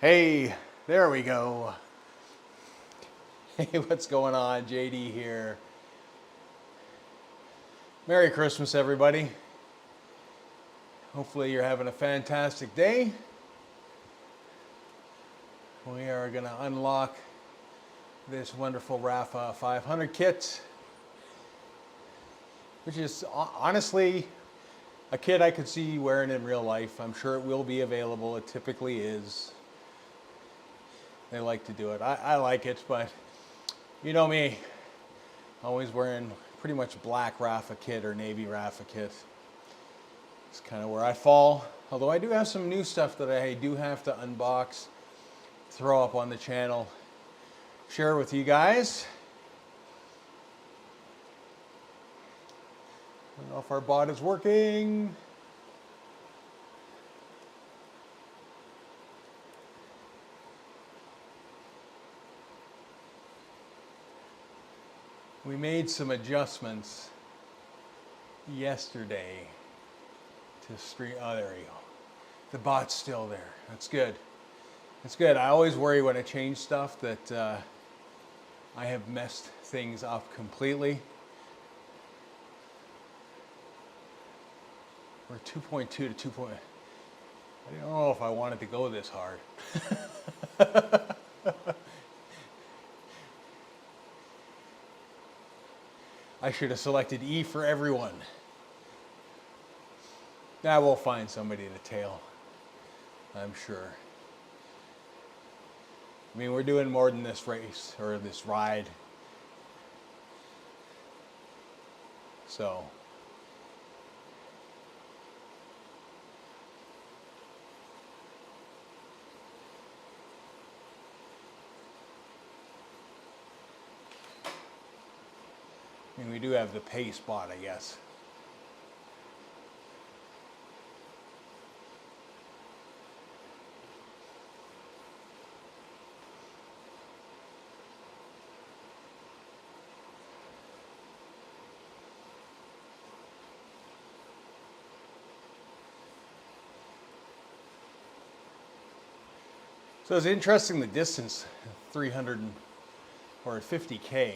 Hey, there we go. Hey, what's going on? JD here. Merry Christmas, everybody. Hopefully you're having a fantastic day. We are going to unlock this wonderful Rapha 500 kit, which is honestly a kit I could see wearing in real life. I'm sure it will be available. It typically is. They like to do it. I like it, but you know me, always wearing pretty much black Rapha kit or navy Rapha kit. It's kind of where I fall. Although I do have some new stuff that I do have to unbox, throw up on the channel, share with you guys. I don't know if our bot is working. We made some adjustments yesterday to stream. Oh, there you go. The bot's still there. That's good. That's good. I always worry when I change stuff that I have messed things up completely. We're 2.2 to 2. I don't know if I wanted to go this hard. I should have selected E for everyone. Now we'll find somebody to tail, I'm sure. I mean, we're doing more than this race or this ride. So. I mean, we do have the pace bot, I guess. So it's interesting the distance, 300 or 50K.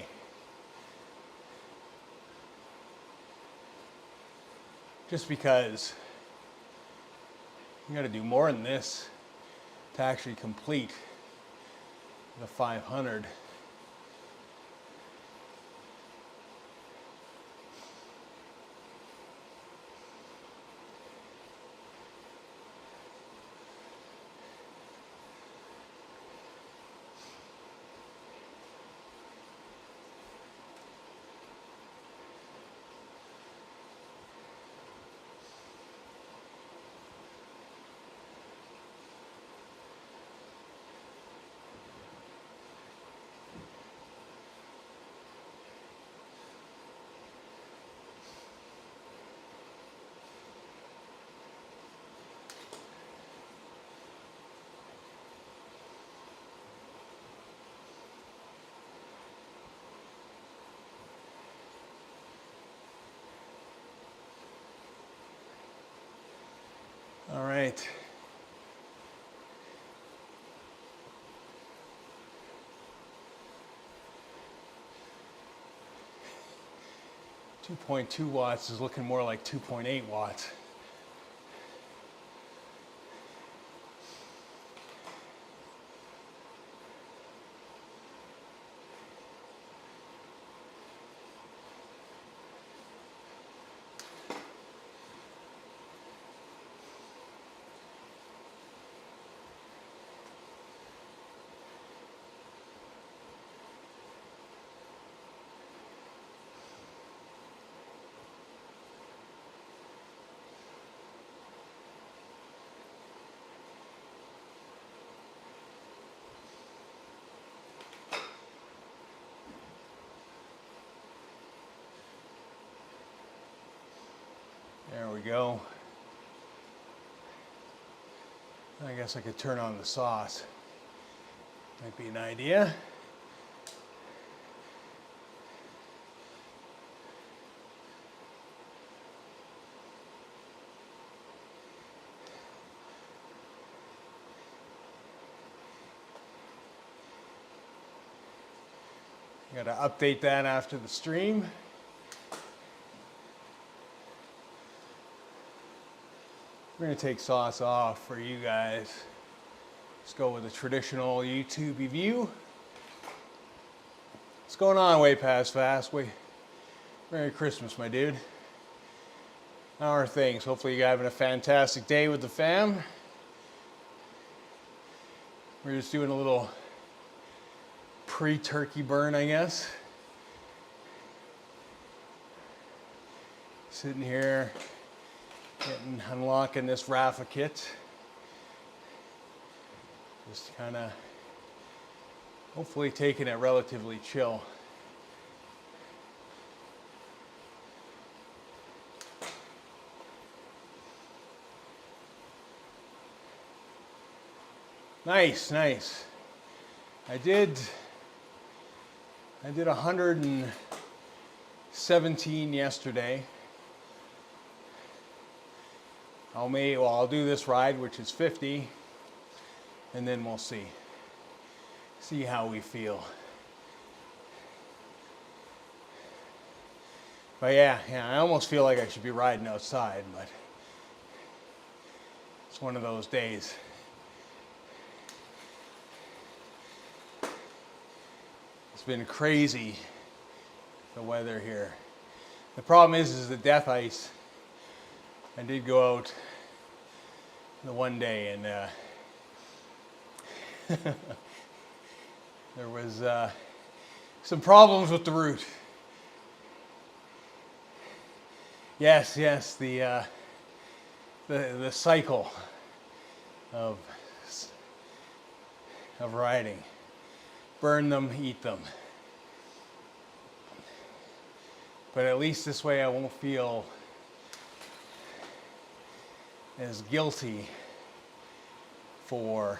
Just because you got to do more than this to actually complete the 500. All right. .2 watts is looking more like 2.8 watts. There we go. I guess I could turn on the sauce. Might be an idea. Got to update that after the stream. We're going to take sauce off for you guys. Let's go with a traditional YouTube view. What's going on, Way Past Fast? Merry Christmas, my dude. How are things? Hopefully you're having a fantastic day with the fam. We're just doing a little pre-turkey burn, I guess. Sitting here, unlocking this Rapha kit. Just kind of, hopefully taking it relatively chill. Nice, nice. I did 117 yesterday. I'll do this ride, which is 50, and then we'll see how we feel. But yeah, I almost feel like I should be riding outside, but it's one of those days. It's been crazy, the weather here. The problem is the death ice. I did go out the one day and there was some problems with the route. Yes, the cycle of riding. Burn them, eat them. But at least this way I won't feel as guilty for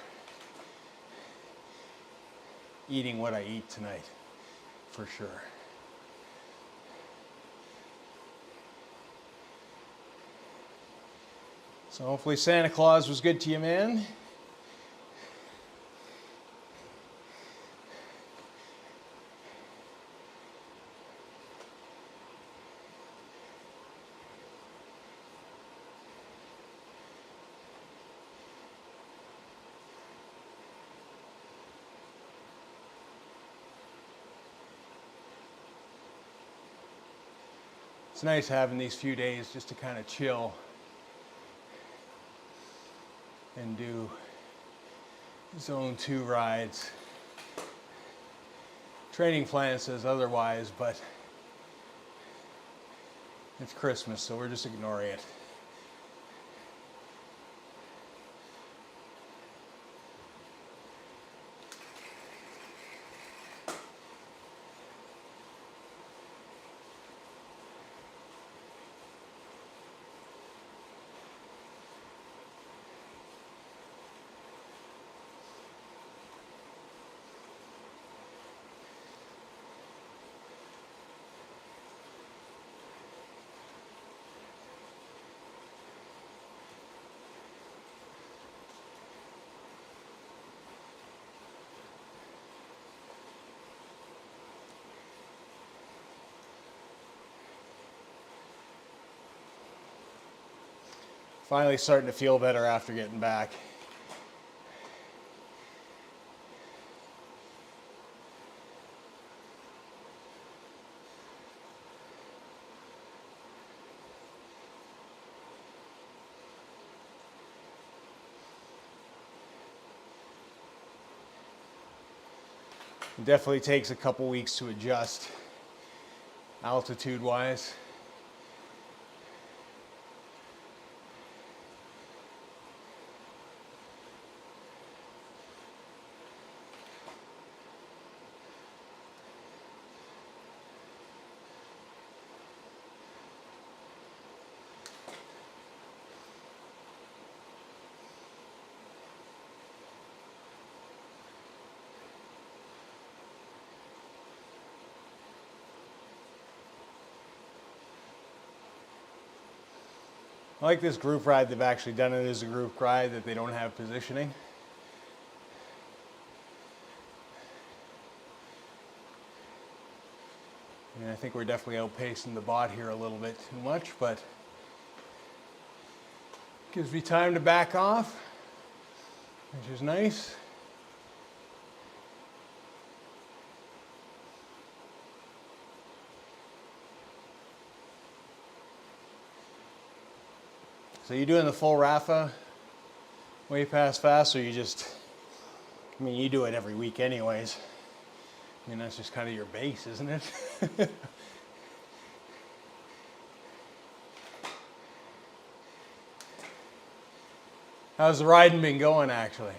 eating what I eat tonight, for sure. So hopefully Santa Claus was good to you, man. It's nice having these few days just to kind of chill and do zone 2 rides. Training plan says otherwise, but it's Christmas, so we're just ignoring it. Finally starting to feel better after getting back. It definitely takes a couple weeks to adjust altitude-wise. I like this group ride. They've actually done it as a group ride, that they don't have positioning. And I think we're definitely outpacing the bot here a little bit too much, but gives me time to back off, which is nice. So you doing the full Rapha way past fast, or you just, I mean, you do it every week anyways. I mean, that's just kind of your base, isn't it? How's the riding been going, actually?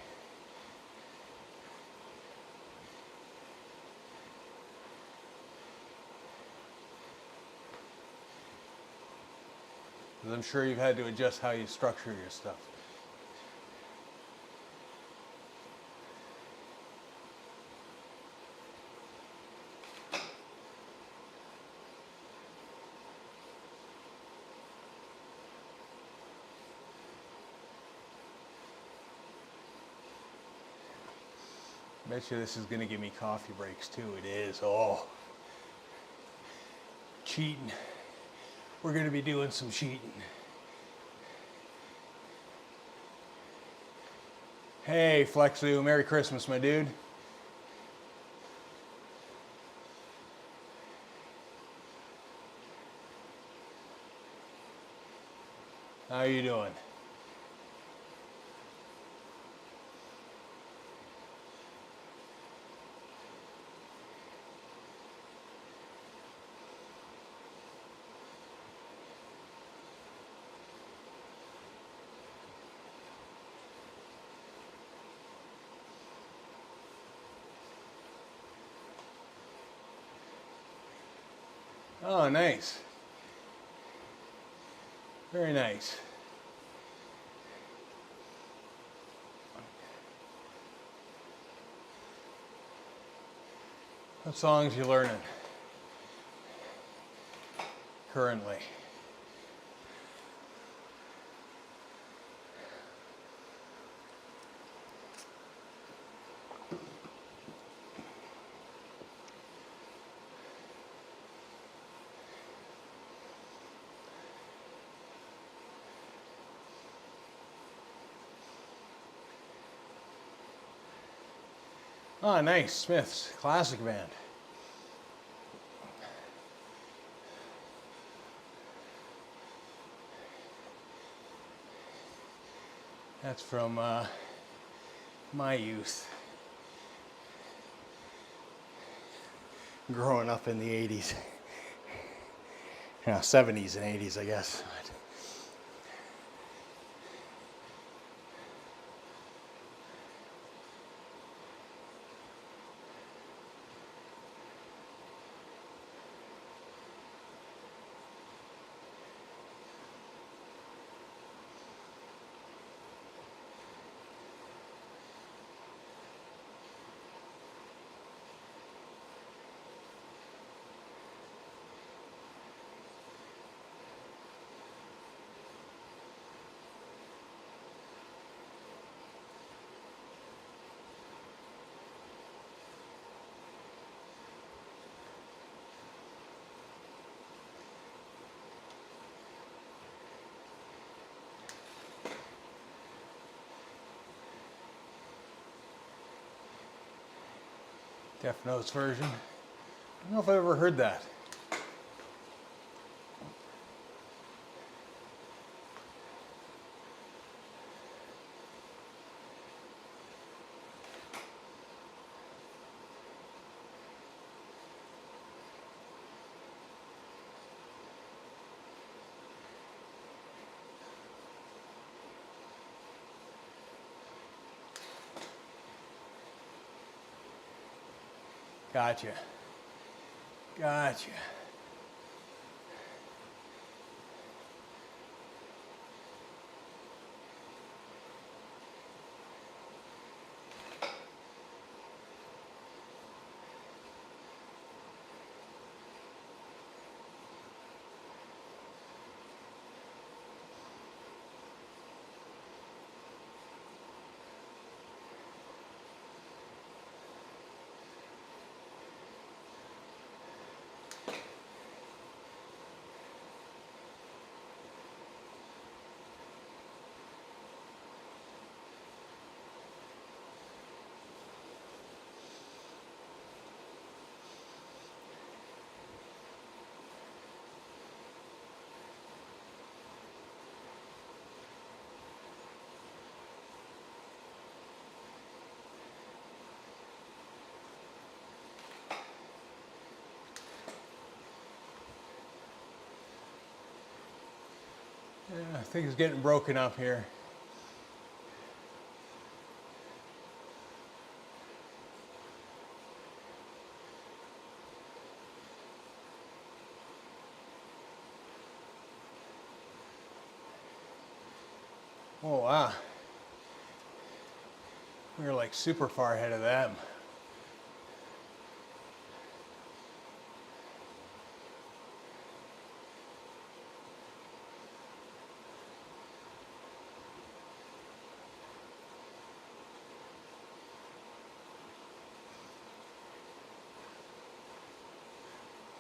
Because I'm sure you've had to adjust how you structure your stuff. Bet you this is going to give me coffee breaks too. It is. Oh. Cheating. We're going to be doing some cheating. Hey, Flexu. Merry Christmas, my dude. How you doing? Oh, nice. Very nice. What songs you learning currently? Oh, nice. Smith's classic band. That's from my youth. Growing up in the 80s. You know, 70s and 80s, I guess. Deaf Notes version. I don't know if I've ever heard that. Gotcha. Gotcha. Yeah, I think it's getting broken up here. Oh wow. We're like super far ahead of them.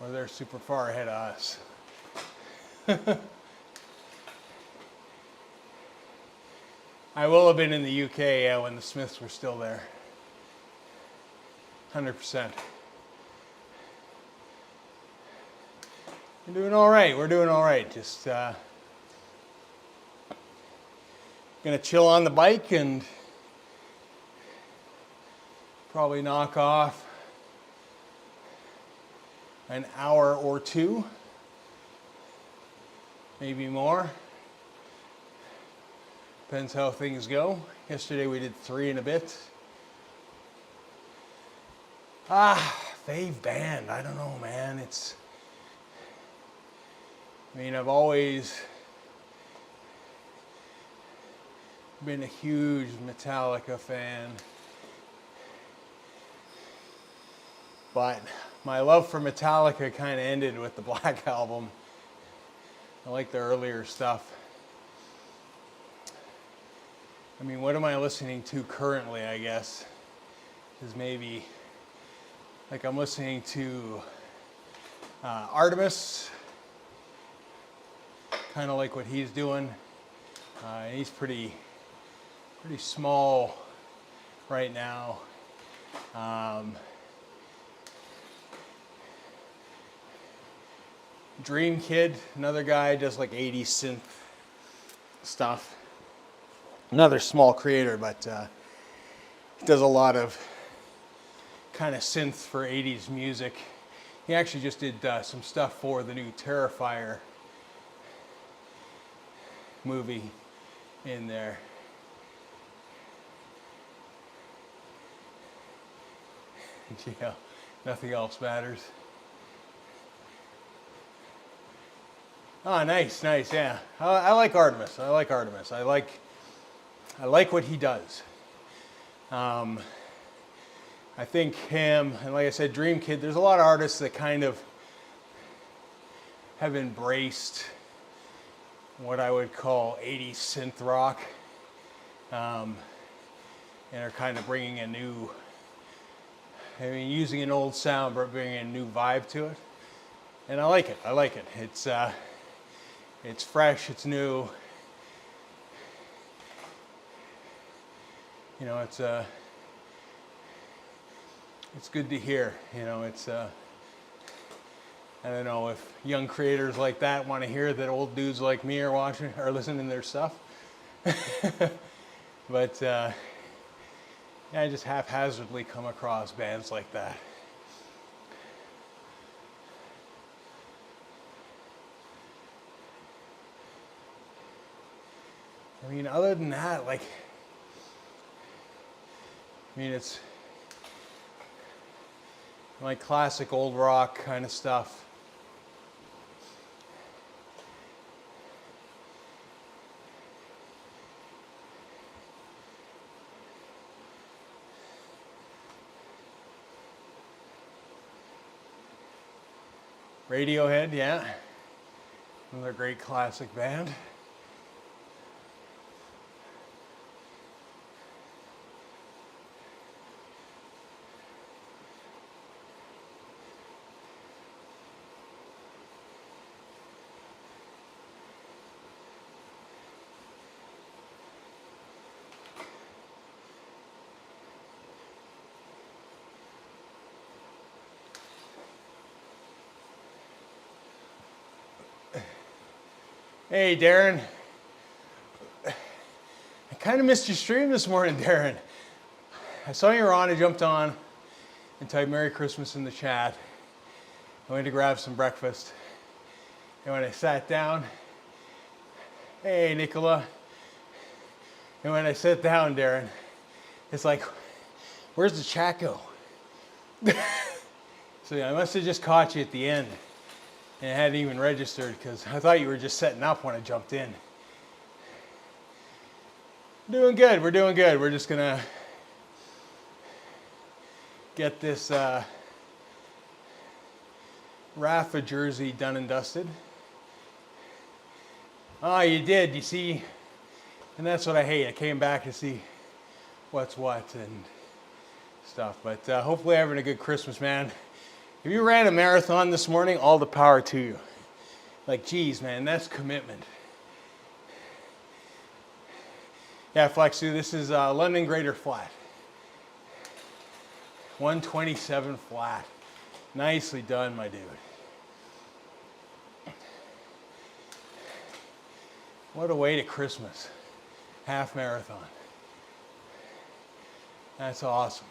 Or they're super far ahead of us. I will have been in the UK when the Smiths were still there. 100%. We're doing all right. We're doing all right. Just gonna chill on the bike and probably knock off an hour or two, maybe more. Depends how things go. Yesterday we did 3 and a bit. Fave band. I don't know, man. I've always been a huge Metallica fan. But my love for Metallica kind of ended with the Black Album. I like the earlier stuff. What am I listening to currently, I guess? Is maybe, like I'm listening to Artemis. Kind of like what he's doing. He's pretty small right now. Dream Kid, another guy, does like 80s synth stuff. Another small creator, but does a lot of kind of synth for 80s music. He actually just did some stuff for the new Terrifier movie in there. Yeah, nothing else matters. Oh, nice, yeah. I like Artemis. I like what he does. I think him, and like I said, Dream Kid, there's a lot of artists that kind of have embraced what I would call 80s synth rock, and are kind of bringing a new, using an old sound but bringing a new vibe to it. And I like it. It's fresh, it's new. It's good to hear. I don't know if young creators like that want to hear that old dudes like me are watching or listening to their stuff. But I just haphazardly come across bands like that. Other than that, it's like classic old rock kind of stuff. Radiohead, yeah. Another great classic band. Hey, Darren. I kind of missed your stream this morning, Darren. I saw you were on, I jumped on and typed Merry Christmas in the chat. I went to grab some breakfast. And when I sat down, Hey, Nicola. And when I sit down, Darren, it's like, where's the chat go? So yeah, I must have just caught you at the end and it hadn't even registered because I thought you were just setting up when I jumped in. Doing good, we're doing good. We're just gonna get this Rapha jersey done and dusted. Oh, you did, you see, and that's what I hate. I came back to see what's what and stuff, but hopefully having a good Christmas, man. If you ran a marathon this morning, all the power to you. Like, geez, man, that's commitment. Yeah, Flex, dude, this is London Greater Flat. 127 flat. Nicely done, my dude. What a way to Christmas. Half marathon. That's awesome.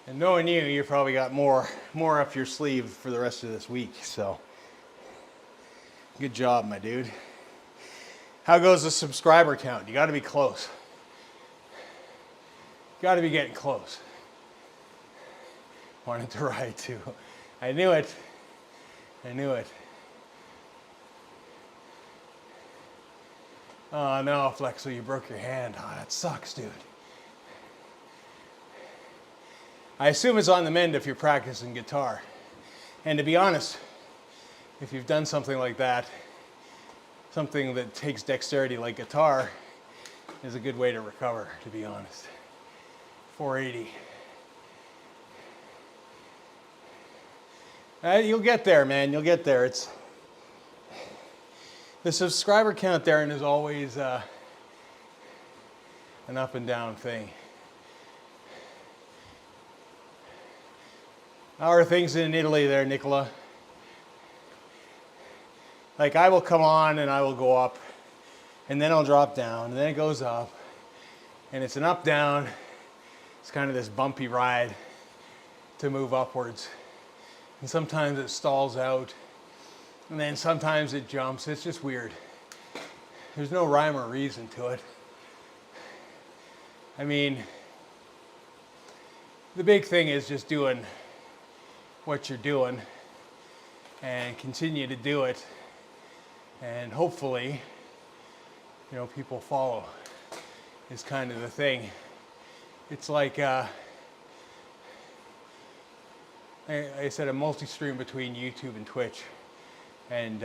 And knowing you, you probably got more up your sleeve for the rest of this week, so good job, my dude. How goes the subscriber count? You got to be close. Got to be getting close. Wanted to ride too. I knew it. I knew it. Oh no, Flexo, you broke your hand. Oh, that sucks, dude. I assume it's on the mend if you're practicing guitar. And to be honest, if you've done something like that, something that takes dexterity like guitar is a good way to recover, to be honest. 480. You'll get there, man. You'll get there. It's the subscriber count, Darren, is always an up and down thing. How are things in Italy there, Nicola? Like, I will come on and I will go up, and then I'll drop down, and then it goes up, and it's an up down. It's kind of this bumpy ride to move upwards. And sometimes it stalls out, and then sometimes it jumps. It's just weird. There's no rhyme or reason to it. I mean, the big thing is just doing what you're doing and continue to do it, and hopefully, you know, people follow is kind of the thing. It's like I said, a multi-stream between YouTube and Twitch, and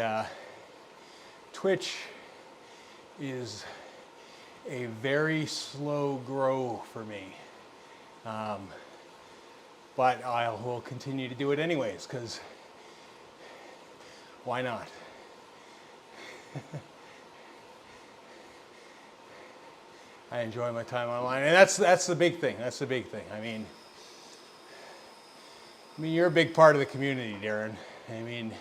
Twitch is a very slow grow for me, but I will continue to do it anyways, because why not? I enjoy my time online, and that's the big thing. That's the big thing. I mean, you're a big part of the community, Darren. I mean,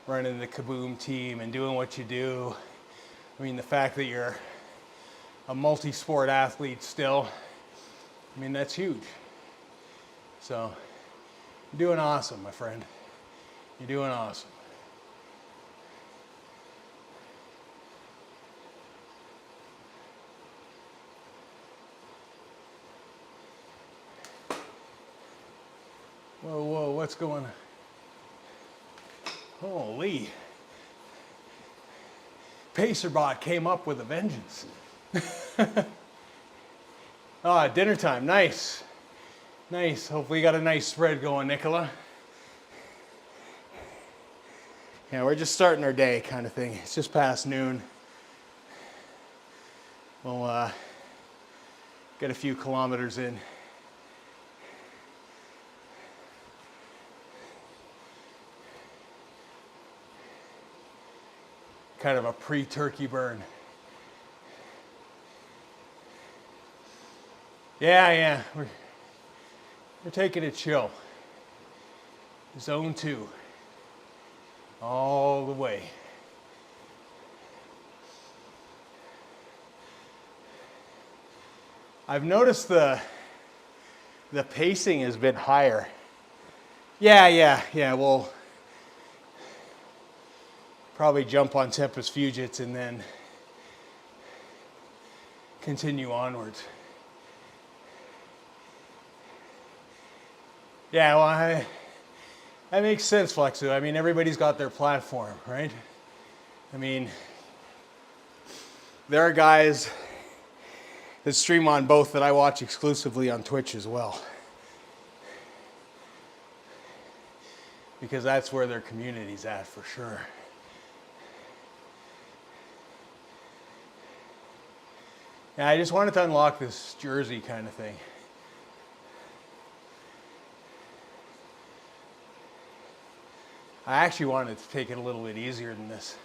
running the Kaboom team and doing what you do. I mean, the fact that you're a multi-sport athlete still, I mean, that's huge. So, you're doing awesome, my friend. You're doing awesome. Whoa, whoa, what's going on? Holy. PacerBot came up with a vengeance. Ah, dinner time, nice. Nice, hopefully you got a nice spread going, Nicola. Yeah, we're just starting our day kind of thing. It's just past noon. We'll get a few kilometers in. Kind of a pre-turkey burn. Yeah, we're taking it chill. Zone 2. All the way. I've noticed the the pacing has been higher. Yeah. We'll probably jump on Tempest Fugits and then continue onwards. Yeah, well, that makes sense, Flexo. I mean, everybody's got their platform, right? I mean, there are guys that stream on both that I watch exclusively on Twitch as well. Because that's where their community's at for sure. Yeah, I just wanted to unlock this jersey kind of thing. I actually wanted to take it a little bit easier than this.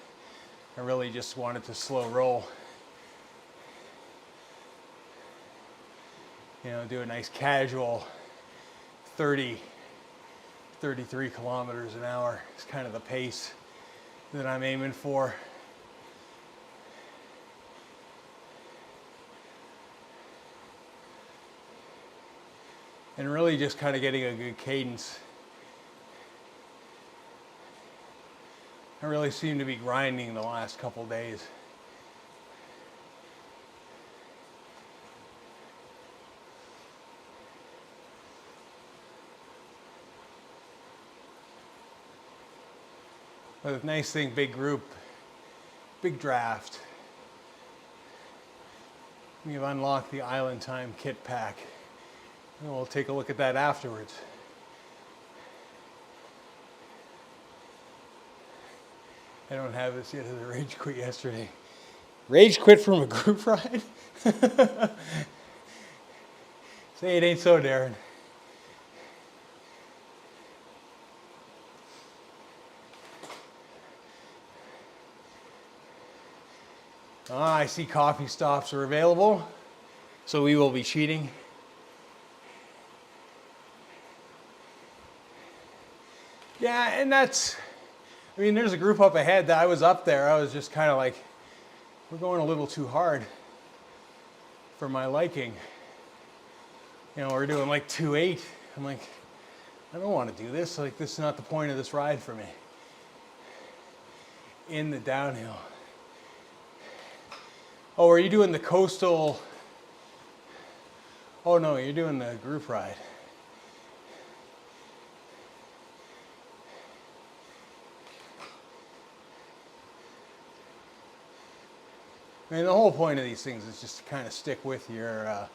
I really just wanted to slow roll. You know, do a nice casual 30, 33 kilometers an hour. It's kind of the pace that I'm aiming for. And really just kind of getting a good cadence. I really seem to be grinding the last couple days. But the nice thing, big group, big draft. We've unlocked the Island Time kit pack. And we'll take a look at that afterwards. I don't have this yet as a rage quit yesterday. Rage quit from a group ride? Say it ain't so, Darren. I see coffee stops are available, so we will be cheating. Yeah, and that's, I mean, there's a group up ahead that I was up there. I was just kind of like, we're going a little too hard for my liking. You know, we're doing like 2.8. I'm like, I don't want to do this. Like, this is not the point of this ride for me. In the downhill. Oh, are you doing the coastal? Oh no, you're doing the group ride. I mean, the whole point of these things is just to kind of stick with your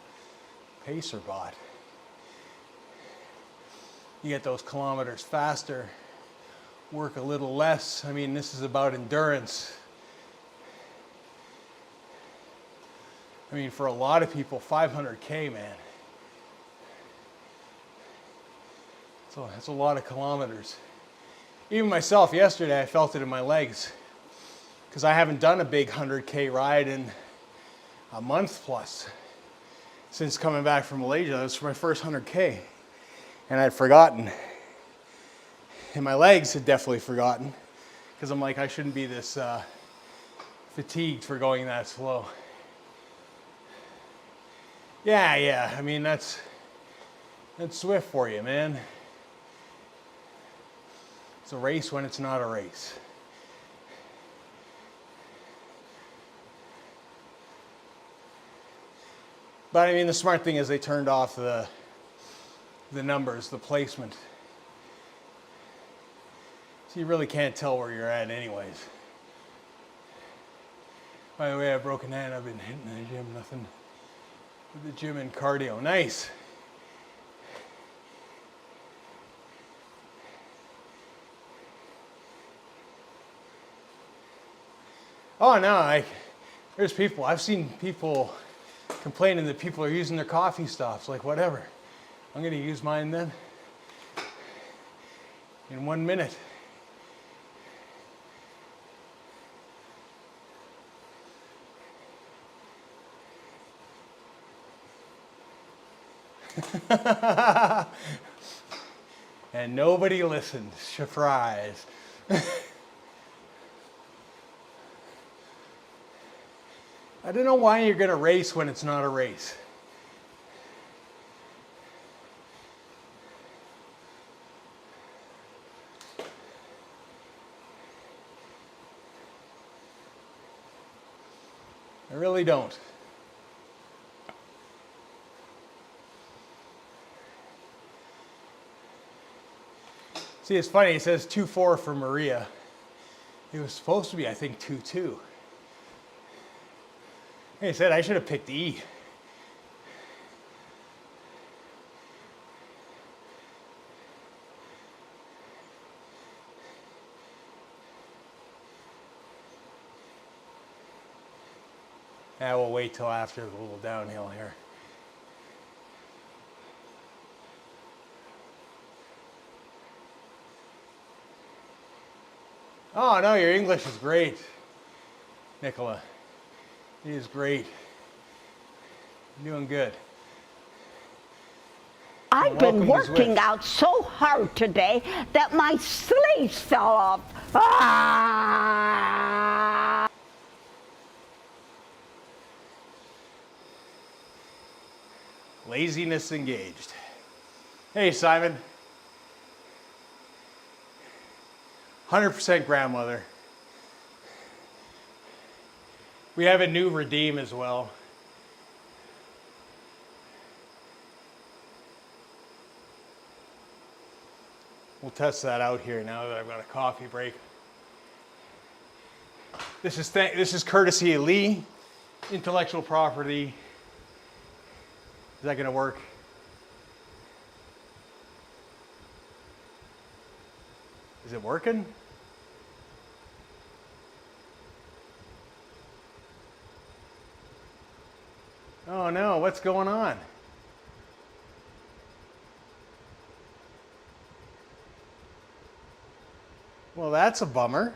pacer bot. You get those kilometers faster, work a little less. I mean, this is about endurance. I mean, for a lot of people, 500K, man. So that's a lot of kilometers. Even myself, yesterday, I felt it in my legs. Because I haven't done a big 100K ride in a month plus. Since coming back from Malaysia, that was my first 100K. And I'd forgotten. And my legs had definitely forgotten. Because I'm like, I shouldn't be this fatigued for going that slow. Yeah, I mean, that's Zwift for you, man. It's a race when it's not a race. But I mean, the smart thing is they turned off the numbers, the placement. So you really can't tell where you're at anyways. By the way, I have a broken hand. I've been hitting the gym, nothing with the gym and cardio. Nice. Oh no, there's people. I've seen people complaining that people are using their coffee stops, like whatever. I'm gonna use mine then in 1 minute. And nobody listened. Surprise. I don't know why you're going to race when it's not a race. really don't. See, it's funny, it says 2-4 for Maria. It was supposed to be, I think, 2-2. Like I said, I should have picked E. Yeah, we'll wait till after the little downhill here. Oh, no, your English is great, Nicola. It is great. You're doing good. I've been working out so hard today that my sleeves fell off. Ah! Laziness engaged. Hey, Simon. 100% grandmother. We have a new redeem as well. We'll test that out here now that I've got a coffee break. This is courtesy of Lee, intellectual property. Is that going to work? Is it working? Oh no, what's going on? Well, that's a bummer.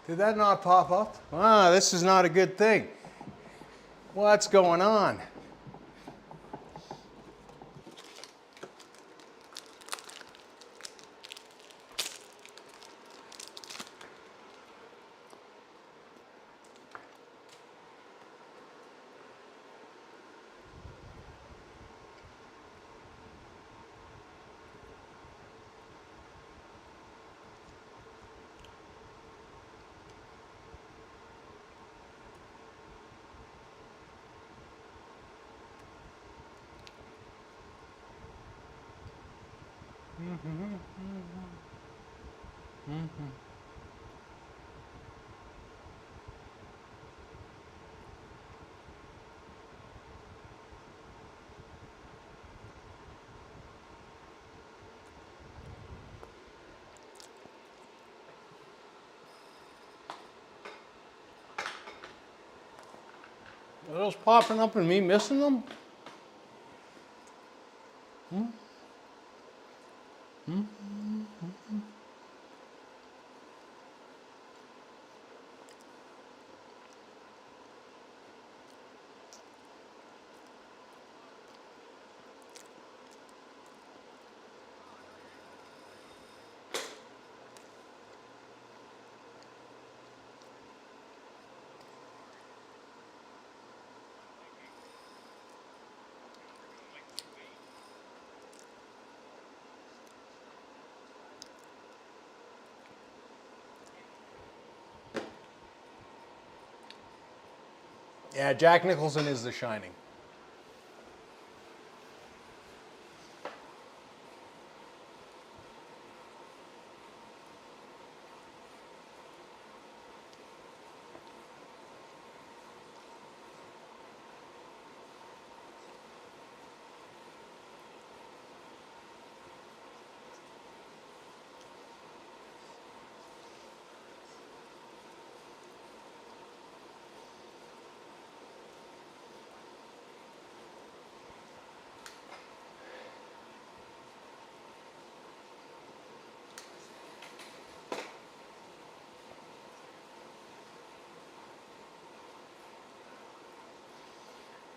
Did that not pop up? Ah, this is not a good thing. What's going on? Are those popping up and me missing them? Yeah, Jack Nicholson is The Shining.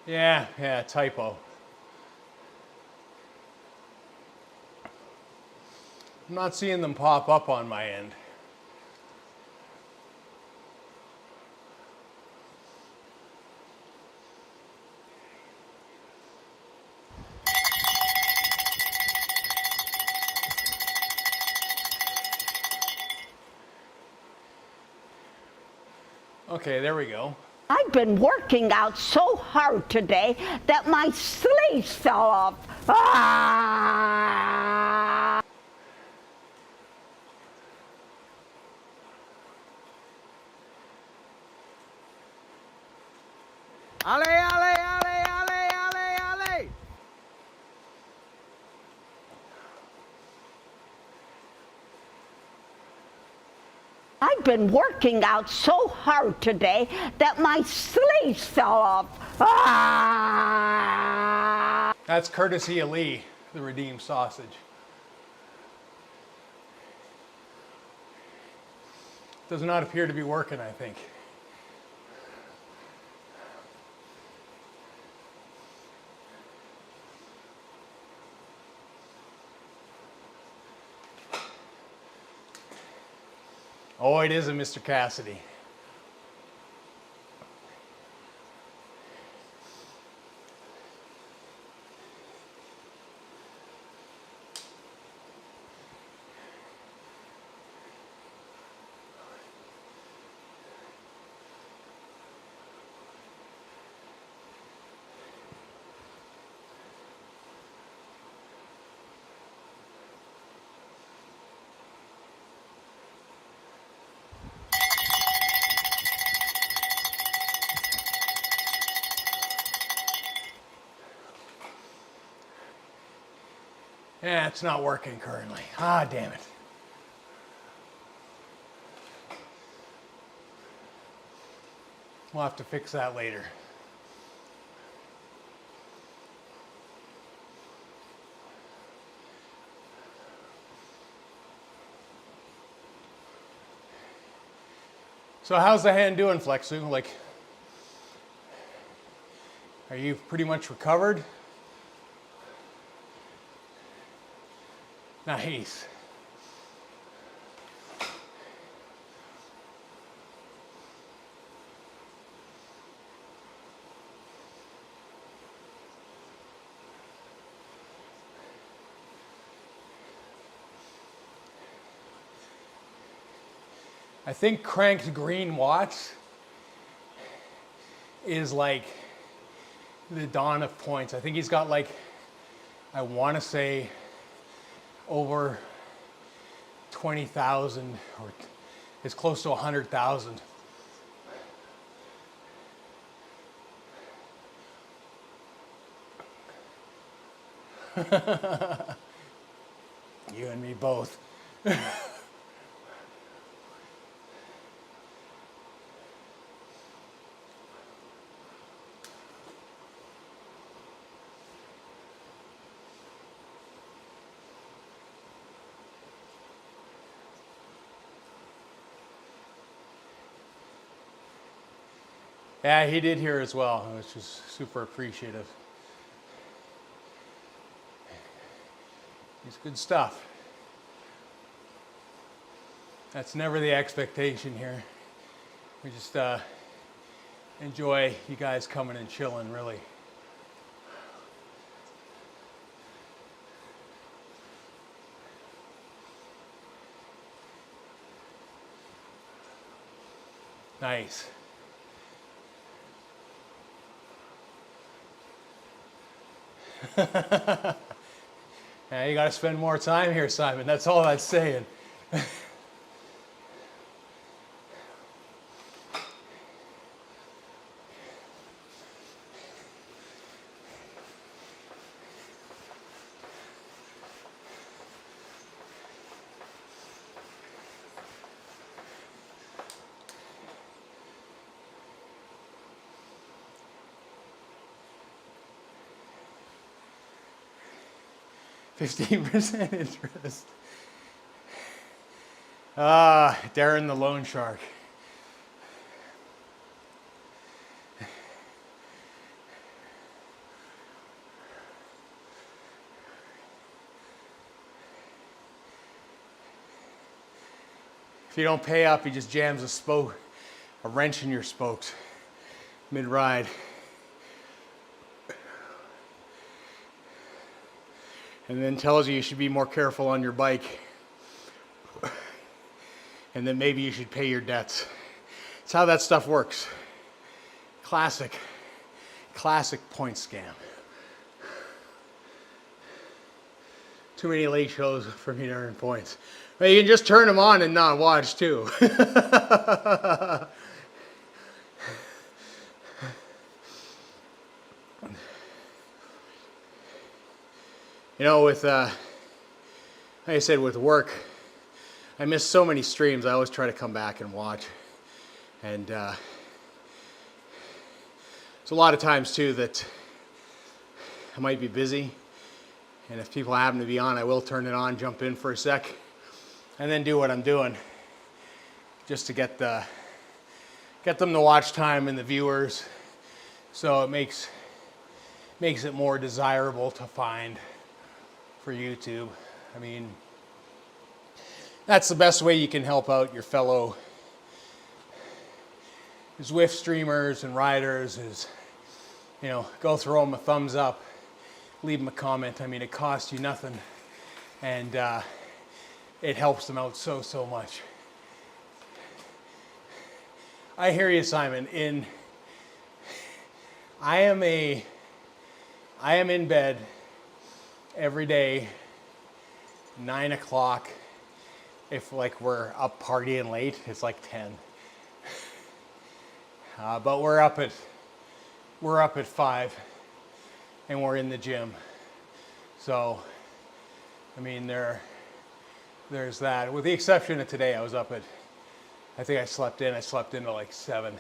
Yeah, typo. I'm not seeing them pop up on my end. Okay, there we go. I've been working out so hard today that my sleeves fell off. Ah! Ale, ale, ale, ale, ale, ale. I've been working out so hard today that my sleeves fell off. Ah! That's courtesy of Lee, the redeemed sausage. Does not appear to be working, I think. Oh, it is a Mr. Cassidy. Yeah, it's not working currently. Ah, damn it. We'll have to fix that later. So how's the hand doing, Flexu? Like, are you pretty much recovered? Nice. I think cranked green watts is like the dawn of points. I think he's got like, I want to say over 20,000 or it's close to 100,000. You and me both. Yeah, he did here as well, which is super appreciative. It's good stuff. That's never the expectation here. We just enjoy you guys coming and chilling, really. Nice. Yeah, you got to spend more time here, Simon. That's all that's saying. 15% interest. Ah, Darren the loan shark. If you don't pay up, he just jams a wrench in your spokes mid-ride. And then tells you should be more careful on your bike. And then maybe you should pay your debts. That's how that stuff works. Classic point scam. Too many late shows for me to earn points. Well, you can just turn them on and not watch too. You know, with, like I said, with work, I miss so many streams. I always try to come back and watch. And there's a lot of times too that I might be busy. And if people happen to be on, I will turn it on, jump in for a sec, and then do what I'm doing, just to get them the watch time and the viewers, so it makes it more desirable to find for YouTube. I mean, that's the best way you can help out your fellow Zwift streamers and riders is, you know, go throw them a thumbs up, leave them a comment. I mean, it costs you nothing, and it helps them out so much. I hear you, Simon. I am in bed every day, 9 o'clock. If like we're up partying late, it's like 10. But we're up at 5, and we're in the gym. So, I mean, there's that. With the exception of today, I was up at, I think I slept in to like 7.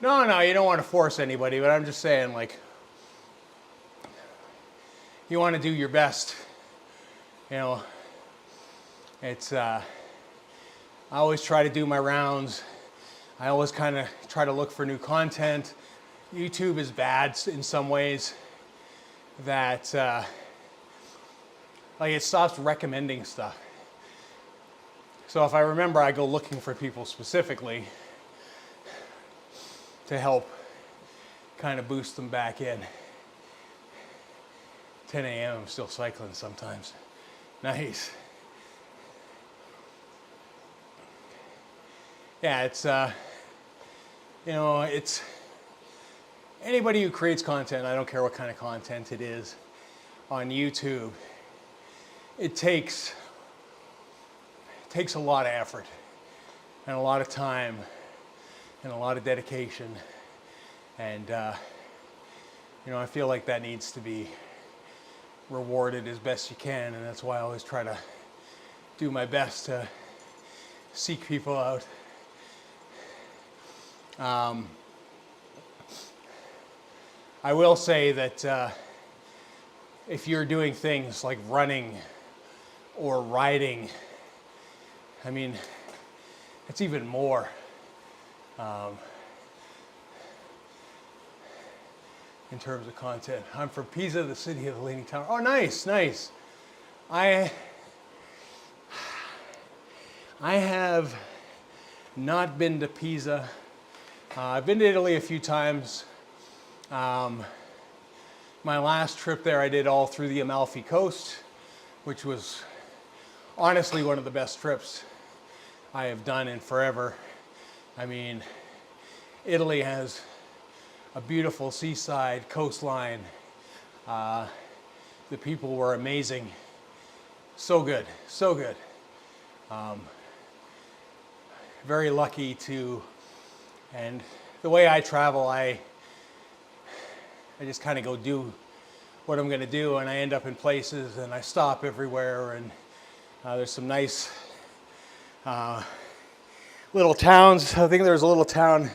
No, you don't want to force anybody, but I'm just saying, like, you want to do your best. You know, it's, I always try to do my rounds. I always kind of try to look for new content. YouTube is bad in some ways that, like, it stops recommending stuff. So if I remember, I go looking for people specifically to help kind of boost them back in. 10 a.m. I'm still cycling sometimes. Nice. Yeah, it's, you know, it's anybody who creates content, I don't care what kind of content it is, on YouTube, it takes a lot of effort and a lot of time and a lot of dedication, and you know, I feel like that needs to be rewarded as best you can, and that's why I always try to do my best to seek people out. I will say that if you're doing things like running or riding, I mean, it's even more. In terms of content. I'm from Pisa, the city of the Leaning Tower. Oh, nice. I have not been to Pisa. I've been to Italy a few times. My last trip there I did all through the Amalfi Coast, which was honestly one of the best trips I have done in forever. I mean, Italy has a beautiful seaside coastline. The people were amazing. So good. Very lucky to, and the way I travel, I just kind of go do what I'm gonna do, and I end up in places and I stop everywhere, and there's some nice little towns. I think there's a little town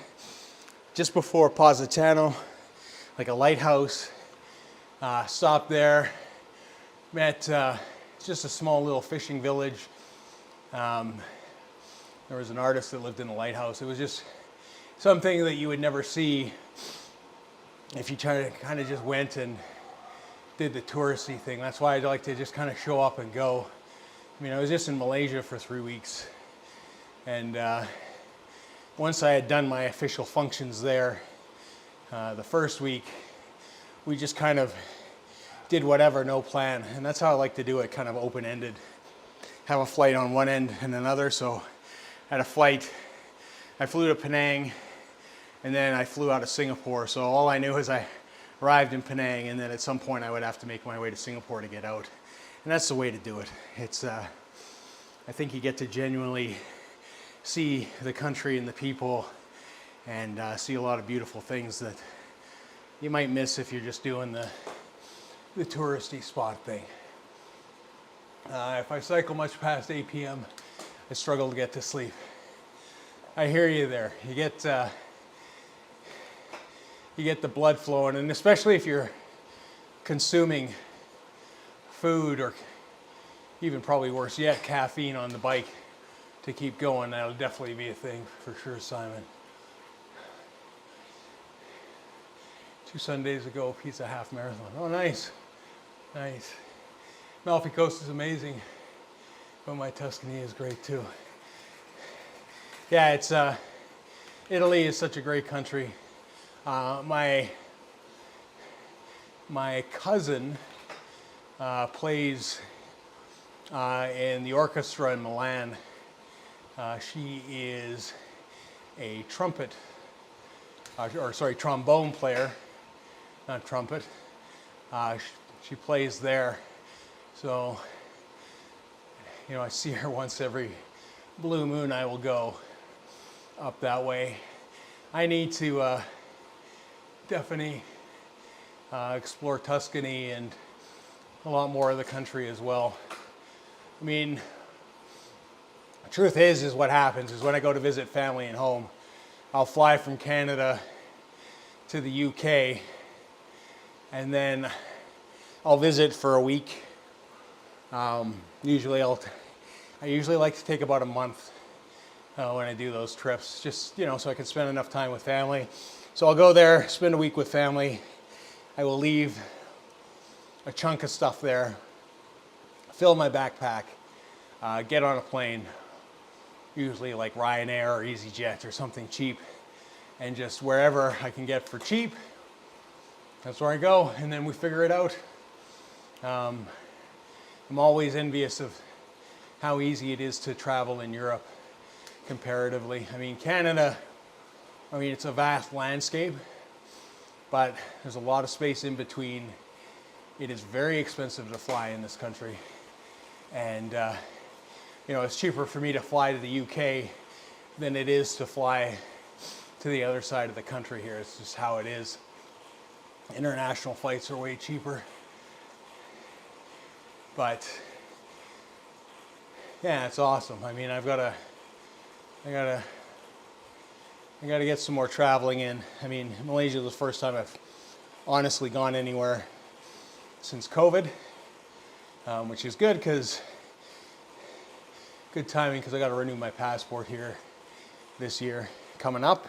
just before Positano, like a lighthouse. Stopped there, met just a small little fishing village. There was an artist that lived in a lighthouse. It was just something that you would never see if you kind of just went and did the touristy thing. That's why I'd like to just kind of show up and go. I mean, I was just in Malaysia for 3 weeks, and once I had done my official functions there, the first week, we just kind of did whatever, no plan. And that's how I like to do it, kind of open-ended. have a flight on one end and another. So I had a flight, I flew to Penang, and then I flew out of Singapore. So all I knew is I arrived in Penang, and then at some point I would have to make my way to Singapore to get out. And that's the way to do it. It's, I think you get to genuinely see the country and the people, and see a lot of beautiful things that you might miss if you're just doing the touristy spot thing. If I cycle much past 8 p.m., I struggle to get to sleep. I hear you there. You get the blood flowing, and especially if you're consuming food, or even probably worse yet, caffeine on the bike to keep going. That'll definitely be a thing for sure, Simon. 2 Sundays ago, pizza half marathon. Oh, nice, nice. Amalfi Coast is amazing, but my Tuscany is great too. Yeah, it's Italy is such a great country. My cousin plays in the orchestra in Milan. She is a trombone player, not trumpet. She plays there. So, you know, I see her once every blue moon. I will go up that way. I need to definitely explore Tuscany and a lot more of the country as well. I mean, the truth is what happens is when I go to visit family and home, I'll fly from Canada to the UK, and then I'll visit for a week. I usually like to take about a month when I do those trips, just, you know, so I can spend enough time with family. So I'll go there, spend a week with family. I will leave a chunk of stuff there, fill my backpack, get on a plane, usually like Ryanair or EasyJet or something cheap, and just wherever I can get for cheap, that's where I go, and then we figure it out. I'm always envious of how easy it is to travel in Europe comparatively. I mean, Canada, it's a vast landscape, but there's a lot of space in between. It is very expensive to fly in this country, and you know, it's cheaper for me to fly to the UK than it is to fly to the other side of the country here. It's just how it is. International flights are way cheaper. But yeah, it's awesome. I mean, I gotta get some more traveling in. I mean, Malaysia was the first time I've honestly gone anywhere since COVID, which is good because good timing, because I got to renew my passport here this year coming up.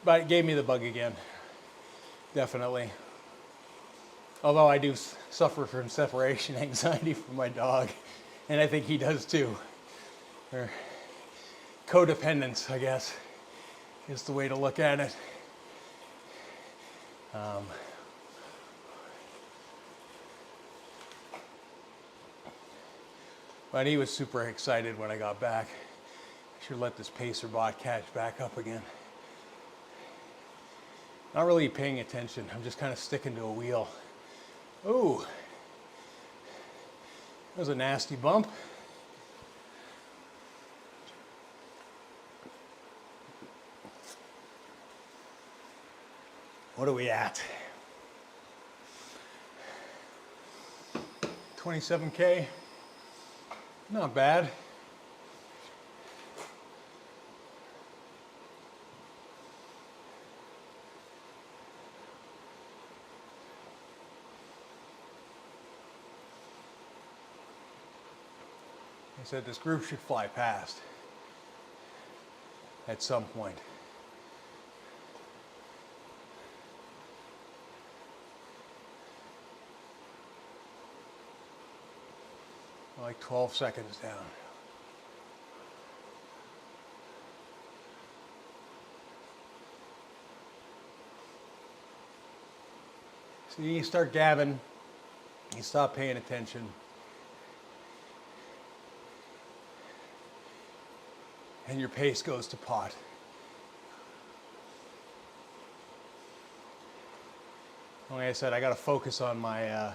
But it gave me the bug again, definitely. Although I do suffer from separation anxiety from my dog, and I think he does too. Or codependence, I guess, is the way to look at it. But he was super excited when I got back. I should let this pacer bot catch back up again. Not really paying attention. I'm just kind of sticking to a wheel. Ooh, that was a nasty bump. What are we at? 27K? Not bad. I said this group should fly past at some point. Like 12 seconds down. See, you start gabbing, You stop paying attention. And your pace goes to pot. Like I said, I got to focus on my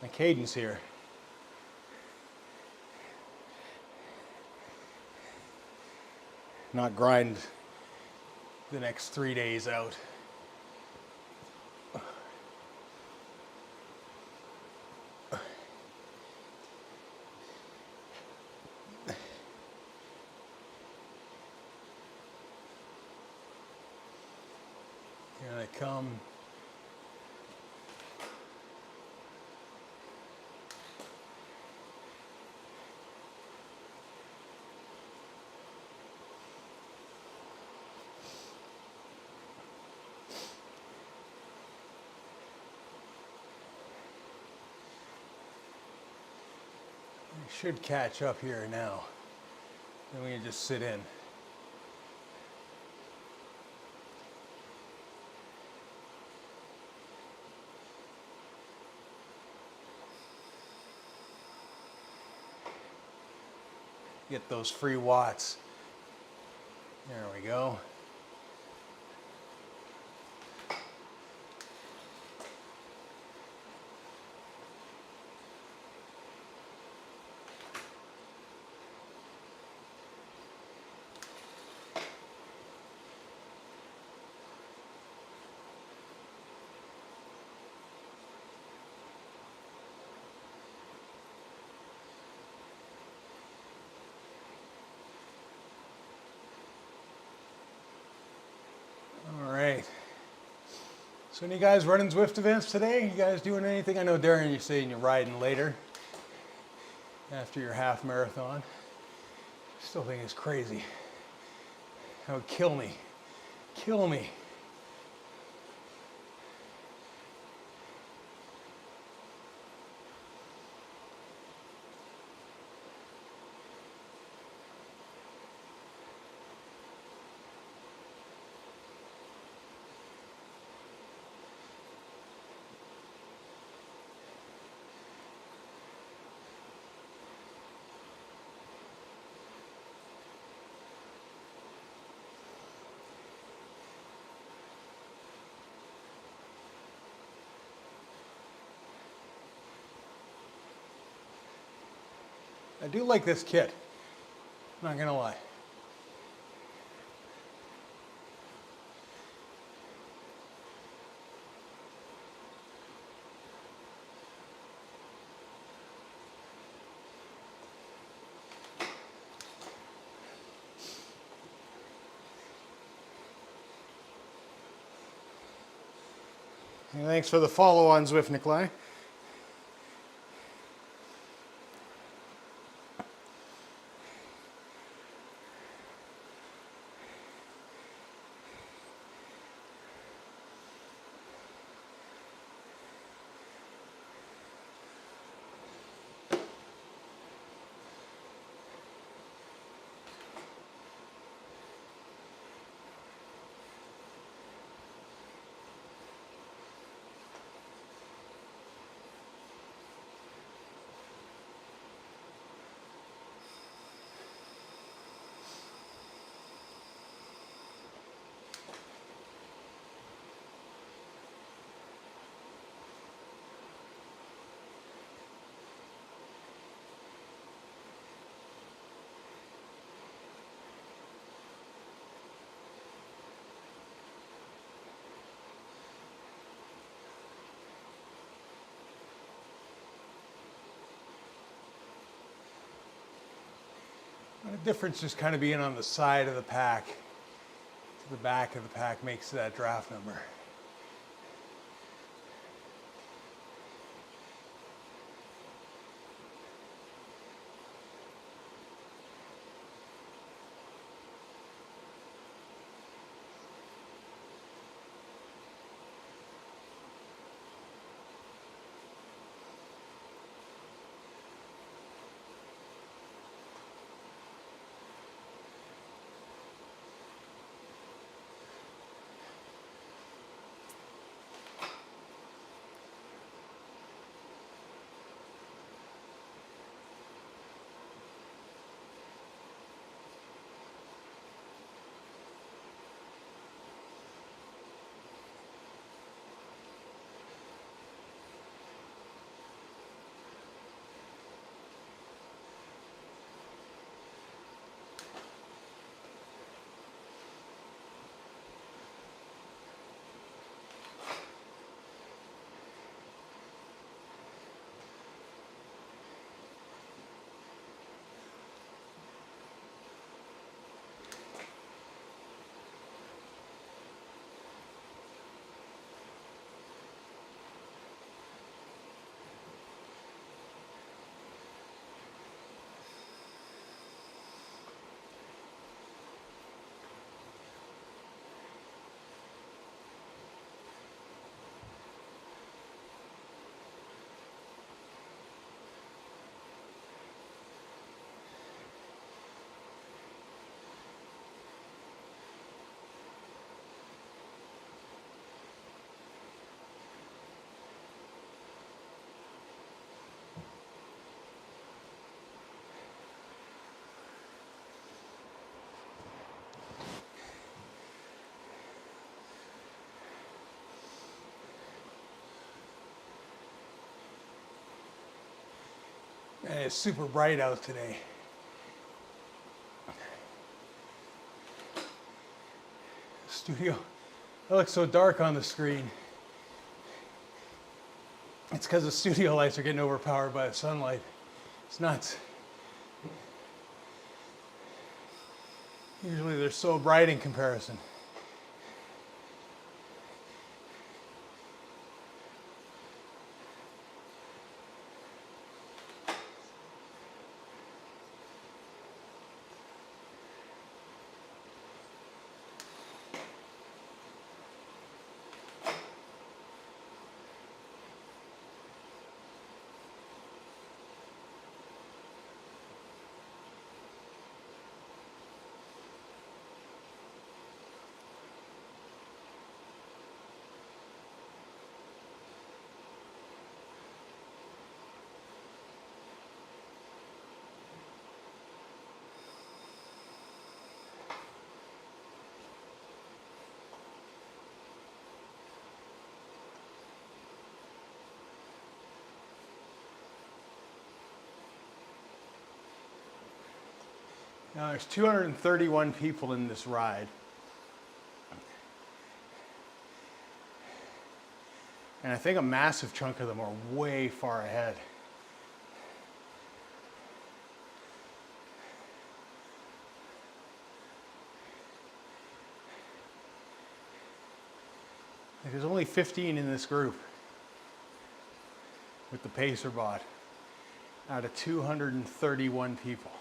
my cadence here. Not grind the next 3 days out. Here I come. I should catch up here now. Then we can just sit in. Get those free watts. There we go. So any guys running Zwift events today? You guys doing anything? I know Darren, you're saying you're riding later after your half marathon. Still think it's crazy. That would kill me. Kill me. I do like this kit, not gonna lie. And thanks for the follow on Zwift, Nikolai. The difference just kind of being on the side of the pack to the back of the pack makes that draft number. And it's super bright out today. Studio, it looks so dark on the screen. It's because the studio lights are getting overpowered by the sunlight. It's nuts. Usually they're so bright in comparison. Now there's 231 people in this ride. And I think a massive chunk of them are way far ahead. There's only 15 in this group with the Pacer bot out of 231 people.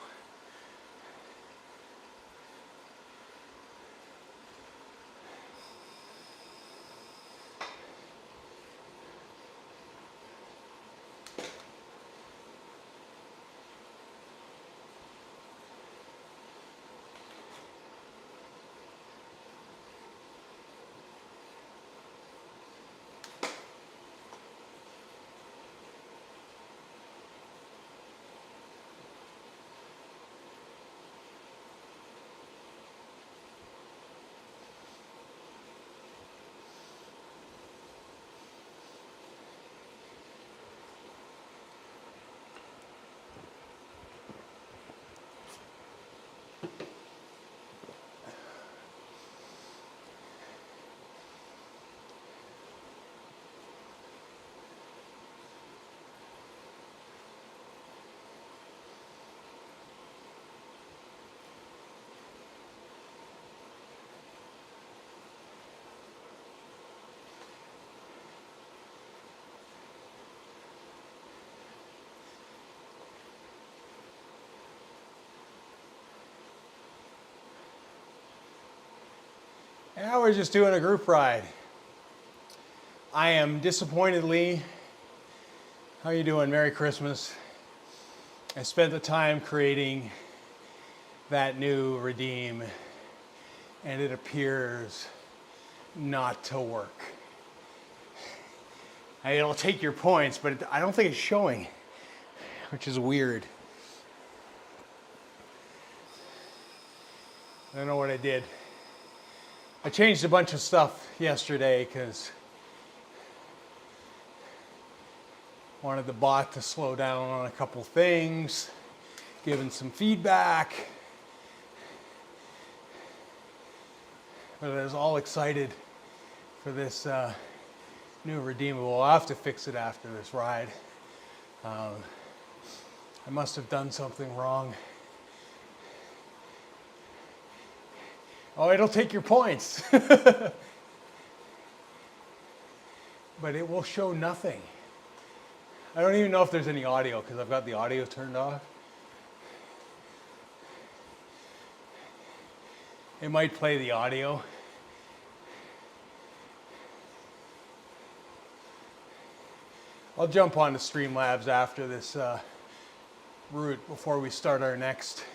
Yeah, we're just doing a group ride. I am disappointedly, how you doing? Merry Christmas. I spent the time creating that new redeem and it appears not to work. It'll take your points, but I don't think it's showing, which is weird. I don't know what I did. I changed a bunch of stuff yesterday because I wanted the bot to slow down on a couple things, giving some feedback. But I was all excited for this new redeemable. I'll have to fix it after this ride. I must have done something wrong. Oh, it'll take your points. But it will show nothing. I don't even know if there's any audio because I've got the audio turned off. It might play the audio. I'll jump on to Streamlabs after this route before we start our next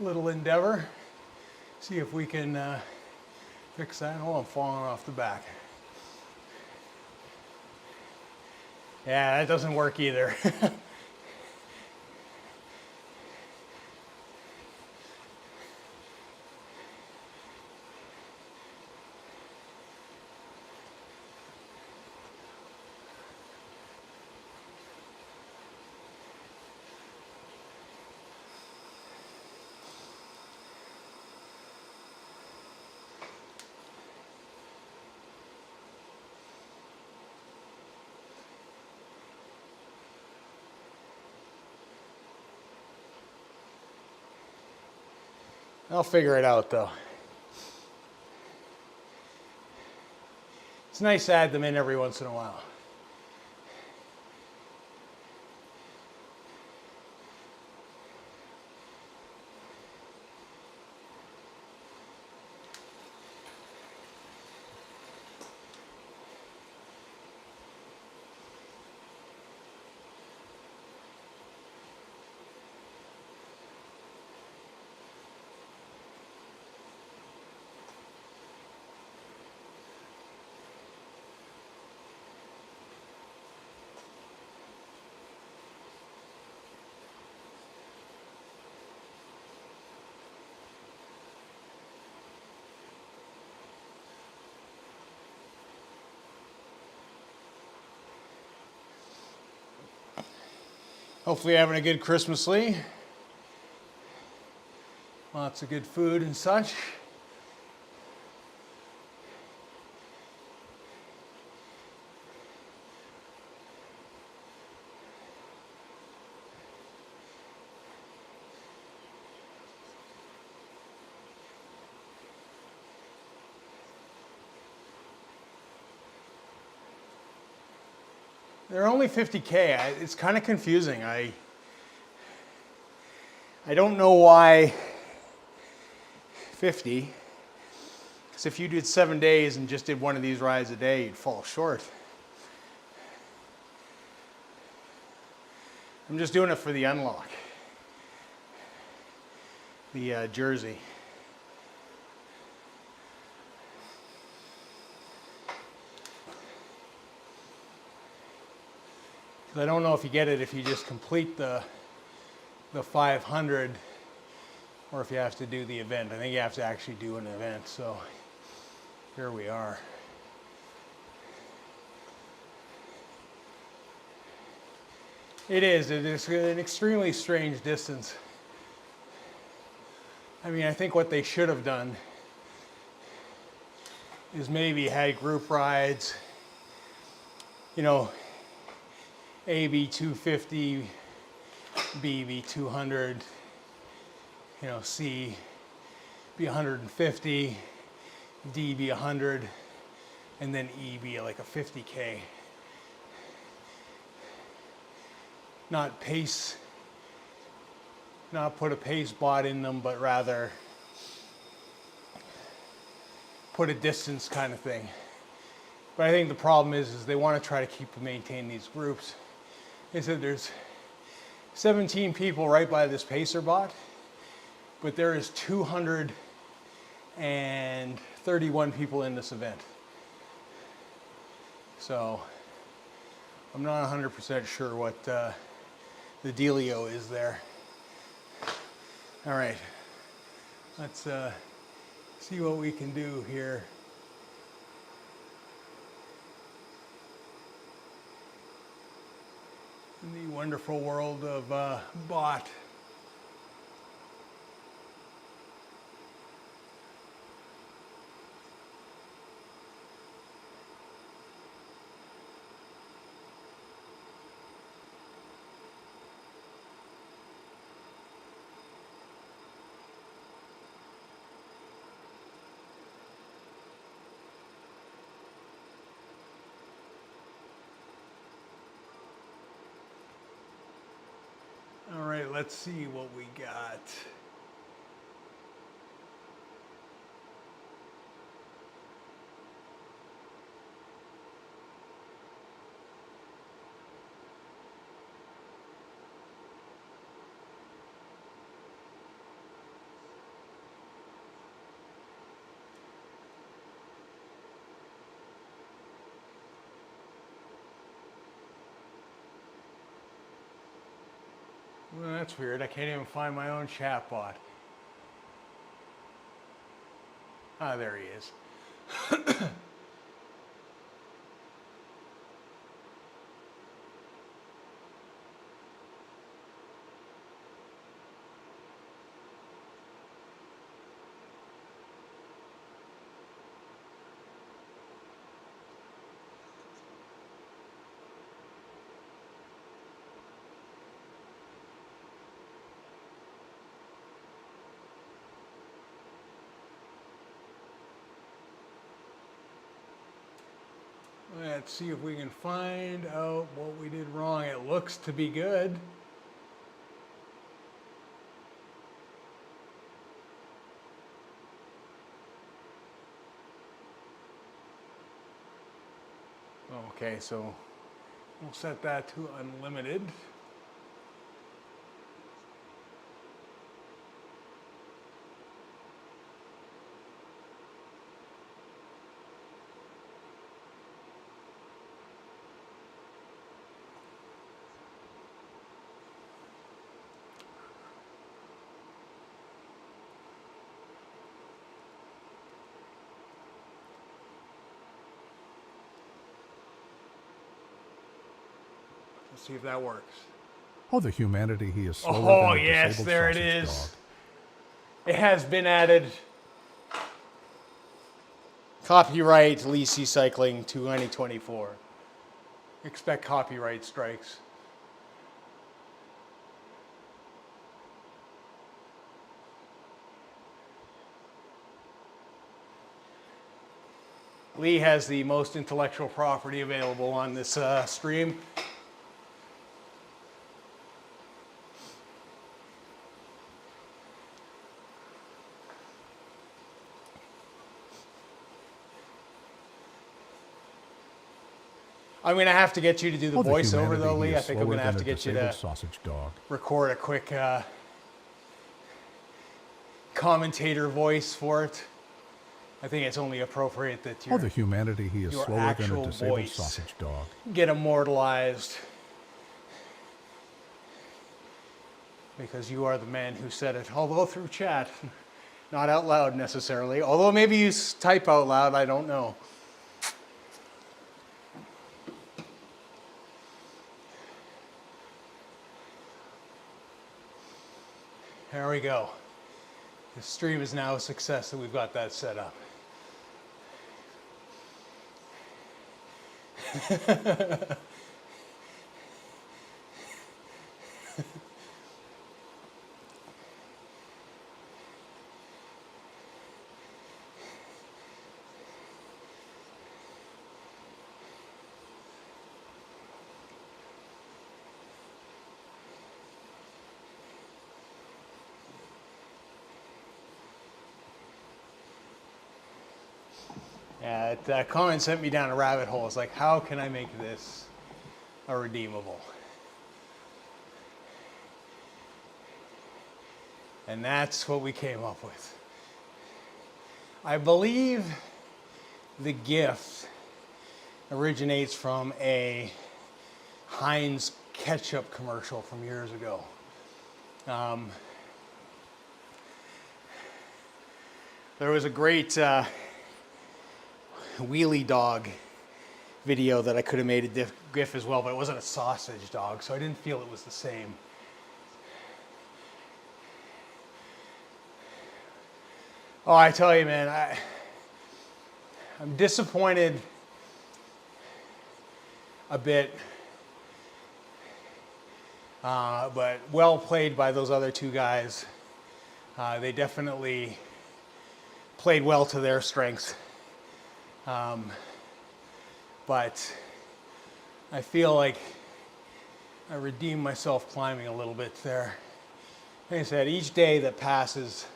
little endeavor. See if we can fix that. Oh, I'm falling off the back. Yeah, that doesn't work either. I'll figure it out though. It's nice to add them in every once in a while. Hopefully having a good Christmas, Lee. Lots of good food and such. They're only 50K. It's kind of confusing. I don't know why 50. Because if you did 7 days and just did one of these rides a day, you'd fall short. I'm just doing it for the unlock. The jersey. I don't know if you get it if you just complete the 500 or if you have to do the event. I think you have to actually do an event, so here we are. It is an extremely strange distance. I mean, I think what they should have done is maybe had group rides, you know, A be 250, B be 200, you know, C be 150, D be 100, and then E be like a 50K. Not pace, not put a pace bot in them, but rather put a distance kind of thing. But I think the problem is they want to try to maintain these groups. They said there's 17 people right by this pacer bot, but there is 231 people in this event. So I'm not 100% sure what the dealio is there. All right, let's see what we can do here. In the wonderful world of bot. All right, let's see what we got. Well, that's weird. I can't even find my own chat bot. Ah, there he is. Let's see if we can find out what we did wrong. It looks to be good. Okay, so we'll set that to unlimited. Let's see if that works. Oh, the humanity he is slower Oh, than a yes, disabled there it sausage is. dog. It has been added. Copyright Lisi Cycling 2024. Expect copyright strikes. Lee has the most intellectual property available on this stream. I'm going to have to get you to do the Oh, the voiceover humanity though, he Lee. is I think I'm slower going to have than to a get you disabled to sausage dog. record a quick commentator voice for it. I think it's only appropriate that Oh, the humanity he is your slower than a actual disabled voice sausage dog. get immortalized. Because you are the man who said it, although through chat, not out loud necessarily. Although maybe you type out loud, I don't know. There we go. The stream is now a success that we've got that set up. Yeah, that comment sent me down a rabbit hole. It's like, how can I make this a redeemable? And that's what we came up with. I believe the gift originates from a Heinz ketchup commercial from years ago. There was a great wheelie dog video that I could have made a GIF as well, but it wasn't a sausage dog, so I didn't feel it was the same. Oh, I tell you, man, I'm disappointed a bit, but well played by those other two guys. They definitely played well to their strengths. But I feel like I redeemed myself climbing a little bit there. Like I said, each day that passes,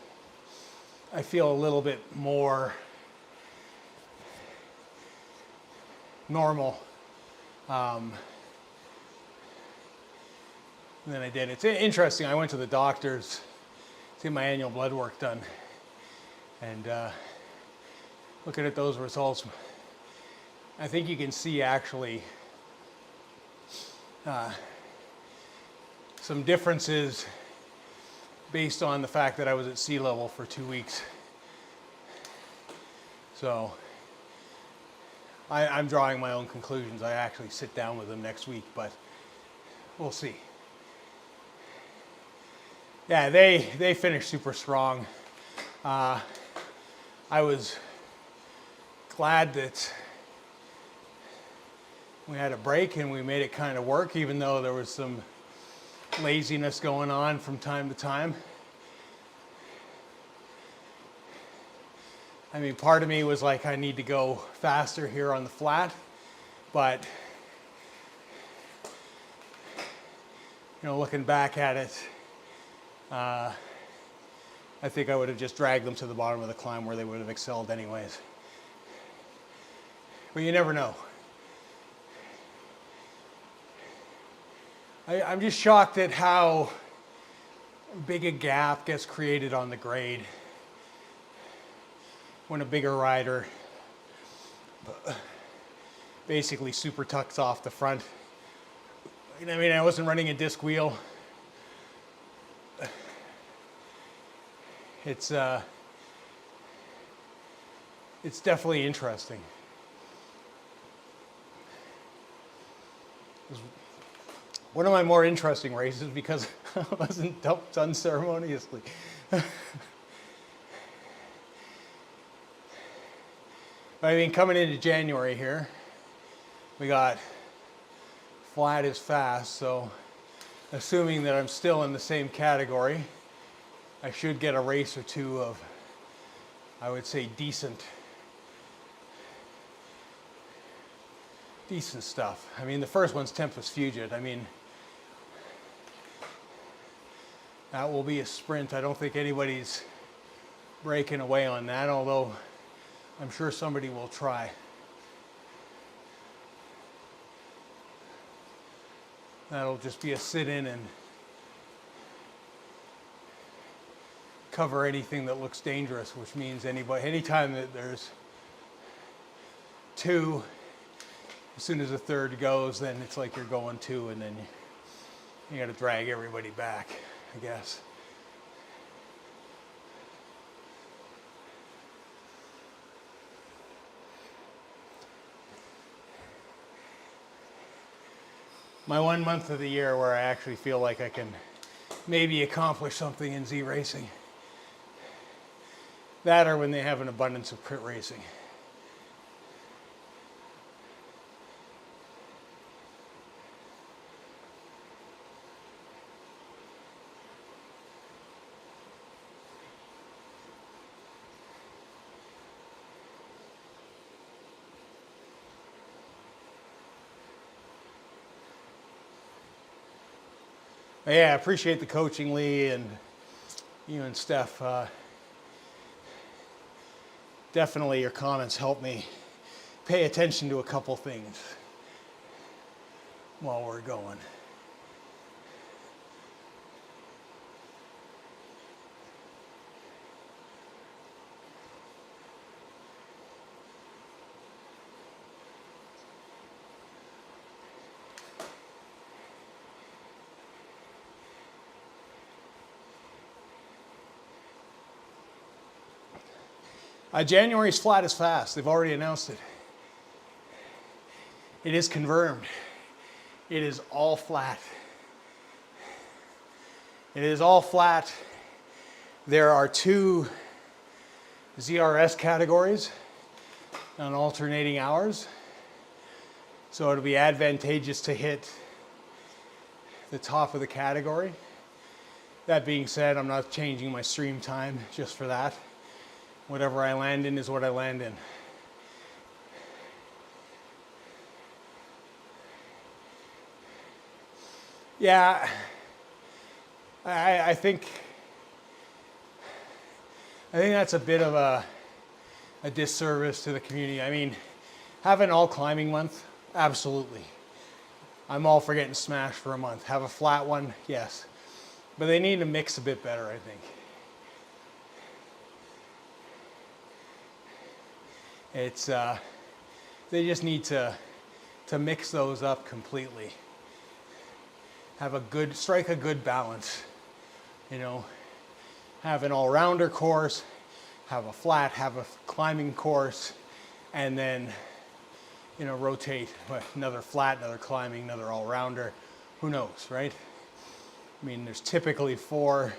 I feel a little bit more normal than I did. It's interesting. I went to the doctor's to get my annual blood work done, and looking at those results, I think you can see actually some differences based on the fact that I was at sea level for 2 weeks. So I'm drawing my own conclusions. I actually sit down with them next week, but we'll see. Yeah, they finished super strong. I was glad that we had a break and we made it kind of work, even though there was some laziness going on from time to time. I mean, part of me was like, I need to go faster here on the flat. But, looking back at it, I think I would have just dragged them to the bottom of the climb where they would have excelled anyways. But you never know. I'm just shocked at how big a gap gets created on the grade when a bigger rider basically super tucks off the front. I mean, I wasn't running a disc wheel. It's definitely interesting. It was one of my more interesting races because I wasn't dumped unceremoniously. I mean, coming into January here, we got flat is fast, so assuming that I'm still in the same category, I should get a race or two of, I would say, decent stuff. I mean, the first one's Tempest Fugit. I mean, that will be a sprint. I don't think anybody's breaking away on that, although I'm sure somebody will try. That'll just be a sit-in and cover anything that looks dangerous, which means anytime that there's two, as soon as the third goes, then it's like you're going two, and then you got to drag everybody back, I guess. My 1 month of the year where I actually feel like I can maybe accomplish something in Z racing. That or when they have an abundance of crit racing. Yeah, I appreciate the coaching, Lee, and you and Steph. Definitely your comments help me pay attention to a couple things while we're going. January's flat is fast. They've already announced it. It is confirmed. It is all flat. It is all flat. There are 2 ZRS categories on alternating hours. So it'll be advantageous to hit the top of the category. That being said, I'm not changing my stream time just for that. Whatever I land in is what I land in. Yeah, I think that's a bit of a disservice to the community. I mean, have an all climbing month, absolutely. I'm all for getting smashed for a month. Have a flat one, yes. But they need to mix a bit better, I think. It's they just need to mix those up completely. Strike a good balance. Have an all-rounder course, have a flat, have a climbing course, and then rotate another flat, another climbing, another all-rounder. Who knows, right? I mean, there's typically 4,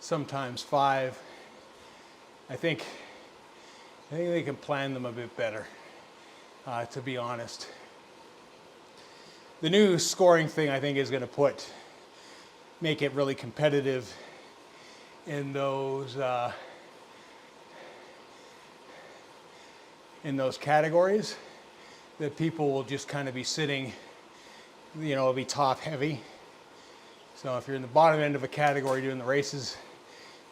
sometimes 5. I think they can plan them a bit better, to be honest. The new scoring thing, I think, is going to make it really competitive in those categories. that people will just kind of be sitting, it'll be top heavy. So if you're in the bottom end of a category doing the races,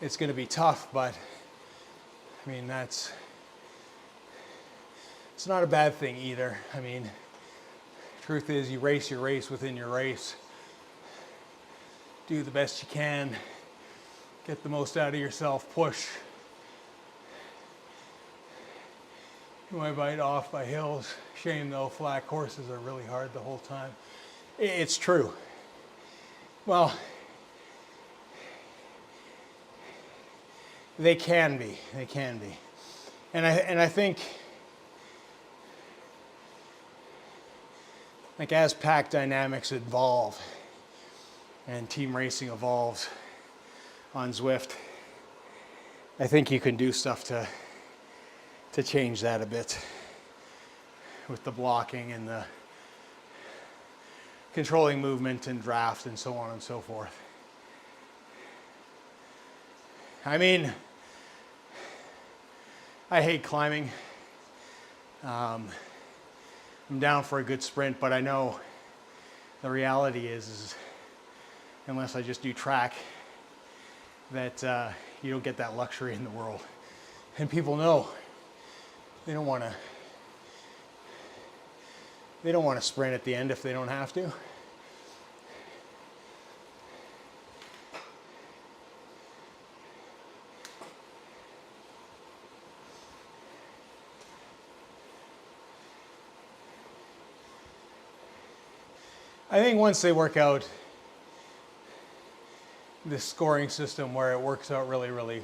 it's going to be tough, but I mean, it's not a bad thing either. I mean, truth is, you race your race within your race. Do the best you can. Get the most out of yourself. Push. You might bite off by hills. Shame though, flat courses are really hard the whole time. It's true. Well, they can be. They can be. And I think, like, as pack dynamics evolve and team racing evolves on Zwift, I think you can do stuff to change that a bit with the blocking and the controlling movement and draft and so on and so forth. I mean, I hate climbing. I'm down for a good sprint, but I know the reality is unless I just do track, that you don't get that luxury in the world. And people know they don't want to sprint at the end if they don't have to. I think once they work out this scoring system where it works out really, really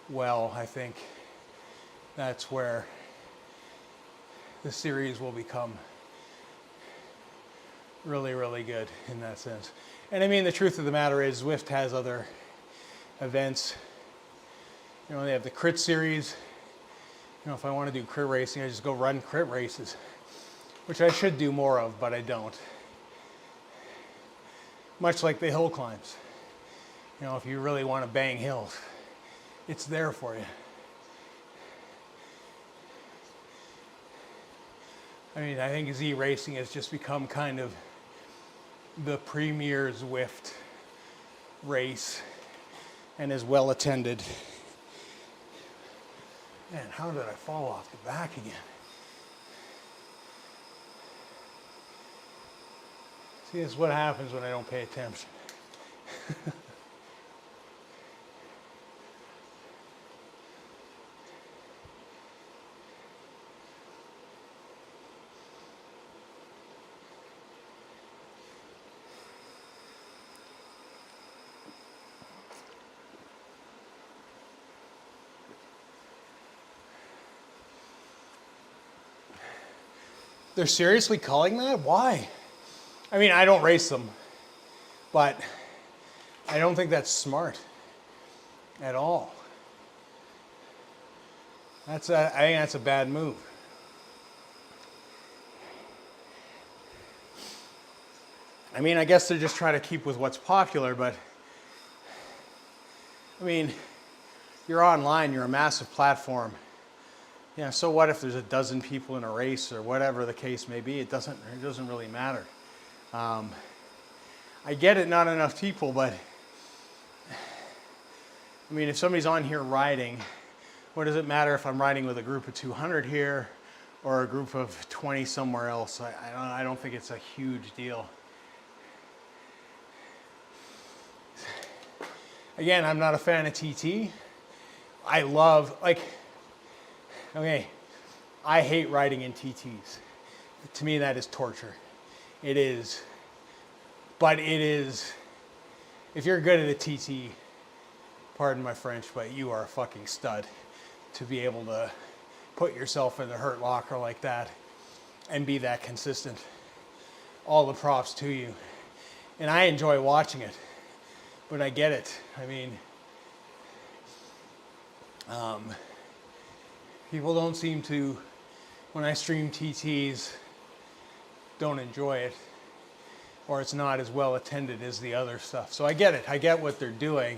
well, I think that's where the series will become really, really good in that sense. And I mean, the truth of the matter is Zwift has other events. They have the crit series. If I want to do crit racing, I just go run crit races, which I should do more of, but I don't. Much like the hill climbs. If you really want to bang hills, it's there for you. I mean, I think zracing has just become kind of the premier Zwift race and is well attended. Man, how did I fall off the back again? See, this is what happens when I don't pay attention. They're seriously calling that? Why? I mean, I don't race them, but I don't think that's smart at all. I think that's a bad move. I mean, I guess they're just trying to keep with what's popular, but I mean, you're online, you're a massive platform. Yeah, so what if there's a dozen people in a race or whatever the case may be? It doesn't really matter. I get it, not enough people, but I mean, if somebody's on here riding, what does it matter if I'm riding with a group of 200 here or a group of 20 somewhere else? I don't think it's a huge deal. Again, I'm not a fan of TT. I hate riding in TTs. To me, that is torture. It is. But it is, if you're good at a TT, pardon my French, but you are a fucking stud to be able to put yourself in the hurt locker like that and be that consistent. All the props to you. And I enjoy watching it, but I get it. I mean, people don't seem to, when I stream TTs, don't enjoy it, or it's not as well attended as the other stuff. So I get it. I get what they're doing,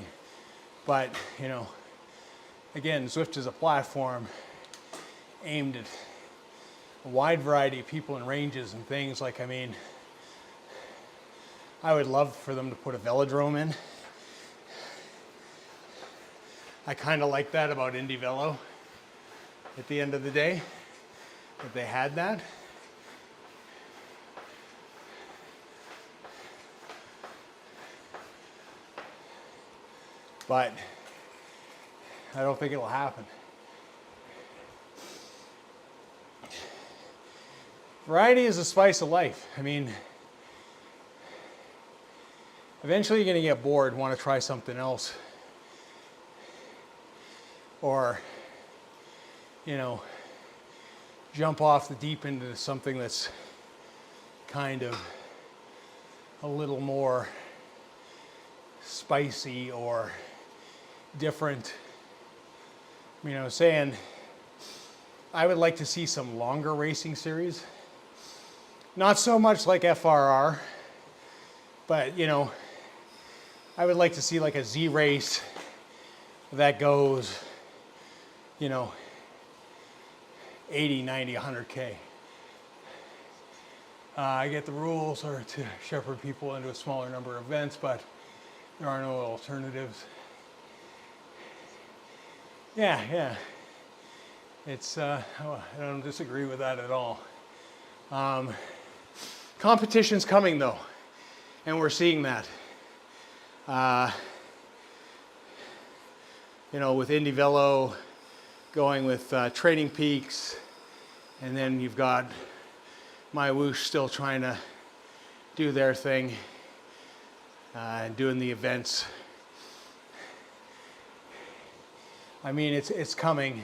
but again, Zwift is a platform aimed at a wide variety of people and ranges and things. Like, I mean, I would love for them to put a velodrome in. I kind of like that about Indie Velo at the end of the day, that they had that. But I don't think it'll happen. Variety is the spice of life. I mean, eventually you're going to get bored, want to try something else. Or, you know, jump off the deep end into something that's kind of a little more spicy or different. You know, saying I would like to see some longer racing series. Not so much like FRR, but you know, I would like to see like a Z race that goes, you know, 80, 90, 100K. I get the rules are to shepherd people into a smaller number of events, but there are no alternatives. Yeah. It's, I don't disagree with that at all. Competition's coming though, and we're seeing that. You know, with Indie Velo going with Training Peaks, and then you've got My Whoosh still trying to do their thing, and doing the events. I mean, it's coming.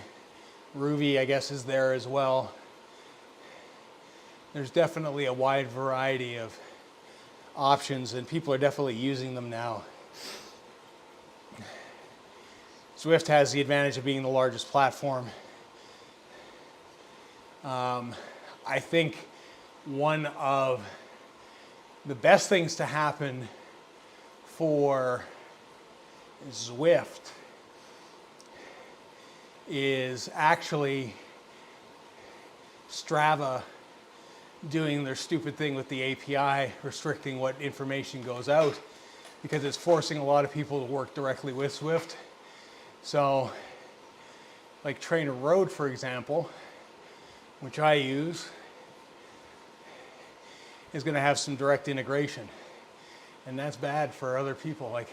Ruby, I guess, is there as well. There's definitely a wide variety of options, and people are definitely using them now. Zwift has the advantage of being the largest platform. I think one of the best things to happen for Zwift is actually Strava doing their stupid thing with the API, restricting what information goes out, because it's forcing a lot of people to work directly with Zwift. So, like Trainer Road, for example, which I use, is going to have some direct integration, and that's bad for other people. Like,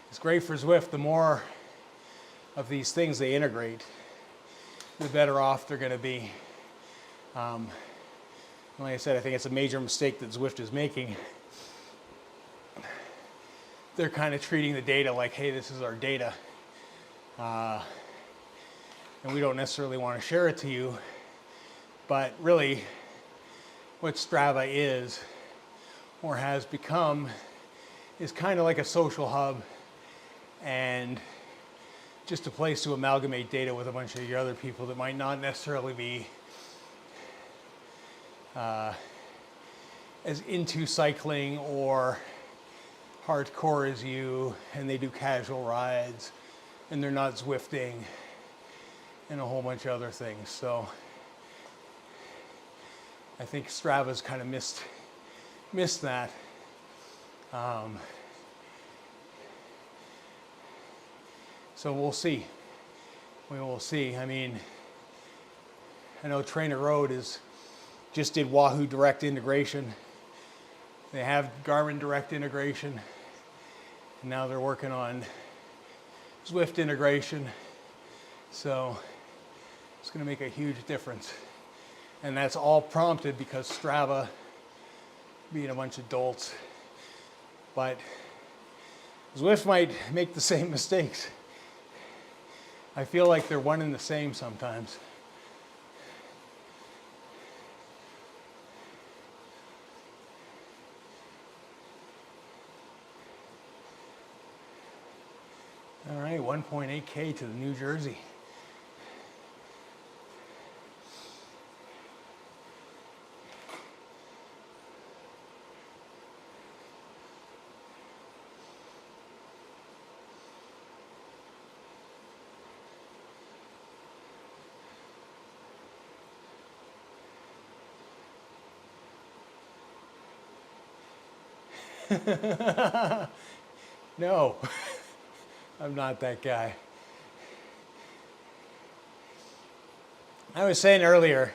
it's great for Zwift. The more of these things they integrate, the better off they're going to be. Like I said, I think it's a major mistake that Zwift is making. They're kind of treating the data like, hey, this is our data, and we don't necessarily want to share it to you. But really, what Strava is, or has become, is kind of like a social hub and just a place to amalgamate data with a bunch of your other people that might not necessarily be as into cycling or hardcore as you, and they do casual rides, and they're not Zwifting, and a whole bunch of other things. So I think Strava's kind of missed that. So we'll see. We will see. I mean, I know Trainer Road just did Wahoo direct integration. They have Garmin direct integration, and now they're working on Zwift integration. So it's going to make a huge difference. And that's all prompted because Strava being a bunch of dolts. But Zwift might make the same mistakes. I feel like they're one and the same sometimes. All right, 1.8K to the New Jersey. No, I'm not that guy. I was saying earlier,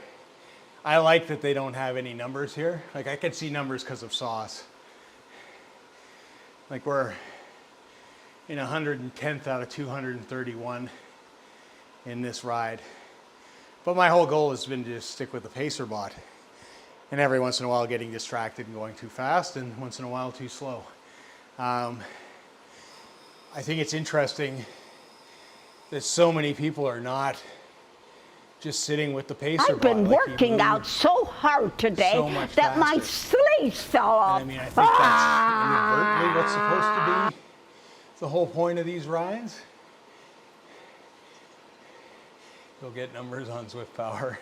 I like that they don't have any numbers here. Like I could see numbers because of sauce. Like we're in 110th out of 231 in this ride. But my whole goal has been to just stick with the pacer bot. And every once in a while getting distracted and going too fast, and once in a while too slow. I think it's interesting that so many people are not just sitting with the pacer I've been bot. Like, working out so hard today so much that my faster. sleeves fell off. And I mean, I think that's inadvertently what's supposed to be the whole point of these rides. You'll get numbers on Zwift Power.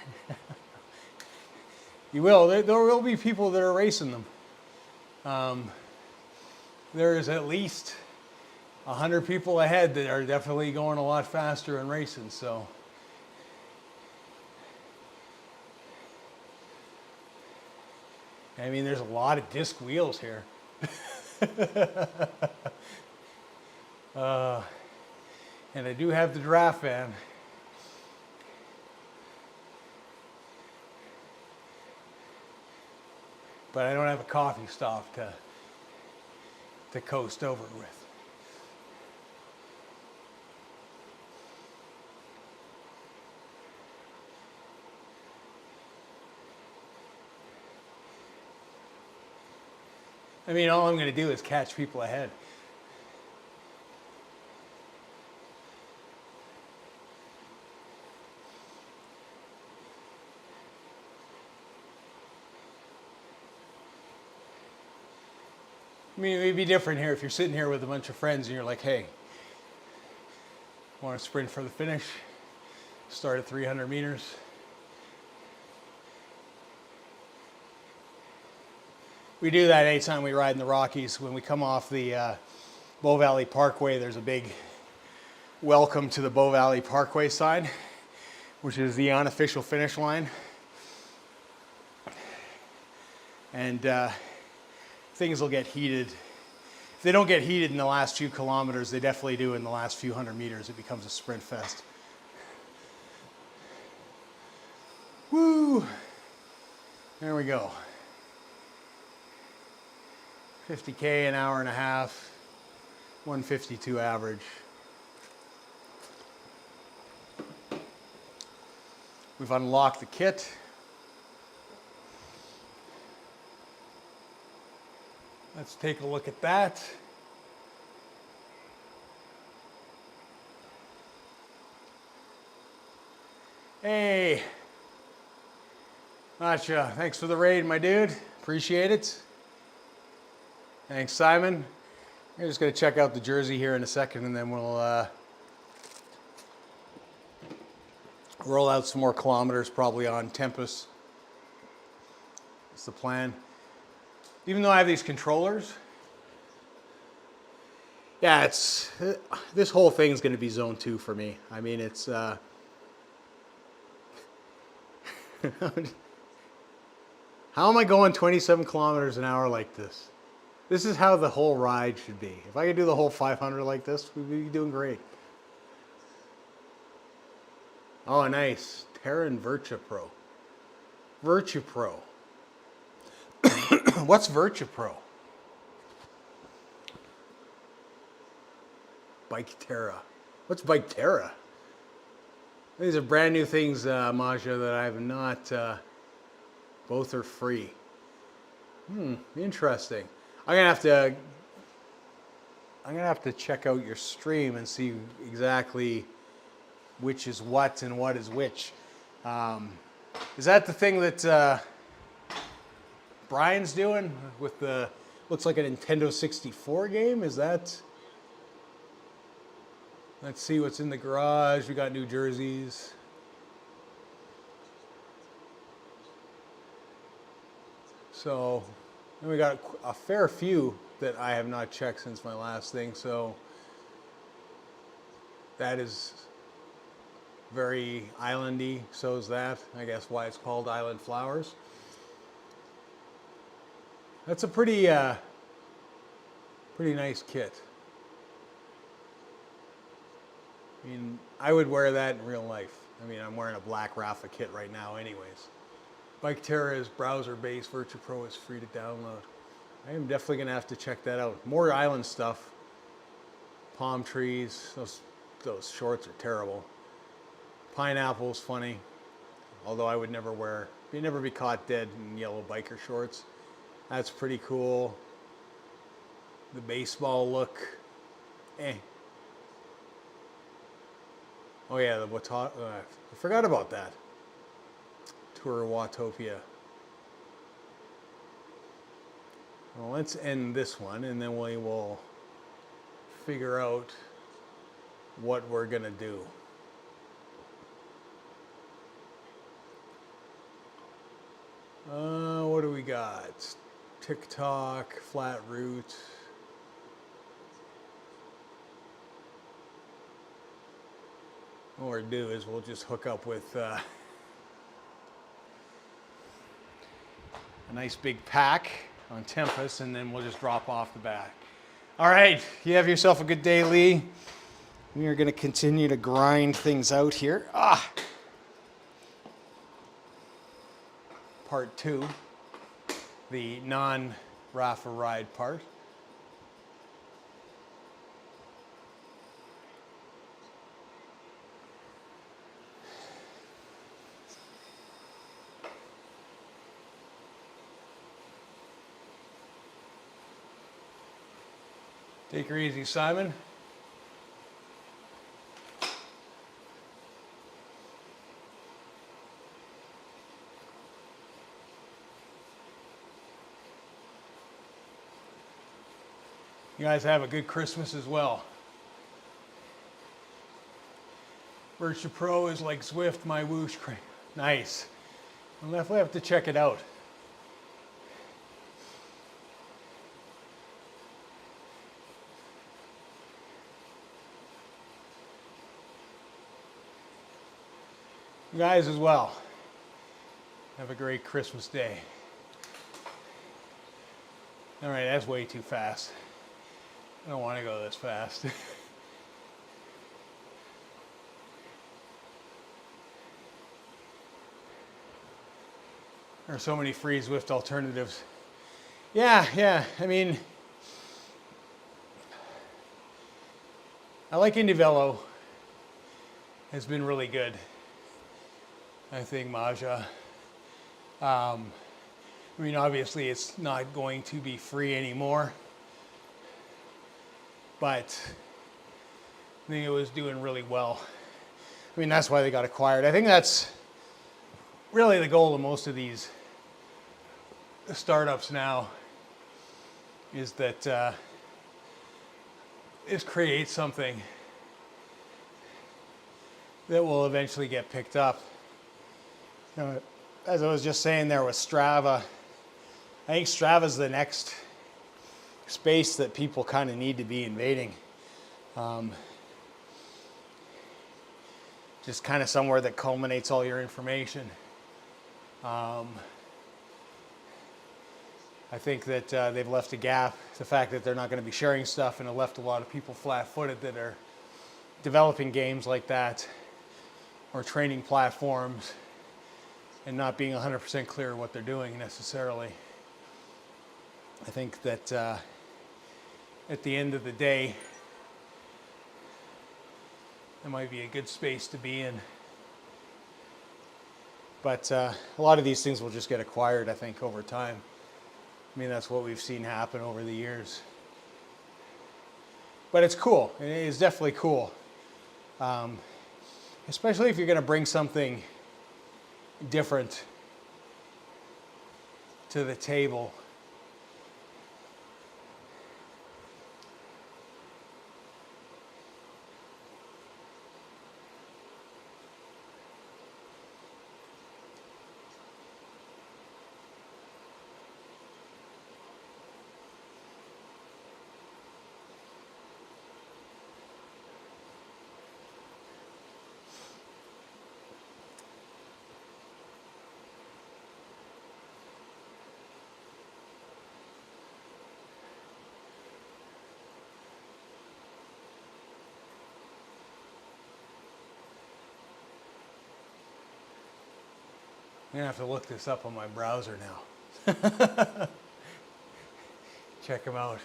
You will. There will be people that are racing them. There is at least 100 people ahead that are definitely going a lot faster and racing. So, I mean, there's a lot of disc wheels here. And I do have the draft van. But I don't have a coffee stop to coast over with. I mean, all I'm going to do is catch people ahead. I mean, it would be different here if you're sitting here with a bunch of friends and you're like, hey, want to sprint for the finish? Start at 300 meters. We do that anytime we ride in the Rockies. When we come off the Bow Valley Parkway, there's a big welcome to the Bow Valley Parkway sign, which is the unofficial finish line. And things will get heated. If they don't get heated in the last few kilometers, they definitely do in the last few hundred meters. It becomes a sprint fest. Woo! There we go. 50K an hour and a half, 152 average. We've unlocked the kit. Let's take a look at that. Hey, Asha, thanks for the raid, my dude. Appreciate it. Thanks, Simon. I'm just going to check out the jersey here in a second, and then we'll roll out some more kilometers, probably on Tempest. That's the plan. Even though I have these controllers, yeah, this whole thing's going to be zone 2 for me. I mean, it's how am I going 27 kilometers an hour like this? This is how the whole ride should be. If I could do the whole 500 like this, we'd be doing great. Oh, nice. Terran Virtua Pro. Virtua Pro. What's Virtua Pro? Bike Terra. What's Bike Terra? These are brand new things, Maja, that I have not. Both are free. Interesting. I'm gonna have to check out your stream and see exactly which is what and what is which. Is that the thing that Brian's doing with the, looks like a Nintendo 64 game? Is that? Let's see what's in the garage. We got new jerseys. So, and we got a fair few that I have not checked since my last thing. So that is very islandy. So is that. I guess why it's called Island Flowers. That's a pretty Pretty nice kit. I mean, I would wear that in real life. I mean, I'm wearing a black Rapha kit right now anyways. Bike Terra is browser-based. Virtua Pro is free to download. I am definitely going to have to check that out. More island stuff. Palm trees. Those shorts are terrible. Pineapple's funny. Although I would never wear, you'd never be caught dead in yellow biker shorts. That's pretty cool. The baseball look. Eh. Oh yeah, the I forgot about that. Tour of Watopia. Well, let's end this one and then we will figure out what we're gonna do. What do we got? TikTok, flat route. What we'll do is we'll just hook up with a nice big pack on Tempest, and then we'll just drop off the back. All right, you have yourself a good day, Lee. We are going to continue to grind things out here. Part 2, the non-Rapha ride part. Take her easy, Simon. You guys have a good Christmas as well. Virtua Pro is like Zwift, my whoosh. Nice. I'll definitely have to check it out. You guys as well. Have a great Christmas day. All right, that's way too fast. I don't want to go this fast. There are so many free Zwift alternatives. Yeah. I mean, I like Indivelo. It's been really good. I think Maja. I mean, obviously it's not going to be free anymore, but I think it was doing really well. I mean, that's why they got acquired. I think that's really the goal of most of these startups now, is that is create something that will eventually get picked up. You know, as I was just saying there with Strava, I think Strava's the next space that people kind of need to be invading. Just kind of somewhere that culminates all your information. I think that they've left a gap. The fact that they're not going to be sharing stuff, and it left a lot of people flat-footed that are developing games like that or training platforms and not being 100% clear what they're doing necessarily. I think that at the end of the day, it might be a good space to be in. But a lot of these things will just get acquired, I think, over time. I mean, that's what we've seen happen over the years. But it's cool. It is definitely cool. Especially if you're going to bring something different to the table. I'm gonna have to look this up on my browser now. Check them out.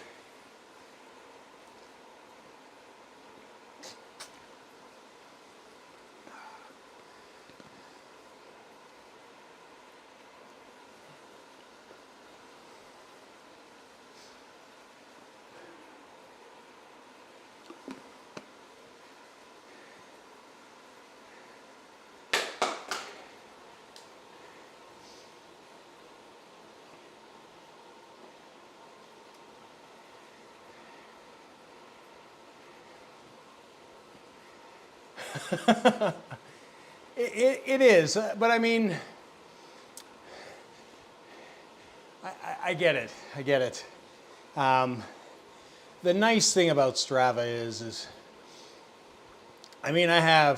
It is, but I mean, I get it. I get it. The nice thing about Strava is, I mean, I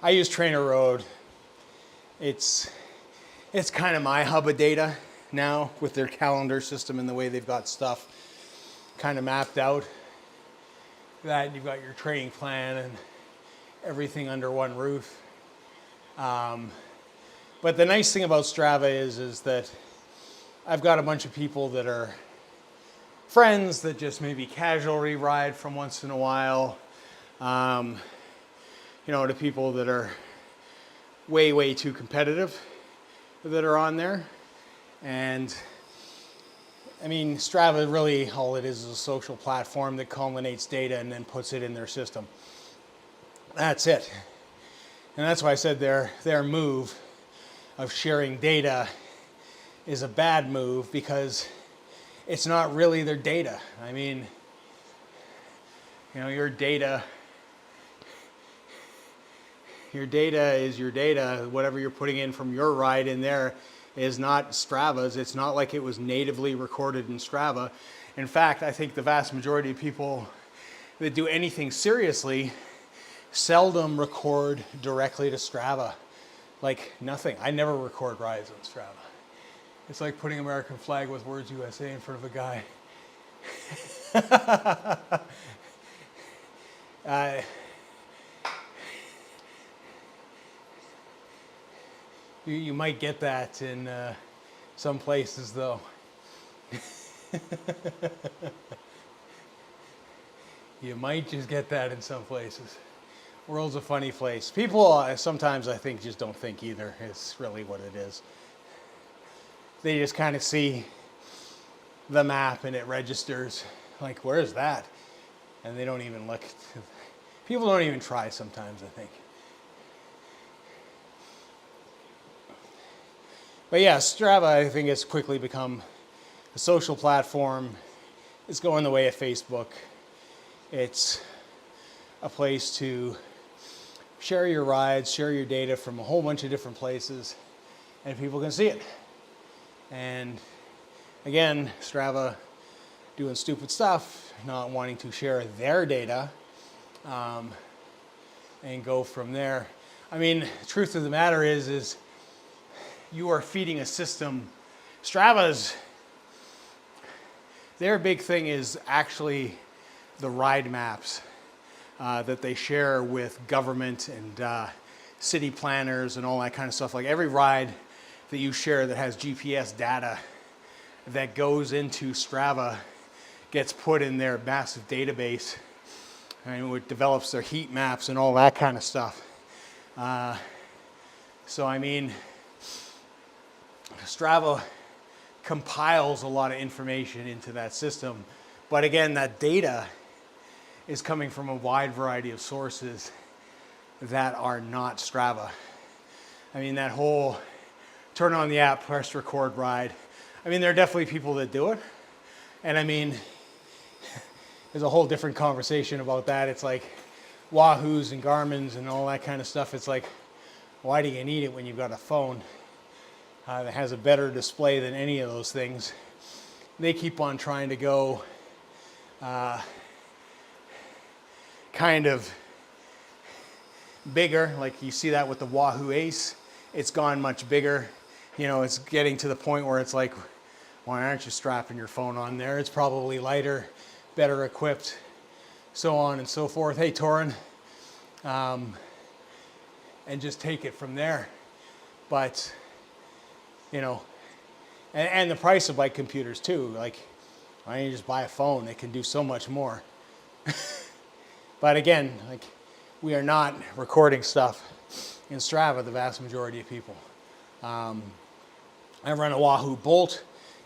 use Trainer Road. It's kind of my hub of data now with their calendar system and the way they've got stuff kind of mapped out. That you've got your training plan and everything under one roof. But the nice thing about Strava is that I've got a bunch of people that are friends that just maybe casually ride from once in a while. To people that are way too competitive that are on there. And I mean, Strava really, all it is a social platform that culminates data and then puts it in their system. That's it. And that's why I said their move of sharing data is a bad move, because it's not really their data. I mean, your data is your data. Whatever you're putting in from your ride in there is not Strava's. It's not like it was natively recorded in Strava. In fact, I think the vast majority of people that do anything seriously seldom record directly to Strava. Like nothing. I never record rides on Strava. It's like putting American flag with words USA in front of a guy. You might get that in some places, though. You might just get that in some places. World's a funny place. People sometimes, I think, just don't think either. It's really what it is. They just kind of see the map and it registers. Like, where is that? And they don't even look. People don't even try sometimes, I think. But yeah, Strava, I think, has quickly become a social platform. It's going the way of Facebook. It's a place to share your rides, share your data from a whole bunch of different places, and people can see it. And again, Strava doing stupid stuff, not wanting to share their data, and go from there. I mean, the truth of the matter is you are feeding a system. Their big thing is actually the ride maps that they share with government and city planners and all that kind of stuff. Like every ride that you share that has GPS data that goes into Strava gets put in their massive database, and it develops their heat maps and all that kind of stuff. So I mean, Strava compiles a lot of information into that system, but again, that data is coming from a wide variety of sources that are not Strava. I mean, that whole turn on the app, press record ride. I mean, there are definitely people that do it. And I mean, there's a whole different conversation about that. It's like Wahoos and Garmins and all that kind of stuff. It's like, why do you need it when you've got a phone that has a better display than any of those things? They keep on trying to go kind of bigger. Like you see that with the Wahoo Ace. It's gone much bigger. It's getting to the point where it's like, why aren't you strapping your phone on there? It's probably lighter, better equipped, so on and so forth. Hey, Torin. And just take it from there. But you know, and the price of bike computers too. Like, why don't you just buy a phone? It can do so much more. But again, like, we are not recording stuff in Strava, the vast majority of people. I run a Wahoo Bolt.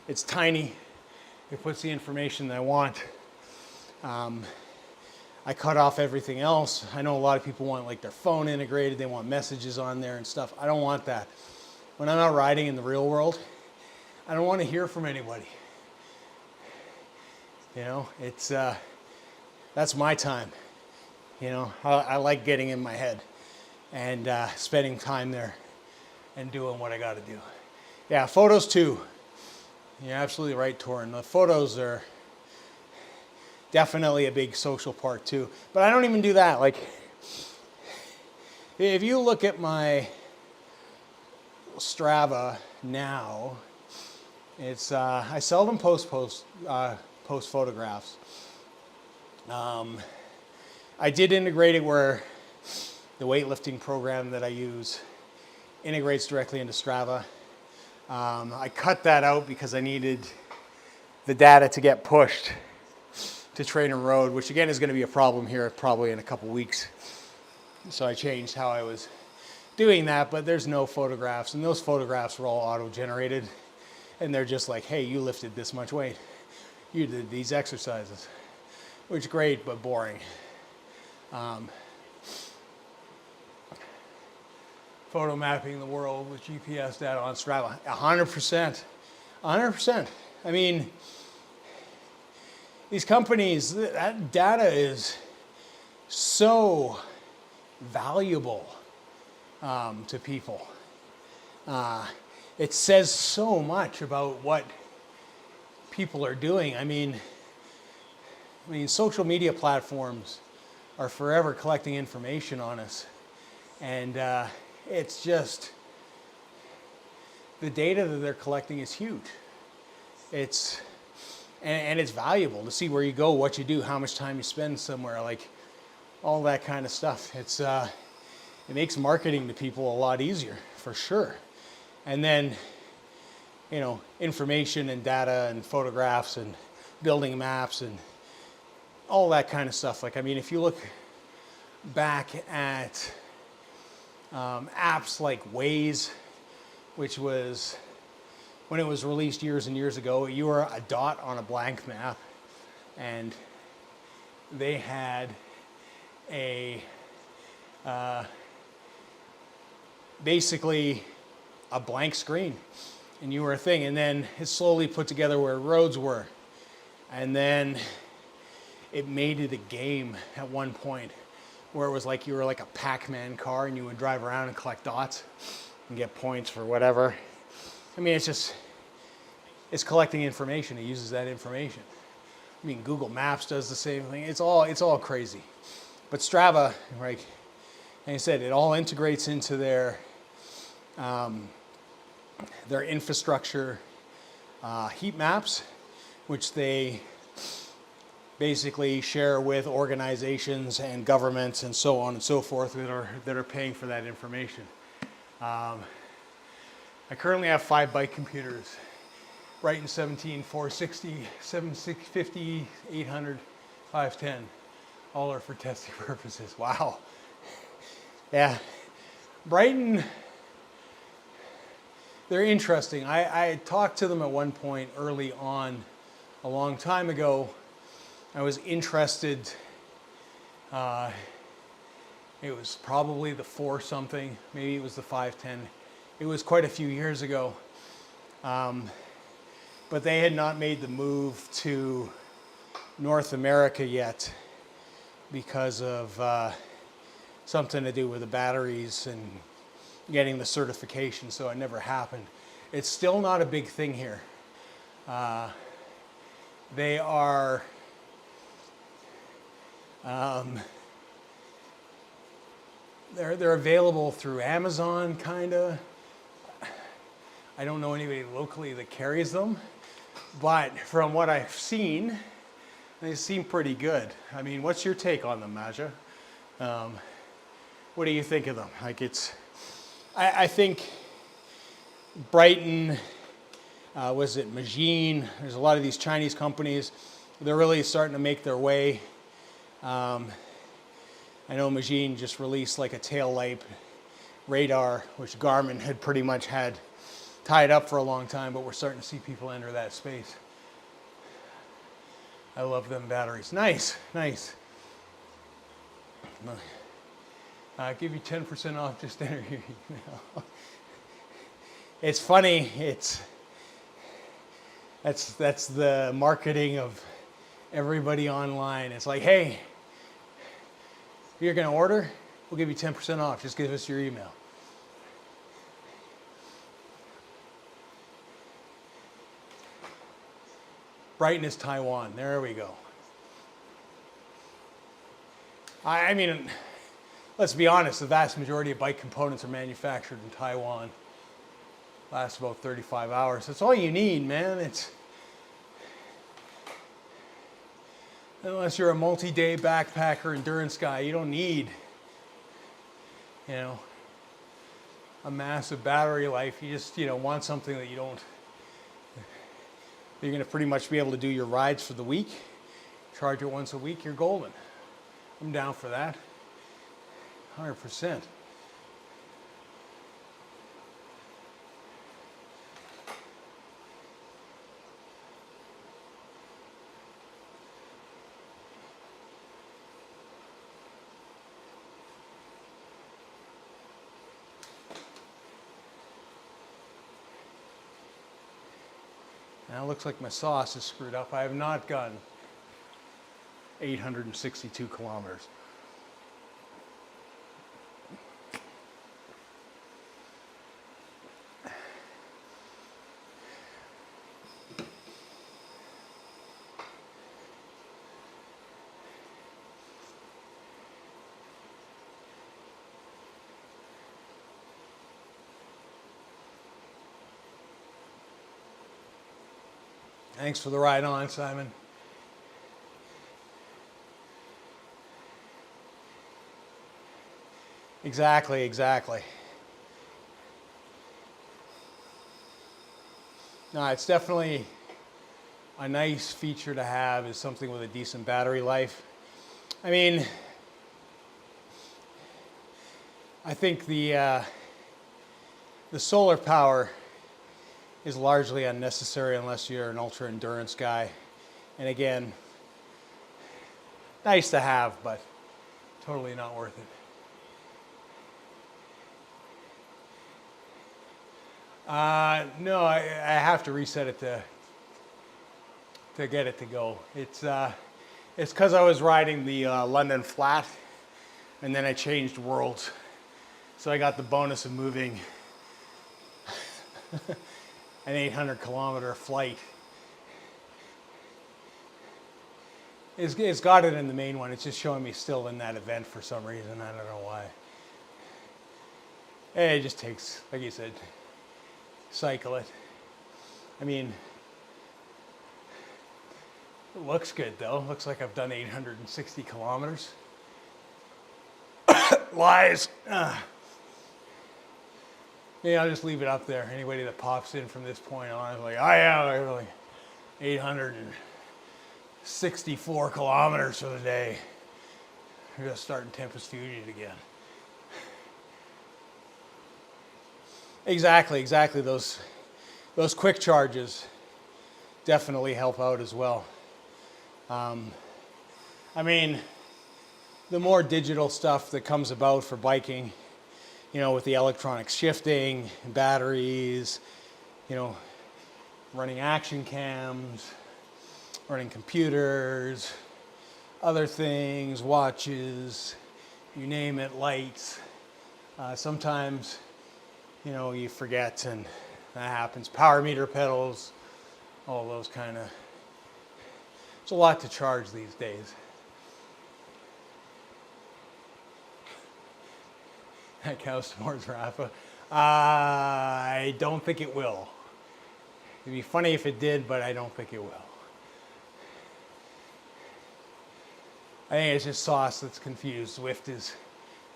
It's tiny. It puts the information that I want. I cut off everything else. I know a lot of people want like their phone integrated. They want messages on there and stuff. I don't want that. When I'm out riding in the real world, I don't want to hear from anybody. You know, it's that's my time. You know, I like getting in my head and spending time there and doing what I got to do. Yeah, photos too. You're absolutely right, Torrin. The photos are definitely a big social part too. But I don't even do that. Like, if you look at my Strava now, it's I seldom post photographs. I did integrate it where the weightlifting program that I use integrates directly into Strava. I cut that out because I needed the data to get pushed to Trainer Road, which again is going to be a problem here probably in a couple weeks. So I changed how I was doing that, but there's no photographs, and those photographs were all auto-generated, and they're just like, hey, you lifted this much weight, you did these exercises, which is great but boring. Photo mapping the world with GPS data on Strava, 100%, 100%. I mean, these companies, that data is so valuable to people. It says so much about what people are doing. I mean, social media platforms are forever collecting information on us, and it's just, the data that they're collecting is huge. It's it's valuable to see where you go, what you do, how much time you spend somewhere, like all that kind of stuff. It's it makes marketing to people a lot easier, for sure. And then, you know, information and data and photographs and building maps and all that kind of stuff. Like, I mean, if you look back at apps like Waze, which was, when it was released years and years ago, you were a dot on a blank map, and they had a basically a blank screen, and you were a thing, and then it slowly put together where roads were, and then it made it a game at one point where it was like you were like a Pac-Man car, and you would drive around and collect dots and get points for whatever. I mean, it's collecting information. It uses that information. I mean, Google Maps does the same thing. It's all crazy. But Strava, right, like I said, it all integrates into their infrastructure heat maps, which they basically share with organizations and governments and so on and so forth that are paying for that information. I currently have 5 bike computers, Brighton 17, 460, 750, 800, 510. All are for testing purposes. Wow. Yeah. Brighton, they're interesting. I talked to them at one point early on, a long time ago. I was interested. It was probably the 4 something, maybe it was the 510. It was quite a few years ago. But they had not made the move to North America yet because of something to do with the batteries and getting the certification, so it never happened. It's still not a big thing here. They are they're available through Amazon, kinda. I don't know anybody locally that carries them, but from what I've seen, they seem pretty good. I mean, what's your take on them, Maja? What do you think of them? Like, I think Brighton, was it Magine? There's a lot of these Chinese companies. They're really starting to make their way. I know Magine just released like a tail light radar, which Garmin had pretty much had tied up for a long time, but we're starting to see people enter that space. I love them batteries. Nice, nice. Give you 10% off, just enter your email. It's funny, that's the marketing of everybody online. It's like, hey, you're gonna order, we'll give you 10% off, just give us your email. Brighton is Taiwan, there we go. I mean, let's be honest, the vast majority of bike components are manufactured in Taiwan. Lasts about 35 hours. That's all you need, man. Unless you're a multi-day backpacker endurance guy, you don't need, a massive battery life. You just, want something that you're going to pretty much be able to do your rides for the week. Charge it once a week, you're golden. I'm down for that. 100%. Now it looks like my sauce is screwed up. I have not gone 862 kilometers. Thanks for the ride on, Simon. Exactly. No, it's definitely a nice feature to have, is something with a decent battery life. I mean, I think the solar power is largely unnecessary unless you're an ultra endurance guy. And again, nice to have, but totally not worth it. No, I have to reset it to get it to go. It's because I was riding the London flat, and then I changed worlds, so I got the bonus of moving an 800 kilometer flight. It's got it in the main one. It's just showing me still in that event for some reason. I don't know why. It just takes, like you said, cycle it. I mean, it looks good though. Looks like I've done 860 kilometers. Lies. Yeah, I'll just leave it up there. Anybody that pops in from this point on is like, oh yeah, I really 864 kilometers for the day. We're just starting Tempest Fusion again. Exactly. Those quick charges definitely help out as well. I mean, the more digital stuff that comes about for biking, with the electronic shifting, batteries, running action cams, running computers, other things, watches, you name it, lights. Sometimes, you forget, and that happens. Power meter pedals, all those kind of. There's a lot to charge these days. That cow s'mores, Rapha. I don't think it will. It'd be funny if it did, but I don't think it will. I think it's just sauce that's confused. Zwift is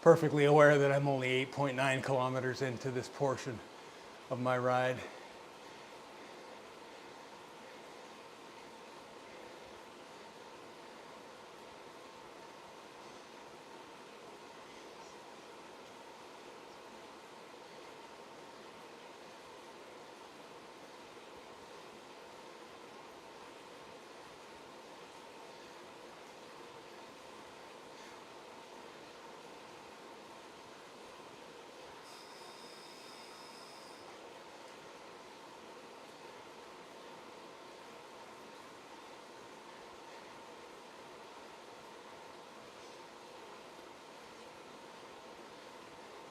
perfectly aware that I'm only 8.9 kilometers into this portion of my ride.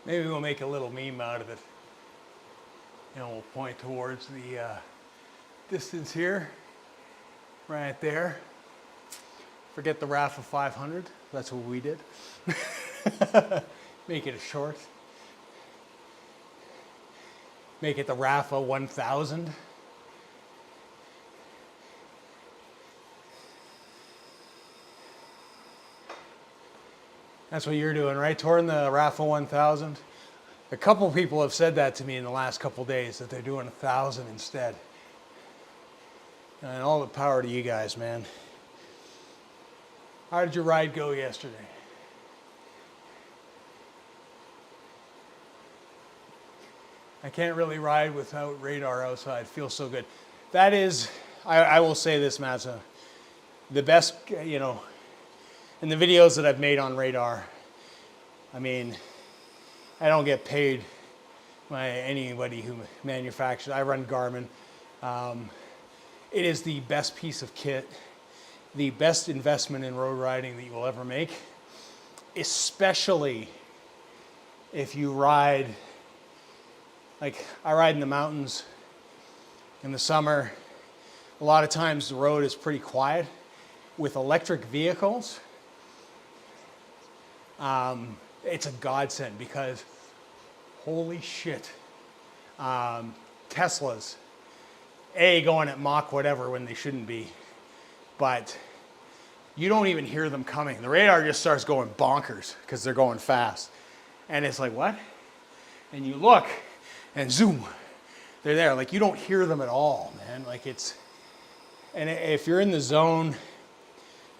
Maybe we'll make a little meme out of it. You know, we'll point towards the distance here, right there. Forget the Rapha 500. That's what we did. Make it a short. Make it the Rapha 1000. That's what you're doing, right? Touring the Rapha 1000. A couple people have said that to me in the last couple days, that they're doing 1,000 instead. And all the power to you guys, man. How did your ride go yesterday? I can't really ride without radar outside. It feels so good. That is, I will say this, Matza, the best, you know, in the videos that I've made on radar, I mean, I don't get paid by anybody who manufactures. I run Garmin. It is the best piece of kit, the best investment in road riding that you will ever make, especially if you ride, like I ride in the mountains in the summer. A lot of times the road is pretty quiet. With electric vehicles, it's a godsend because holy shit, Teslas, going at Mach whatever when they shouldn't be, but you don't even hear them coming. The radar just starts going bonkers because they're going fast. And it's like, what? And you look and zoom, they're there. Like you don't hear them at all, man. Like it's, and if you're in the zone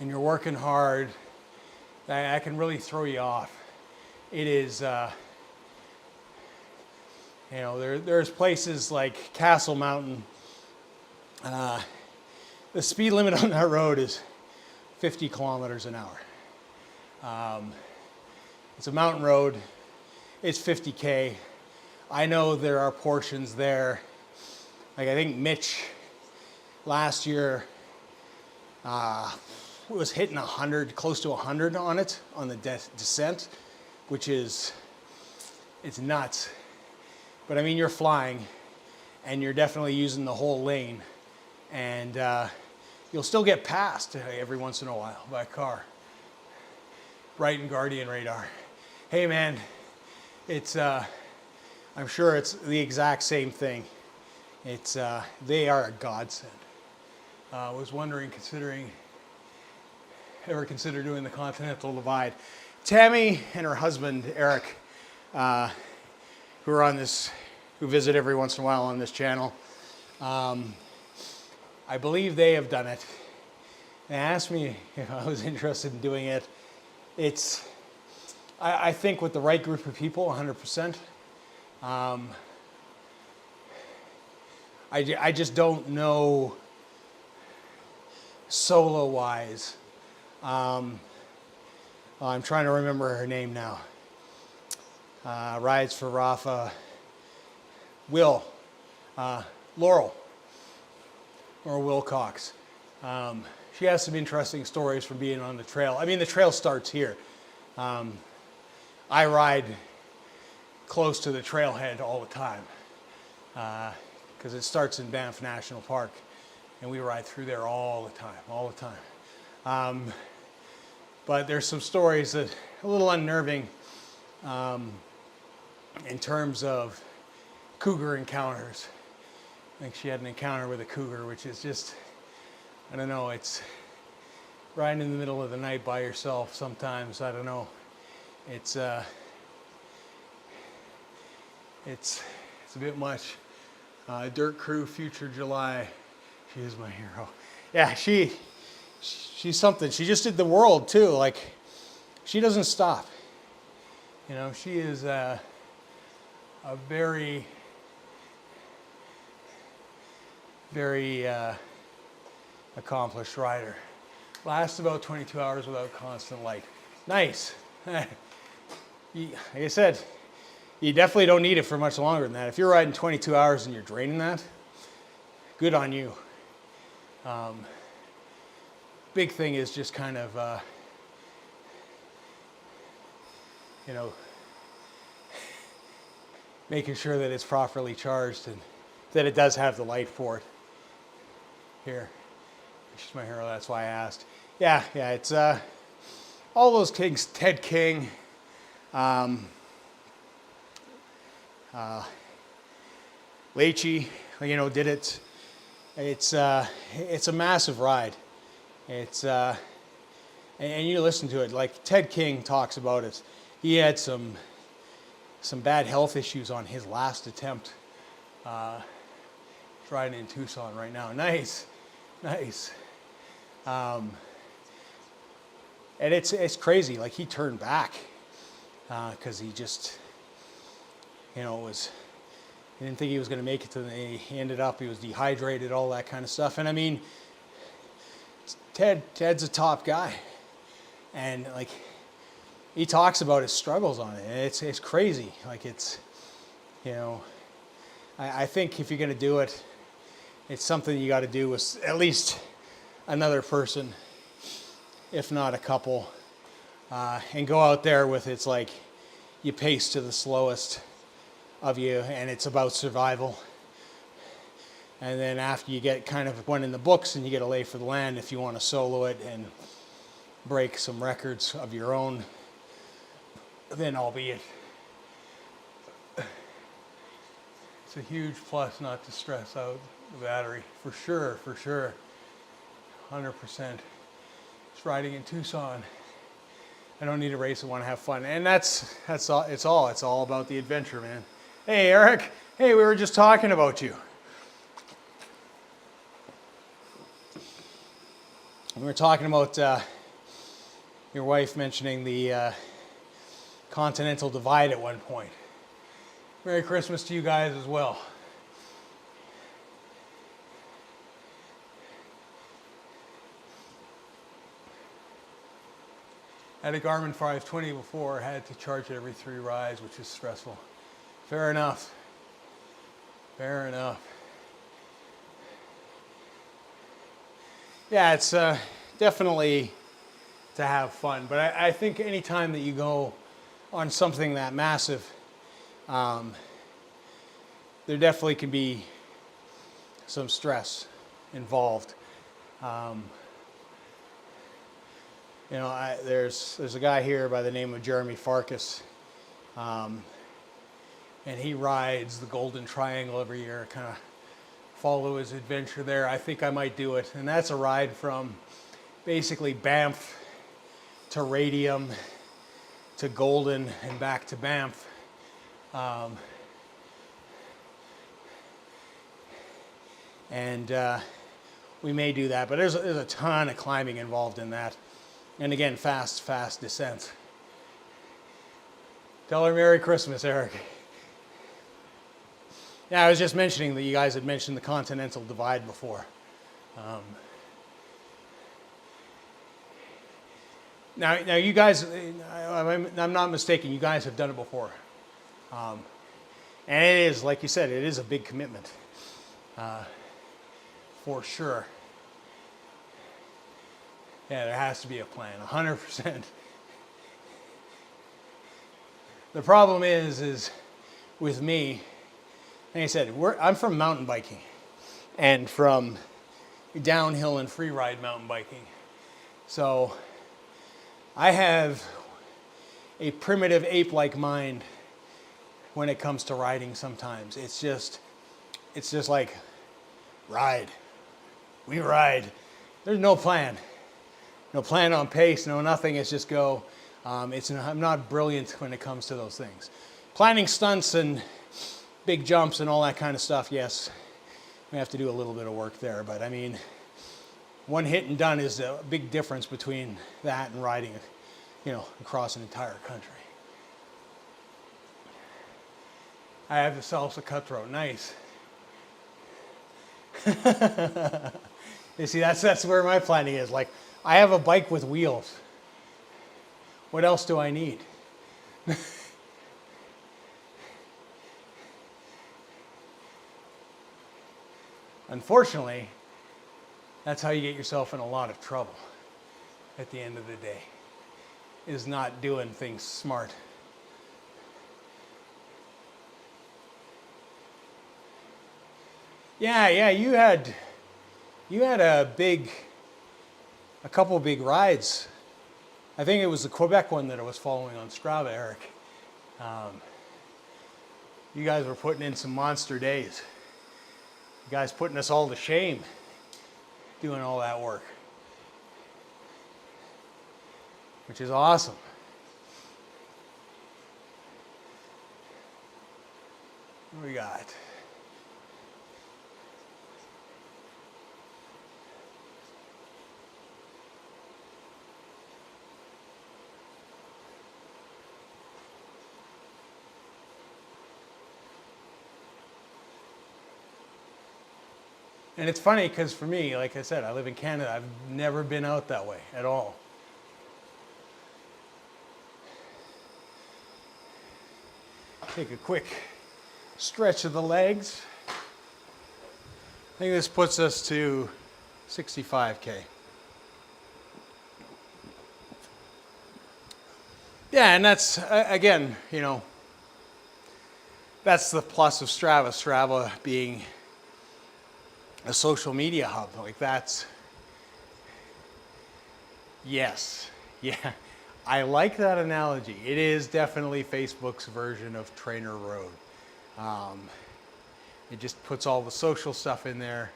and you're working hard, that can really throw you off. It is, you know, there's places like Castle Mountain. The speed limit on that road is 50 kilometers an hour. It's a mountain road. It's 50K. I know there are portions there. Like I think Mitch last year was hitting 100, close to 100 on it, on the descent, which is, it's nuts. But I mean, you're flying and you're definitely using the whole lane, and you'll still get passed every once in a while by a car. Bright and Guardian radar. Hey man, it's, I'm sure it's the exact same thing. It's, they are a godsend. I was wondering, ever consider doing the Continental Divide. Tammy and her husband, Eric, who are on this, who visit every once in a while on this channel, I believe they have done it. They asked me if I was interested in doing it. It's, I think with the right group of people, 100%. I just don't know solo-wise. I'm trying to remember her name now. Rides for Rapha. Laurel Wilcox. She has some interesting stories from being on the trail. I mean, the trail starts here. I ride close to the trailhead all the time because it starts in Banff National Park, and we ride through there all the time. But there's some stories that are a little unnerving in terms of cougar encounters. I think she had an encounter with a cougar, which is just, I don't know, it's riding in the middle of the night by yourself sometimes, I don't know. It's a bit much. Dirt Crew Future July. She is my hero. Yeah, she's something. She just did the world too. Like, she doesn't stop. You know, she is a very, very accomplished rider. Lasts about 22 hours without constant light. Nice. Like I said, you definitely don't need it for much longer than that. If you're riding 22 hours and you're draining that, good on you. Big thing is just kind of, you know, making sure that it's properly charged and that it does have the light for it. Here, she's my hero, that's why I asked. Yeah, it's all those kings, Ted King, Leachy, you know, did it. It's a massive ride. It's and you listen to it, like Ted King talks about it. He had some bad health issues on his last attempt. He's riding in Tucson right now. Nice. And it's crazy. Like, he turned back because he just, you know, he didn't think he was going to make it to the, he ended up, he was dehydrated, all that kind of stuff. And I mean, Ted's a top guy. And like, he talks about his struggles on it. And it's crazy. Like, it's, you know, I think if you're going to do it, it's something you got to do with at least another person, if not a couple, and go out there with, it's like you pace to the slowest of you, and it's about survival. And then after you get kind of one in the books and you get a lay for the land, if you want to solo it and break some records of your own, then albeit. It's a huge plus not to stress out the battery, for sure, 100%. Just riding in Tucson. I don't need to race, I want to have fun. And that's all, it's all about the adventure, man. Hey, Eric. Hey, we were just talking about you. We were talking about your wife mentioning the Continental Divide at one point. Merry Christmas to you guys as well. I had a Garmin 520 before, had to charge it every 3 rides, which is stressful. Fair enough. Yeah, it's definitely to have fun, but I think any time that you go on something that massive, there definitely can be some stress involved. You know, there's a guy here by the name of Jeremy Farkas, and he rides the Golden Triangle every year, kind of follow his adventure there. I think I might do it. And that's a ride from basically Banff to Radium to Golden and back to Banff. We may do that, but there's a ton of climbing involved in that. And again, fast descent. Tell her Merry Christmas, Eric. Yeah, I was just mentioning that you guys had mentioned the Continental Divide before. Now you guys, I'm not mistaken, you guys have done it before. And it is, like you said, it is a big commitment. For sure. Yeah, there has to be a plan, 100%. The problem is with me, like I said, I'm from mountain biking and from downhill and free ride mountain biking. So I have a primitive ape-like mind when it comes to riding sometimes. It's just like, ride. We ride. There's no plan. No plan on pace, no nothing. It's just go. I'm not brilliant when it comes to those things. Planning stunts and big jumps and all that kind of stuff, yes, we have to do a little bit of work there. But I mean, one hit and done is a big difference between that and riding, across an entire country. I have the salsa cutthroat, nice. You see, that's where my planning is. Like, I have a bike with wheels. What else do I need? Unfortunately, that's how you get yourself in a lot of trouble at the end of the day, is not doing things smart. Yeah, you had a couple big rides. I think it was the Quebec one that I was following on Strava, Eric. You guys were putting in some monster days. You guys putting us all to shame doing all that work, which is awesome. What do we got? And it's funny because for me, like I said, I live in Canada. I've never been out that way at all. Take a quick stretch of the legs. I think this puts us to 65K. Yeah, and that's, again, that's the plus of Strava. Strava being a social media hub, like that's, yes, yeah, I like that analogy. It is definitely Facebook's version of Trainer Road. It just puts all the social stuff in there,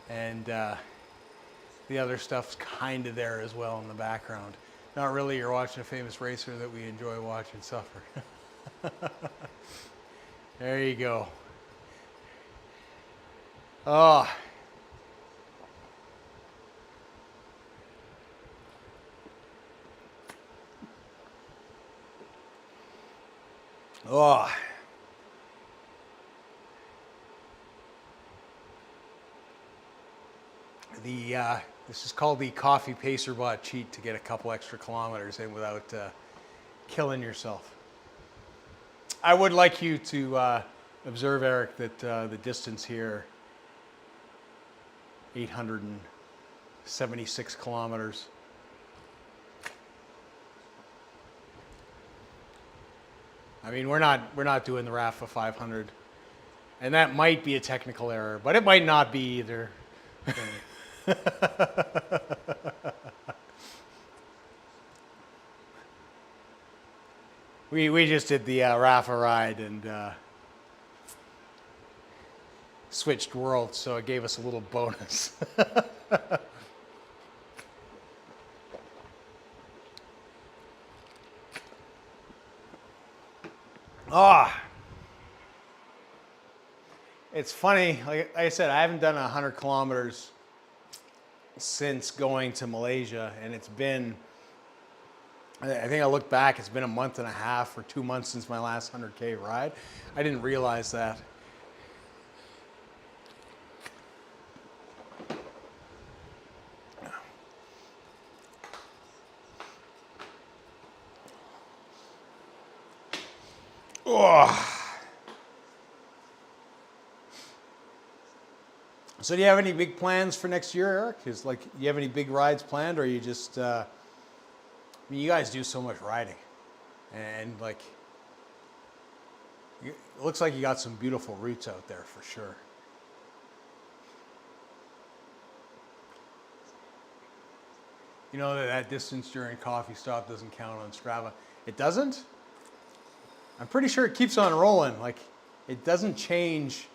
and the other stuff's kind of there as well in the background. Not really, you're watching a famous racer that we enjoy watching suffer. There you go. Oh. Oh. This is called the coffee pacer bot cheat to get a couple extra kilometers in without killing yourself. I would like you to observe, Eric, that the distance here, 876 kilometers. I mean, we're not doing the Rapha 500, and that might be a technical error, but it might not be either. We just did the Rapha ride and switched worlds, so it gave us a little bonus. Ah, it's funny. Like I said, I haven't done 100 kilometers since going to Malaysia, and it's been, I think I look back, it's been a month and a half or 2 months since my last 100K ride. I didn't realize that. Oh. So do you have any big plans for next year, Eric? Is like, you have any big rides planned, or you just, I mean, you guys do so much riding, and like, it looks like you got some beautiful routes out there for sure. You know that distance during coffee stop doesn't count on Strava. It doesn't? I'm pretty sure it keeps on rolling. Like, it doesn't change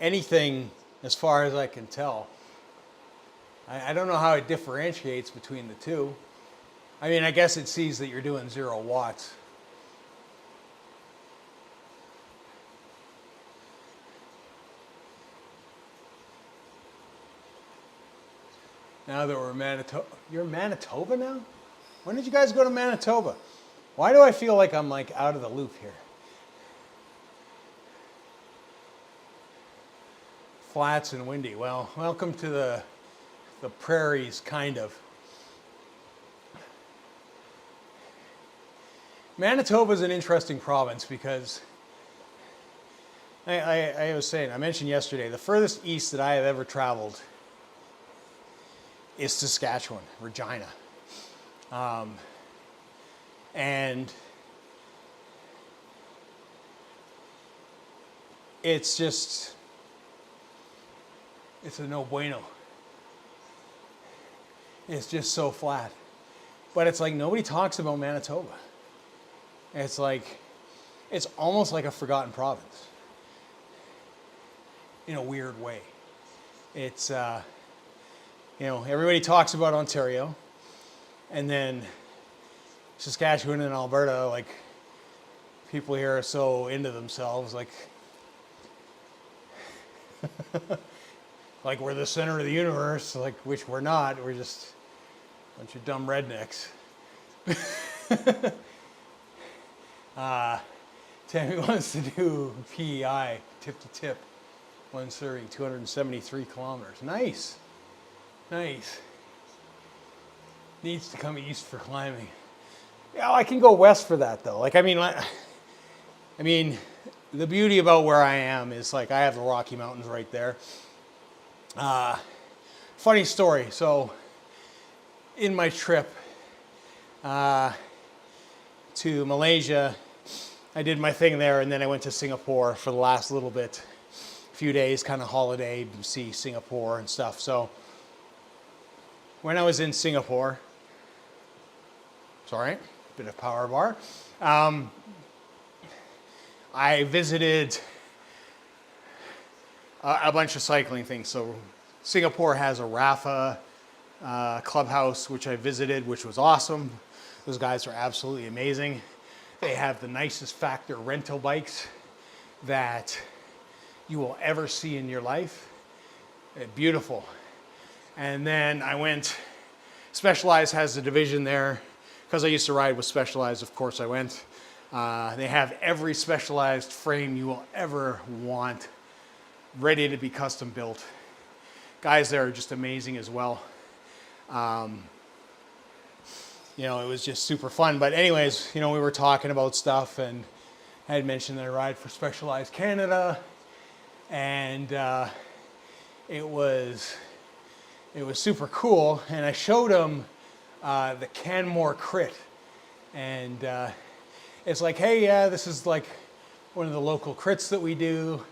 anything as far as I can tell. I don't know how it differentiates between the two. I mean, I guess it sees that you're doing 0 watts. Now that we're in Manitoba. You're in Manitoba now? When did you guys go to Manitoba? Why do I feel like I'm like out of the loop here? Flats and windy. Well, welcome to the prairies, kind of. Manitoba is an interesting province because I was saying, I mentioned yesterday, the furthest east that I have ever traveled is Saskatchewan, Regina. And it's just, it's a no bueno. It's just so flat. But it's like nobody talks about Manitoba. It's like, it's almost like a forgotten province in a weird way. It's, everybody talks about Ontario, and then Saskatchewan and Alberta, like, people here are so into themselves, like, like we're the center of the universe, like, which we're not. We're just a bunch of dumb rednecks. Tammy wants to do PEI, tip to tip, one Surrey, 273 kilometers. Nice. Nice. Needs to come east for climbing. Yeah, I can go west for that though. Like, I mean, the beauty about where I am is like I have the Rocky Mountains right there. Funny story. So, in my trip to Malaysia, I did my thing there, and then I went to Singapore for the last little bit, few days, kind of holiday, see Singapore and stuff. So, when I was in Singapore, sorry, bit of power bar. I visited a bunch of cycling things. So Singapore has a Rapha clubhouse, which I visited, which was awesome. Those guys are absolutely amazing. They have the nicest factor rental bikes that you will ever see in your life. Beautiful. And then I went, Specialized has a division there. Because I used to ride with Specialized, of course I went. They have every Specialized frame you will ever want, ready to be custom built. Guys there are just amazing as well. It was just super fun. But anyways, we were talking about stuff, and I had mentioned that I ride for Specialized Canada, and it was super cool. And I showed him the Canmore Crit, and it's like, hey, yeah, this is like one of the local crits that we do.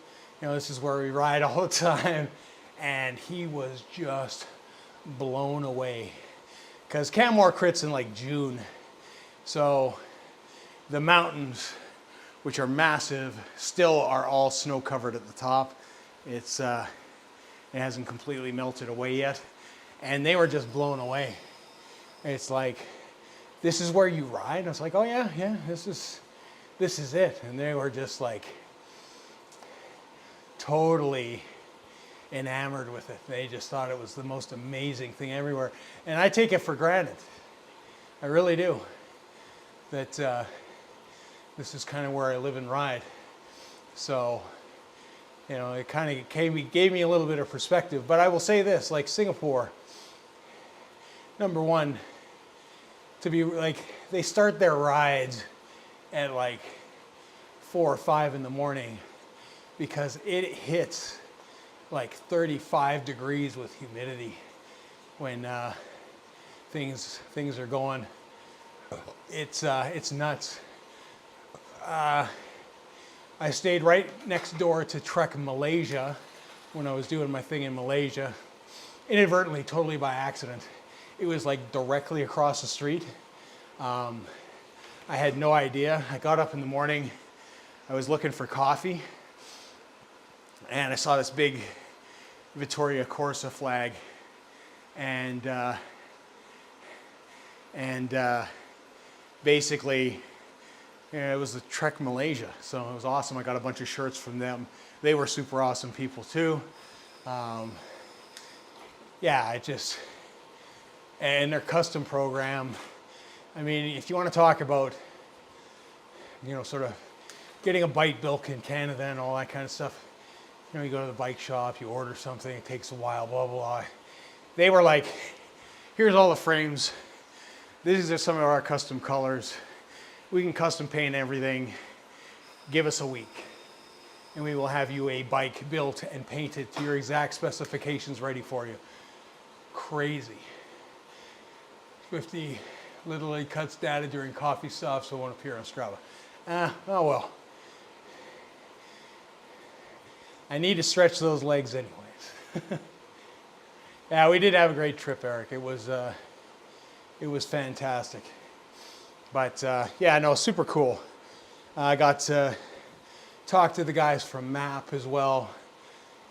This is where we ride all the time. And he was just blown away, because Canmore Crit's in like June, so the mountains, which are massive, still are all snow covered at the top. It hasn't completely melted away yet, and they were just blown away. It's like, this is where you ride? And I was like, oh yeah, this is it. And they were just like totally enamored with it. They just thought it was the most amazing thing everywhere. And I take it for granted. I really do. That this is kind of where I live and ride. So, it kind of gave me a little bit of perspective. But I will say this, like Singapore, number one, to be like, they start their rides at like 4 or 5 in the morning, because it hits like 35 degrees with humidity when things are going. It's nuts. I stayed right next door to Trek Malaysia when I was doing my thing in Malaysia, inadvertently, totally by accident. It was like directly across the street. I had no idea. I got up in the morning, I was looking for coffee, and I saw this big Vittoria Corsa flag, and basically, it was the Trek Malaysia, so it was awesome. I got a bunch of shirts from them. They were super awesome people too. and their custom program. I mean, if you want to talk about, sort of getting a bike built in Canada and all that kind of stuff, you go to the bike shop, you order something, it takes a while, blah, blah, blah. They were like, here's all the frames. These are some of our custom colors. We can custom paint everything. Give us a week, and we will have you a bike built and painted to your exact specifications ready for you. Crazy. Swifty literally cuts data during coffee stops, so it won't appear on Strava. Oh well. I need to stretch those legs anyways. Yeah, we did have a great trip, Eric. It was fantastic. But yeah, no, super cool. I got to talk to the guys from MAP as well.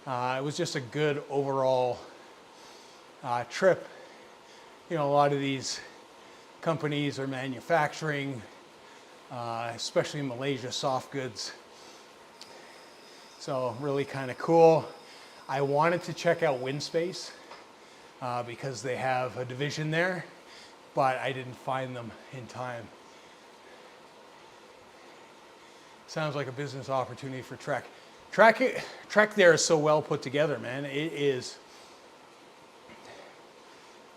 It was just a good overall trip. A lot of these companies are manufacturing, especially in Malaysia, soft goods. So really kind of cool. I wanted to check out Windspace because they have a division there, but I didn't find them in time. Sounds like a business opportunity for Trek. Trek there is so well put together, man. It is,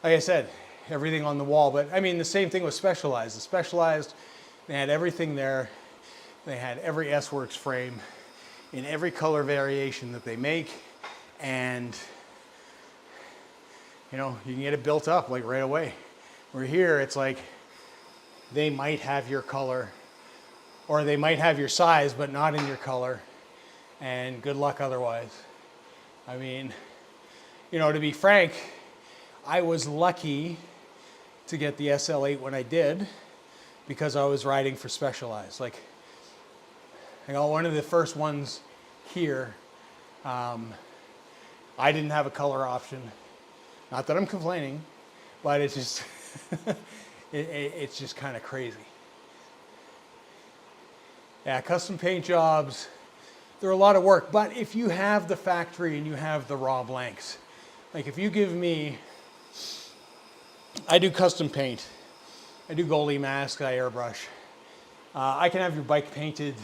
like I said, everything on the wall. But I mean, the same thing with Specialized. The Specialized, they had everything there. They had every S-Works frame in every color variation that they make. And, you can get it built up like right away. Where here, it's like they might have your color, or they might have your size, but not in your color, and good luck otherwise. I mean, to be frank, I was lucky to get the SL8 when I did, because I was riding for Specialized. Like, I got one of the first ones here. I didn't have a color option. Not that I'm complaining, but it's just, it's just kind of crazy. Yeah, custom paint jobs, they're a lot of work, but if you have the factory and you have the raw blanks, like if you give me, I do custom paint, I do goalie masks, I airbrush. I can have your bike painted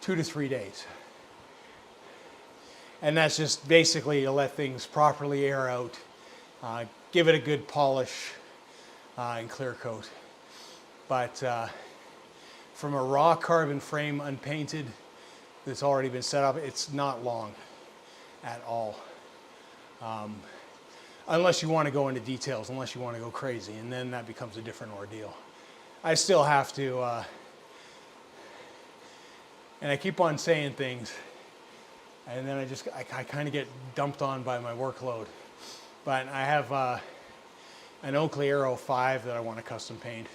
2 to 3 days. And that's just basically to let things properly air out, give it a good polish and clear coat. But from a raw carbon frame unpainted that's already been set up, it's not long at all. Unless you want to go into details, unless you want to go crazy, and then that becomes a different ordeal. I still have to, and I keep on saying things, and then I kind of get dumped on by my workload. But I have an Oakley Aero 5 that I want to custom paint.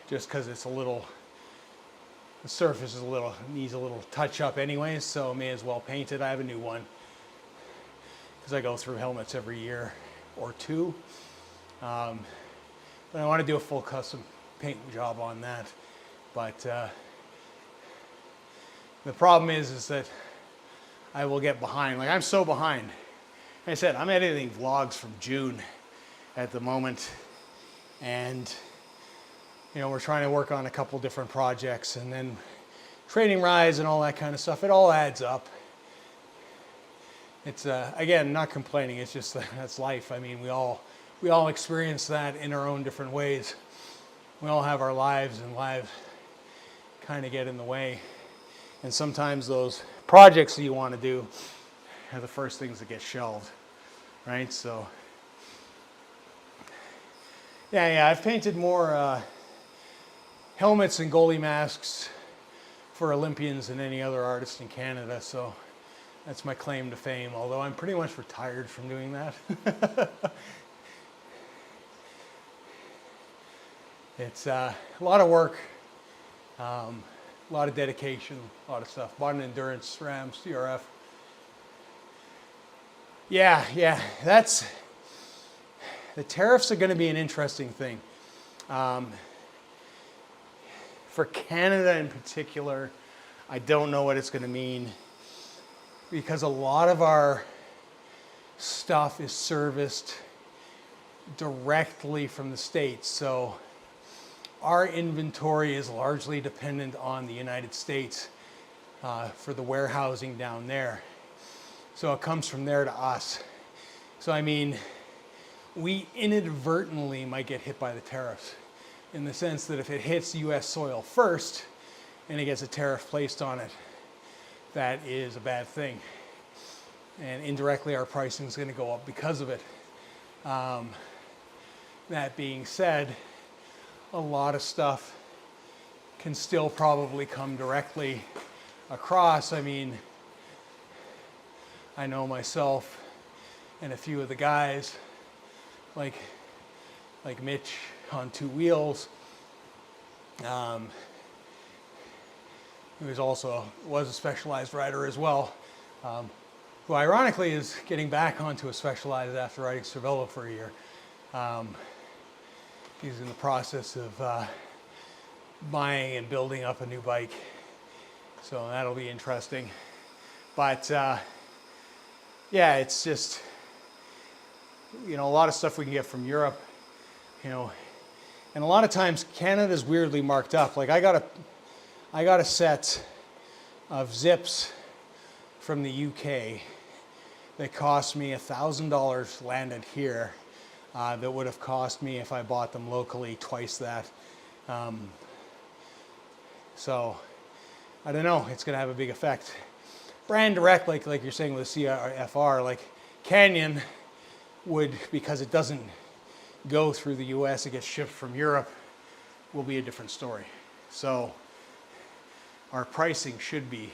Just because it's the surface is needs a little touch up anyways, so may as well paint it. I have a new one because I go through helmets every year or two. But I want to do a full custom paint job on that. But the problem is that I will get behind. Like, I'm so behind. Like I said, I'm editing vlogs from June at the moment, and we're trying to work on a couple different projects, and then training rides and all that kind of stuff. It all adds up. It's again, not complaining. It's just that's life. I mean, we all experience that in our own different ways. We all have our lives, and lives kind of get in the way. And sometimes those projects that you want to do are the first things that get shelved, right? So, yeah, I've painted more helmets and goalie masks for Olympians than any other artist in Canada, so that's my claim to fame, although I'm pretty much retired from doing that. It's a lot of work, a lot of dedication, a lot of stuff. Bought an endurance SRAM CRF. Yeah, that's, the tariffs are going to be an interesting thing. For Canada in particular, I don't know what it's going to mean, because a lot of our stuff is serviced directly from the States. So our inventory is largely dependent on the United States for the warehousing down there. So it comes from there to us. So I mean, we inadvertently might get hit by the tariffs in the sense that if it hits US soil first and it gets a tariff placed on it, that is a bad thing. And indirectly our pricing is going to go up because of it. That being said, a lot of stuff can still probably come directly across. I mean, I know myself and a few of the guys, like Mitch on Two Wheels, who was a Specialized rider as well, who ironically is getting back onto a Specialized after riding Cervelo for a year. He's in the process of buying and building up a new bike, so that'll be interesting. But yeah, it's just, you know, a lot of stuff we can get from Europe, you know, and a lot of times Canada's weirdly marked up. Like I got a set of zips from the UK that cost me $1,000 landed here. That would have cost me, if I bought them locally, twice that. So I don't know, it's going to have a big effect. Brand direct, like you're saying with the CFR, like Canyon would, because it doesn't go through the US, it gets shipped from Europe, will be a different story. So our pricing should be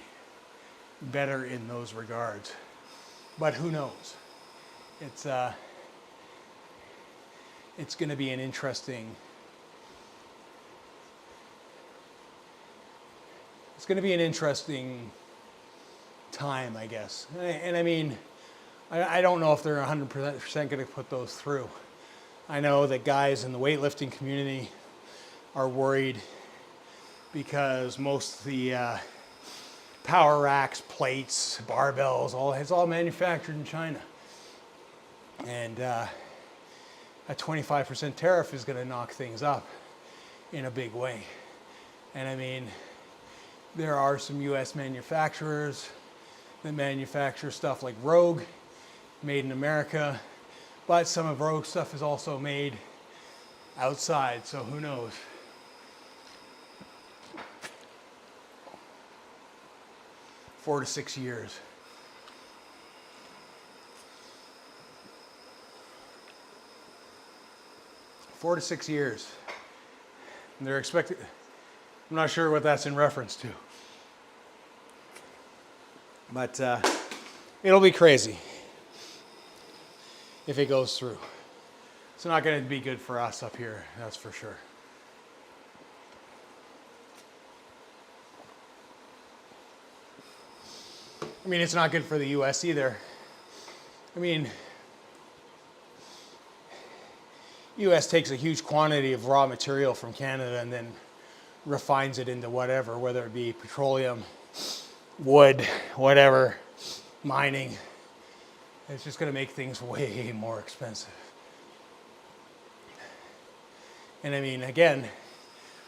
better in those regards. But who knows? It's going to be an interesting, time, I guess. And I mean, I don't know if they're 100% going to put those through. I know that guys in the weightlifting community are worried because most of the power racks, plates, barbells, it's all manufactured in China. And a 25% tariff is going to knock things up in a big way. And I mean, there are some US manufacturers that manufacture stuff like Rogue, made in America, but some of Rogue stuff is also made outside, so who knows? Four to 6 years. And they're expected, I'm not sure what that's in reference to. But it'll be crazy if it goes through. It's not going to be good for us up here, that's for sure. I mean, it's not good for the US either. I mean, US takes a huge quantity of raw material from Canada and then refines it into whatever, whether it be petroleum, wood, whatever, mining. It's just going to make things way more expensive. And I mean, again,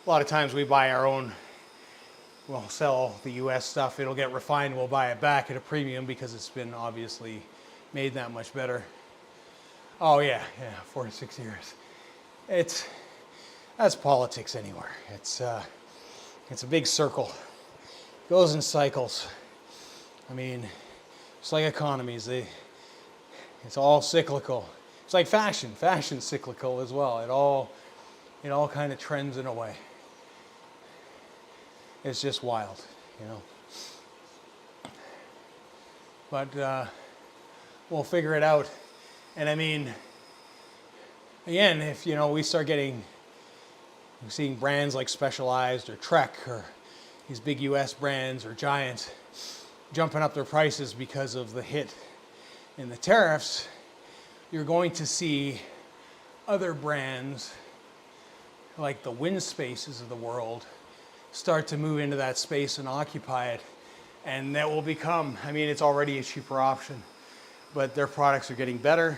a lot of times we buy our own, we'll sell the US stuff, it'll get refined, we'll buy it back at a premium because it's been obviously made that much better. Oh yeah, 4 to 6 years. That's politics anywhere. It's a big circle. It goes in cycles. I mean, it's like economies. It's all cyclical. It's like fashion. Fashion's cyclical as well. It all kind of trends in a way. It's just wild, you know. But we'll figure it out. And I mean, again, if we start seeing brands like Specialized or Trek or these big US brands or Giant jumping up their prices because of the hit in the tariffs, you're going to see other brands like the Wind Spaces of the world start to move into that space and occupy it. And that will become, I mean, it's already a cheaper option, but their products are getting better.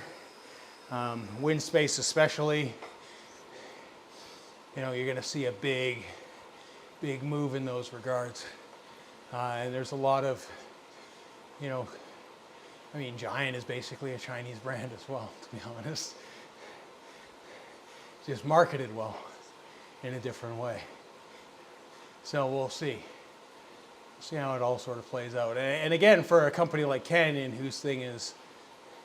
Wind space especially, you know, you're going to see a big move in those regards. And there's a lot of, you know, I mean, Giant is basically a Chinese brand as well, to be honest. Just marketed well in a different way. So we'll see. See how it all sort of plays out. And again, for a company like Canyon, whose thing is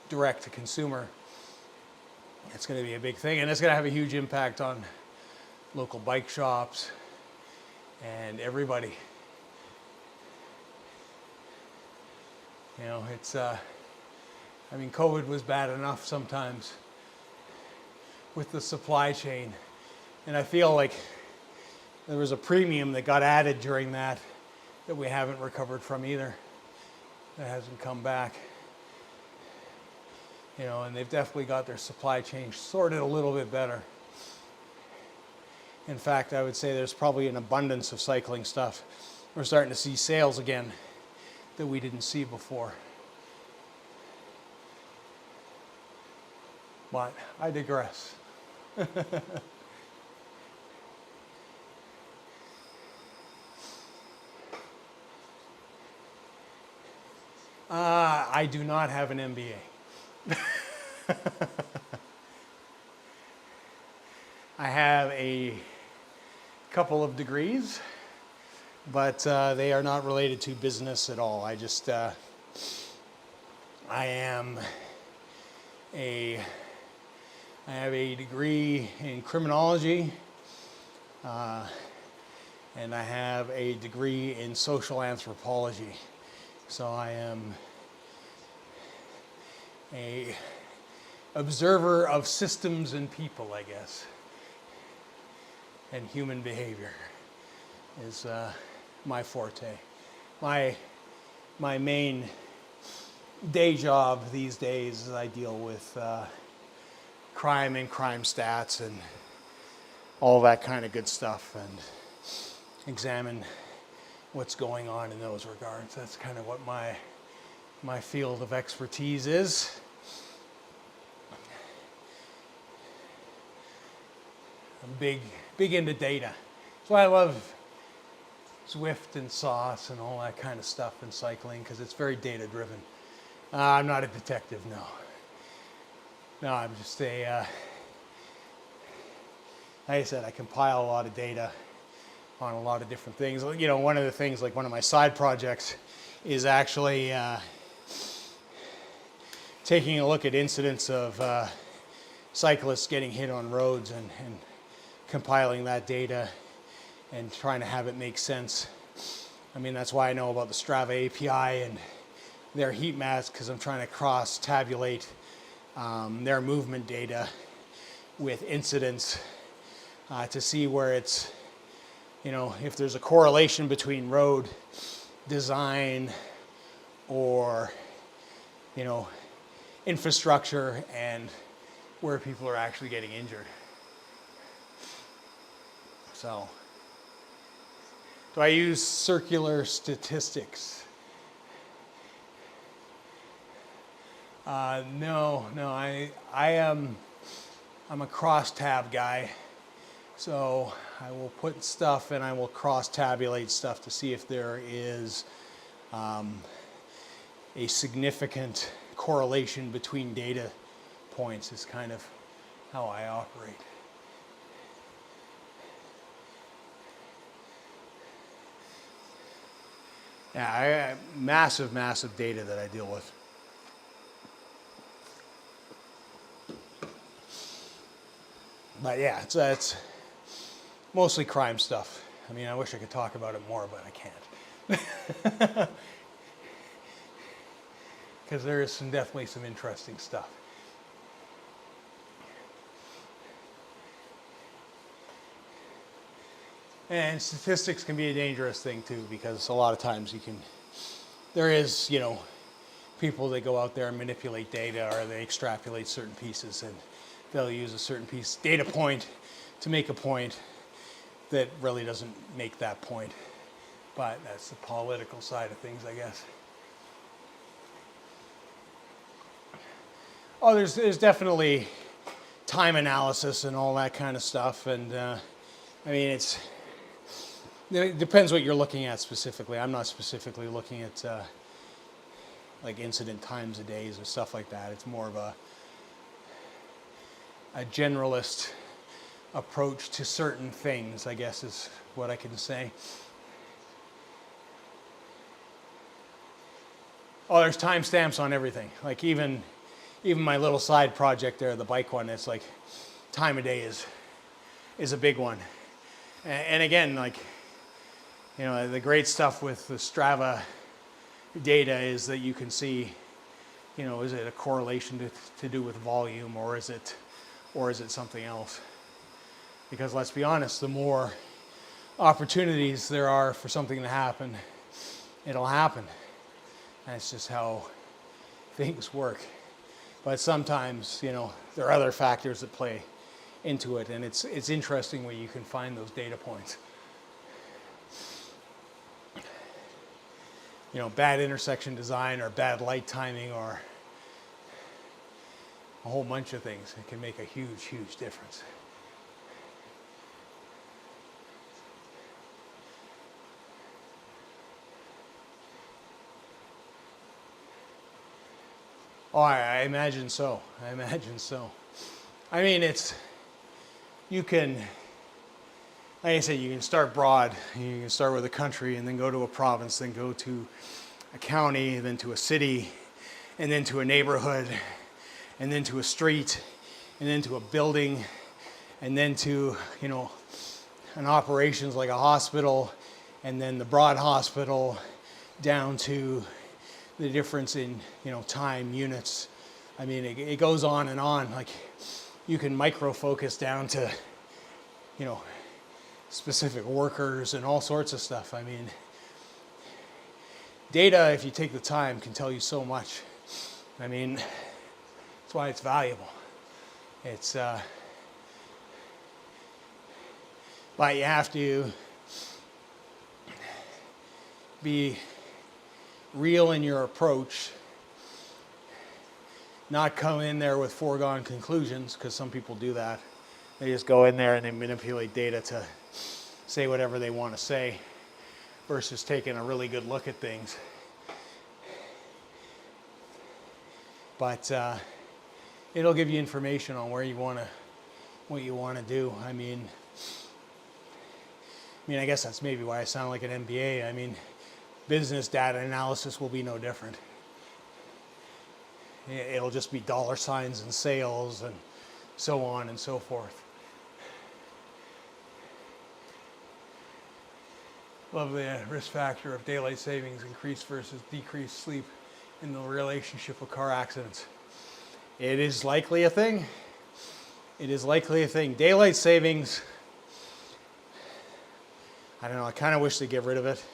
direct to consumer, it's going to be a big thing. And it's going to have a huge impact on local bike shops and everybody. You know, it's, I mean, COVID was bad enough sometimes with the supply chain. And I feel like there was a premium that got added during that we haven't recovered from either. That hasn't come back. You know, and they've definitely got their supply chain sorted a little bit better. In fact, I would say there's probably an abundance of cycling stuff. We're starting to see sales again that we didn't see before. But I digress. I do not have an MBA. I have a couple of degrees, but they are not related to business at all. I just, I have a degree in criminology, and I have a degree in social anthropology. So I am a observer of systems and people, I guess, and human behavior is my forte. My main day job these days is I deal with crime and crime stats and all that kind of good stuff, and examine what's going on in those regards. That's kind of what my field of expertise is. I'm big into data. That's why I love Zwift and sauce and all that kind of stuff in cycling, because it's very data driven. I'm not a detective, no. No, I'm just like I said, I compile a lot of data on a lot of different things. You know, one of the things, like one of my side projects is actually taking a look at incidents of cyclists getting hit on roads and compiling that data and trying to have it make sense. I mean, that's why I know about the Strava API and their heat maps, because I'm trying to cross-tabulate their movement data with incidents to see where it's, you know, if there's a correlation between road design or, you know, infrastructure and where people are actually getting injured. So, do I use circular statistics? No, I'm a cross-tab guy. So I will put stuff and I will cross-tabulate stuff to see if there is a significant correlation between data points is kind of how I operate. Yeah, I have massive data that I deal with. But yeah, it's mostly crime stuff. I mean, I wish I could talk about it more, but I can't. Because there is definitely some interesting stuff. And statistics can be a dangerous thing too, because a lot of times there is, you know, people that go out there and manipulate data, or they extrapolate certain pieces, and they'll use a certain piece, data point, to make a point that really doesn't make that point. But that's the political side of things, I guess. Oh, there's definitely time analysis and all that kind of stuff, and I mean it depends what you're looking at specifically. I'm not specifically looking at like incident times of days and stuff like that. It's more of a generalist approach to certain things, I guess is what I can say. Oh, there's timestamps on everything. Like even my little side project there, the bike one, it's like time of day is a big one. And again, like, you know, the great stuff with the Strava data is that you can see, you know, is it a correlation to do with volume, or is it something else? Because let's be honest, the more opportunities there are for something to happen, it'll happen. That's just how things work. But sometimes, you know, there are other factors that play into it, and it's interesting where you can find those data points. You know, bad intersection design or bad light timing or a whole bunch of things. It can make a huge, huge difference. Oh, I imagine so. I imagine so. I mean, you can, like I said, you can start broad. You can start with a country and then go to a province, then go to a county, then to a city, and then to a neighborhood, and then to a street, and then to a building, and then to, you know, an operations like a hospital, and then the broad hospital down to the difference in, you know, time units. I mean, it goes on and on. Like, you can micro focus down to, you know, specific workers and all sorts of stuff. I mean, data, if you take the time, can tell you so much. I mean, that's why it's valuable. It's but you have to be real in your approach, not come in there with foregone conclusions, because some people do that. They just go in there and they manipulate data to say whatever they want to say, versus taking a really good look at things. But it'll give you information on where you want to, what you want to do. I mean, I guess that's maybe why I sound like an MBA. I mean, business data analysis will be no different. It'll just be dollar signs and sales and so on and so forth. Love the risk factor of daylight savings increased versus decreased sleep in the relationship with car accidents. It is likely a thing. It is likely a thing. Daylight savings, I don't know, I kind of wish they'd get rid of it.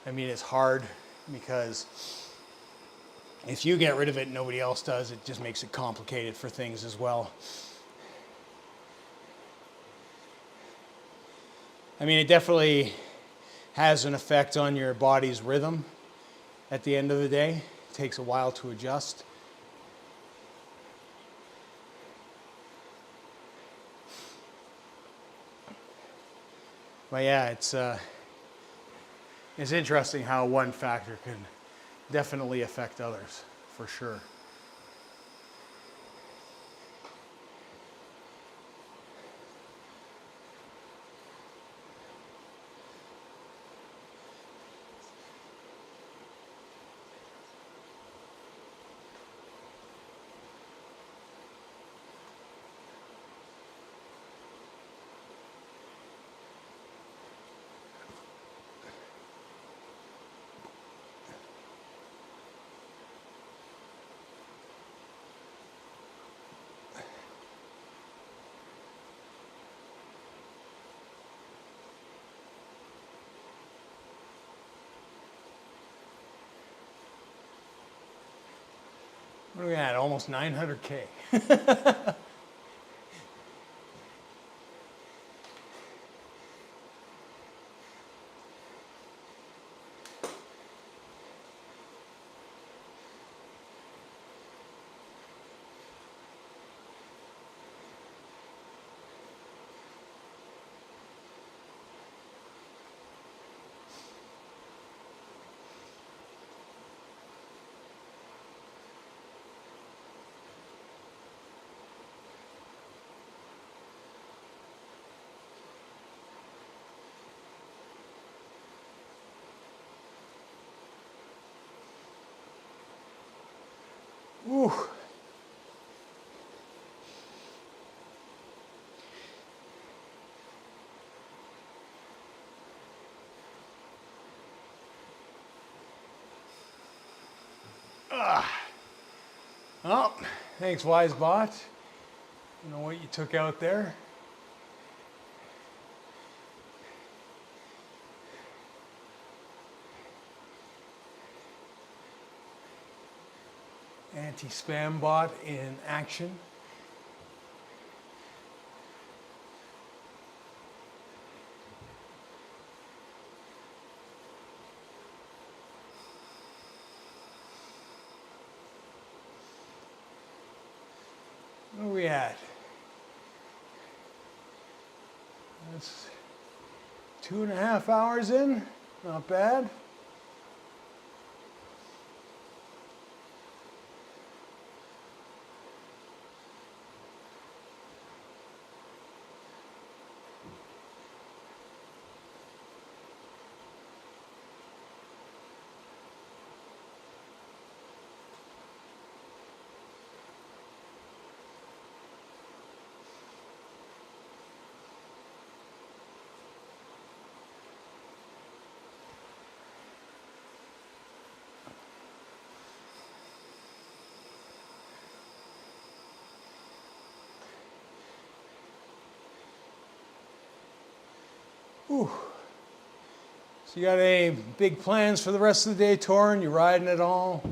I mean, it's hard because if you get rid of it and nobody else does, it just makes it complicated for things as well. I mean, it definitely has an effect on your body's rhythm at the end of the day. It takes a while to adjust. But yeah, it's interesting how one factor can definitely affect others, for sure. What are we at? Almost 900K. Whew. Oh, thanks, Wise Bot. You know what you took out there? Anti-spam bot in action. Where are we at? That's 2.5 hours in. Not bad. Whew. So you got any big plans for the rest of the day, Torrin? You riding at all?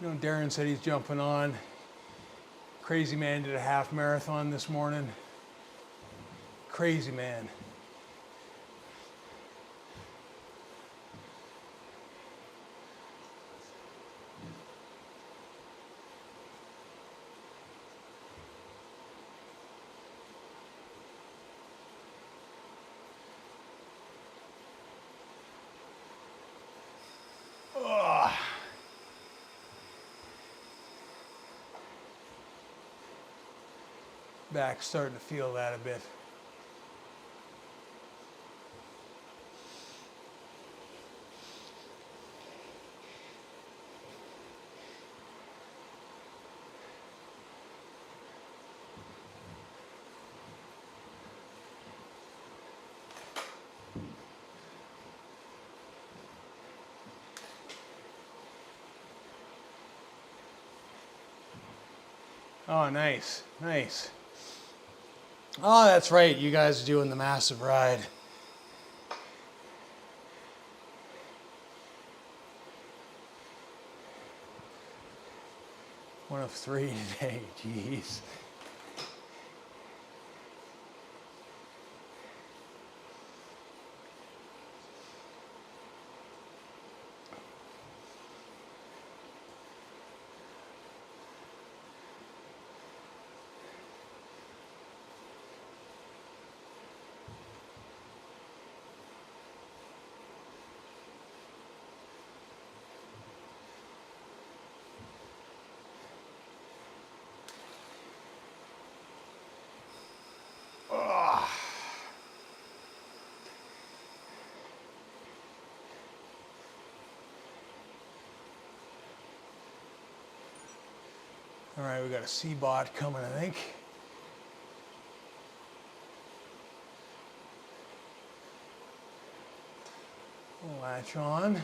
You know, Darren said he's jumping on. Crazy man did a half marathon this morning. Crazy man. Ugh. Back's starting to feel that a bit. Oh, nice, nice. Oh, that's right. You guys are doing the massive ride. One of 3 today. Jeez. All right, we got a C-bot coming, I think. Latch on.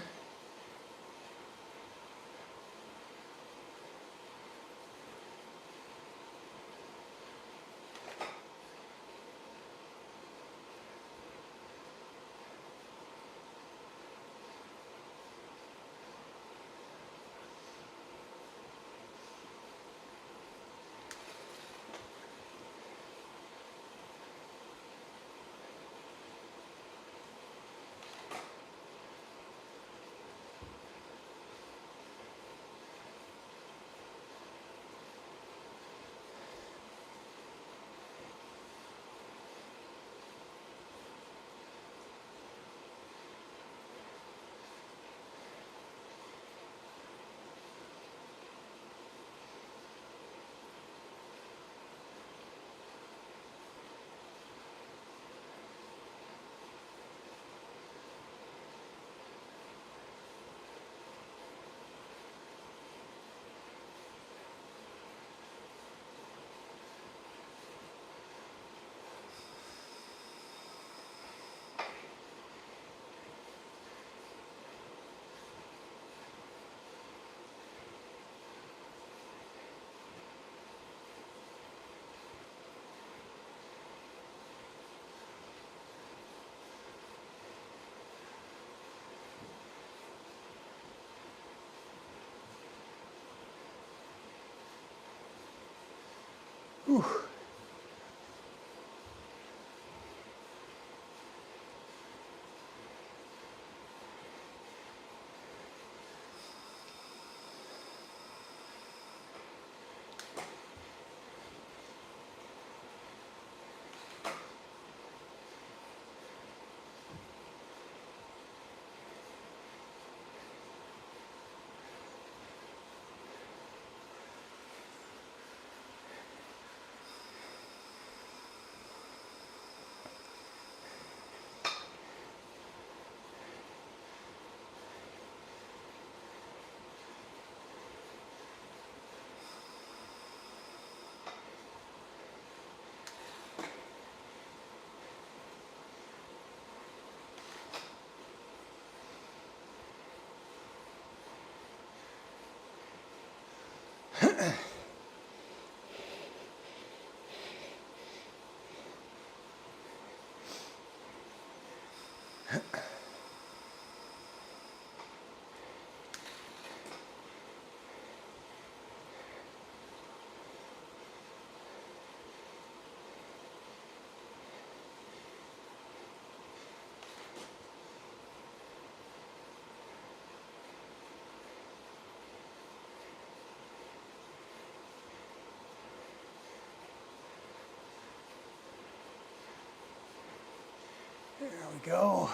There we go.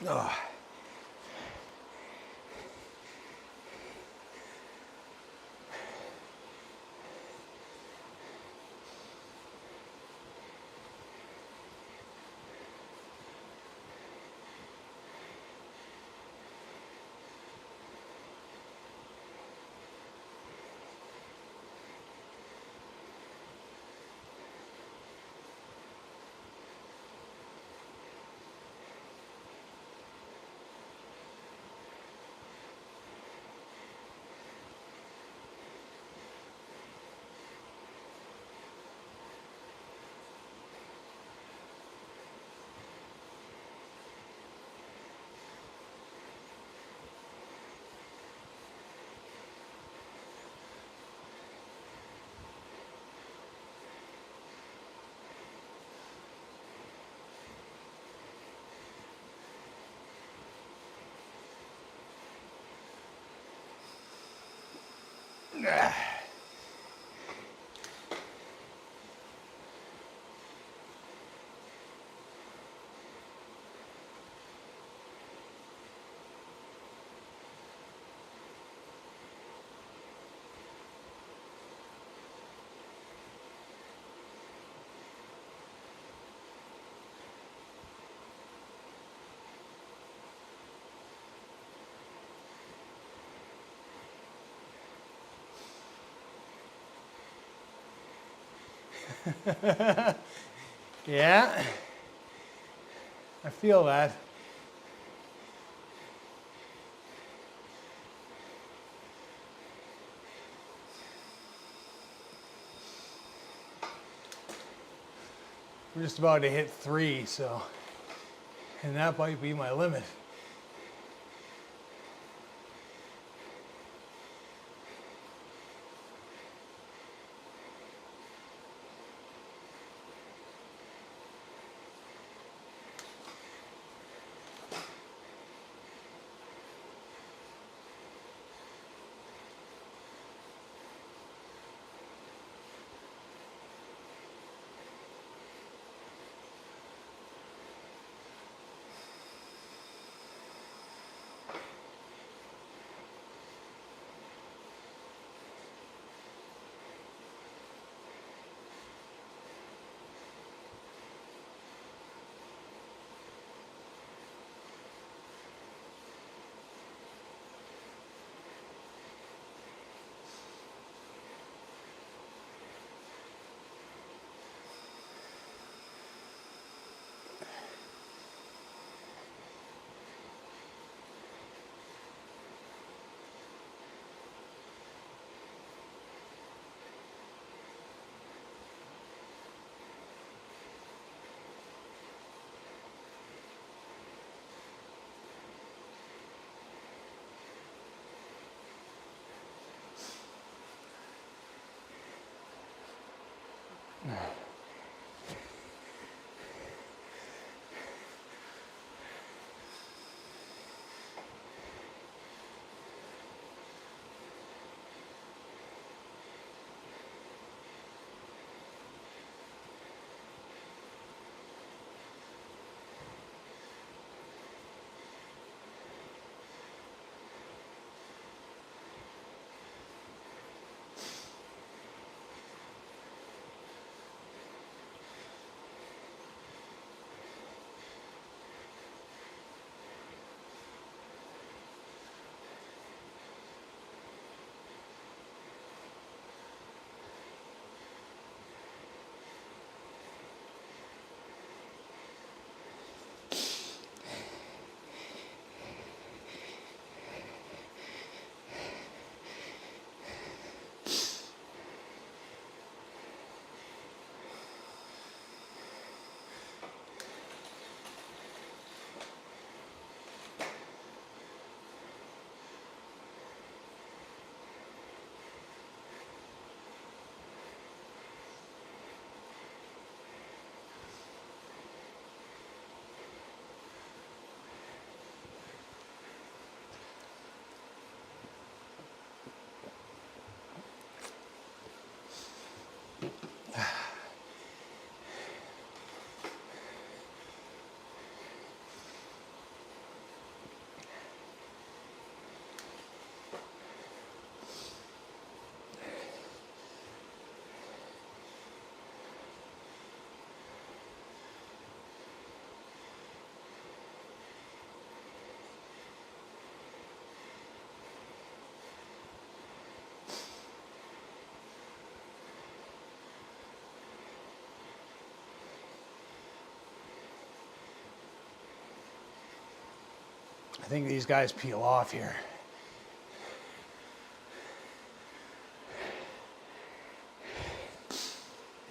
Oh. Yeah, I feel that. I'm just about to hit 3, so, and that might be my limit. I think these guys peel off here.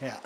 Yeah.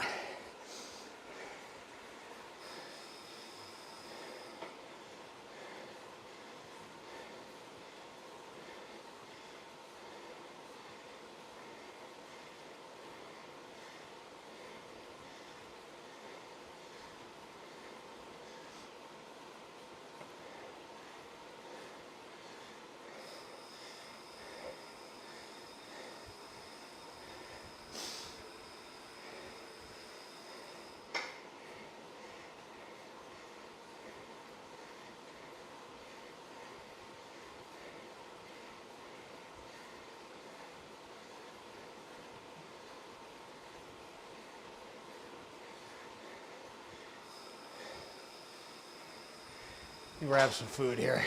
Grab some food here.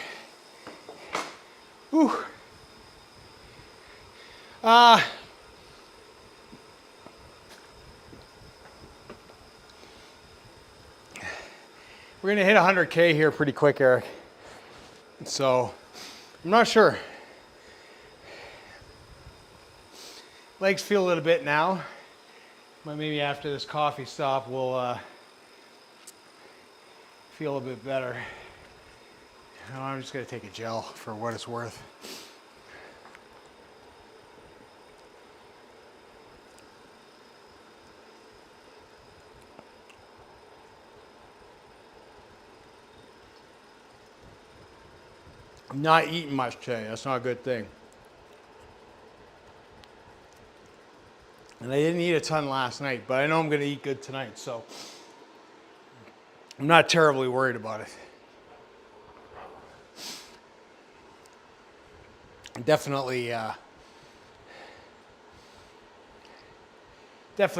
Whew. We're gonna hit 100K here pretty quick, Eric. So, I'm not sure. Legs feel a little bit now, but maybe after this coffee stop, we'll feel a bit better. I'm just gonna take a gel for what it's worth. I'm not eating much today. That's not a good thing. And I didn't eat a ton last night, but I know I'm going to eat good tonight, so I'm not terribly worried about it. Definitely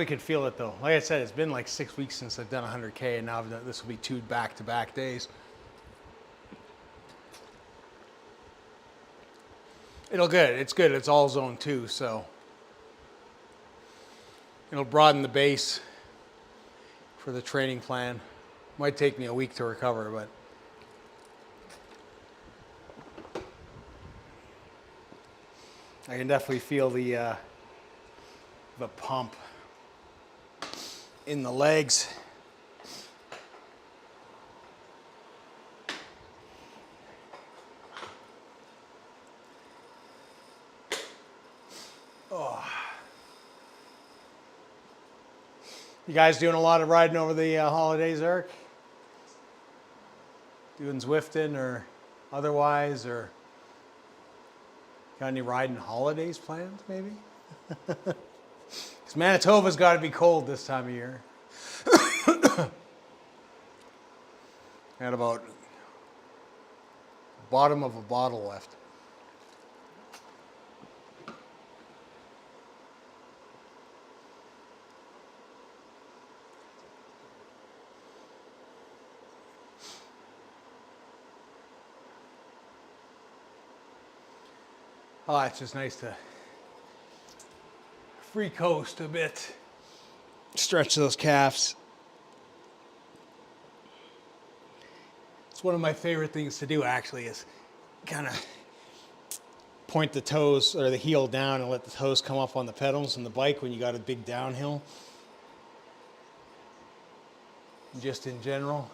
could feel it though. Like I said, it's been like 6 weeks since I've done 100K, and now this will be 2 back-to-back days. It's good. It's all zone 2, so it'll broaden the base for the training plan. Might take me a week to recover, but I can definitely feel the pump in the legs. Oh. You guys doing a lot of riding over the holidays, Eric? Doing Zwifting or otherwise, or got any riding holidays planned, maybe? Because Manitoba's got to be cold this time of year. Got about bottom of a bottle left. Oh, it's just nice to free coast a bit. Stretch those calves. It's one of my favorite things to do, actually, is kind of point the toes or the heel down and let the toes come up on the pedals on the bike when you got a big downhill. Just in general.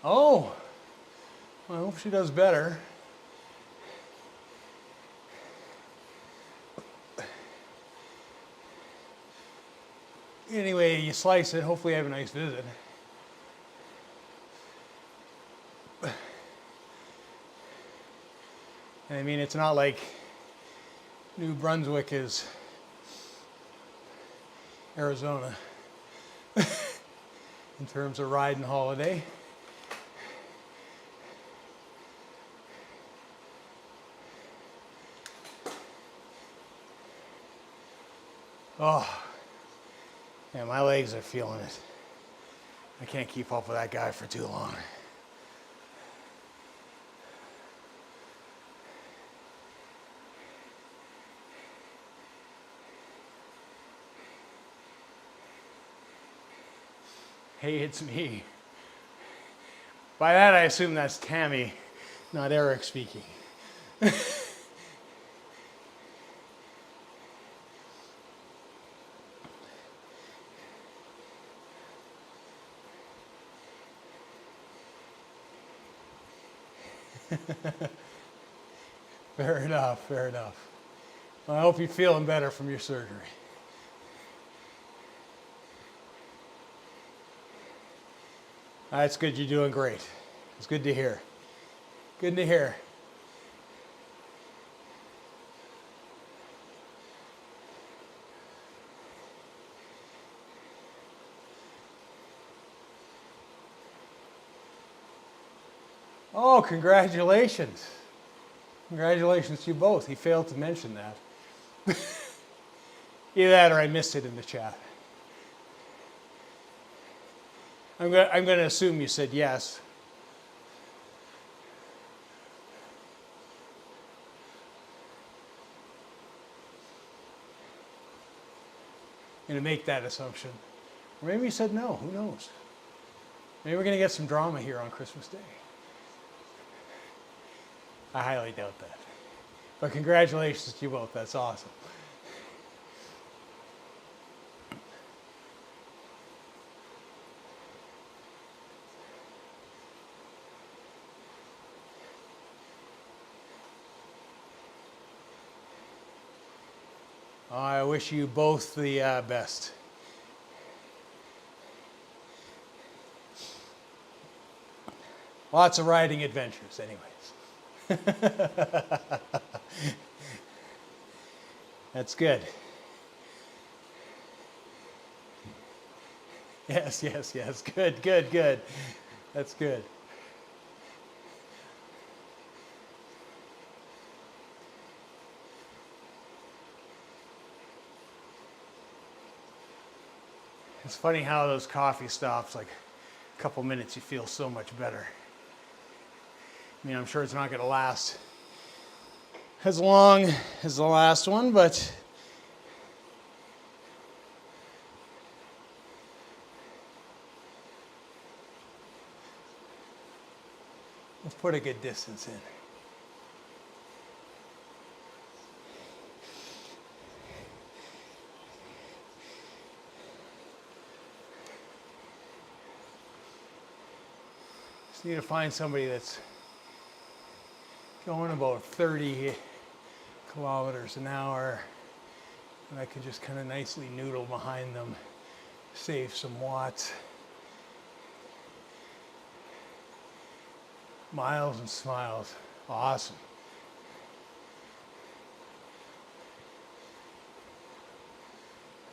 Oh, well, I hope she does better. Anyway, you slice it, hopefully you have a nice visit. I mean, it's not like New Brunswick is Arizona in terms of riding holiday. Oh, yeah, my legs are feeling it. I can't keep up with that guy for too long. Hey, it's me. By that, I assume that's Tammy, not Eric speaking. Fair enough, fair enough. Well, I hope you're feeling better from your surgery. That's good, you're doing great. It's good to hear. Good to hear. Oh, congratulations. Congratulations to you both. He failed to mention that. Either that or I missed it in the chat. I'm going to assume you said yes. I'm going to make that assumption. Or maybe you said no. Who knows? Maybe we're going to get some drama here on Christmas Day. I highly doubt that. But congratulations to you both. That's awesome. I wish you both the best. Lots of riding adventures, anyways. That's good. Yes, yes, yes. Good, good, good. That's good. It's funny how those coffee stops, like a couple minutes, you feel so much better. I mean, I'm sure it's not going to last as long as the last one, but let's put a good distance in. Just need to find somebody that's going about 30 kilometers an hour, and I can just kind of nicely noodle behind them, save some watts. Miles and smiles. Awesome.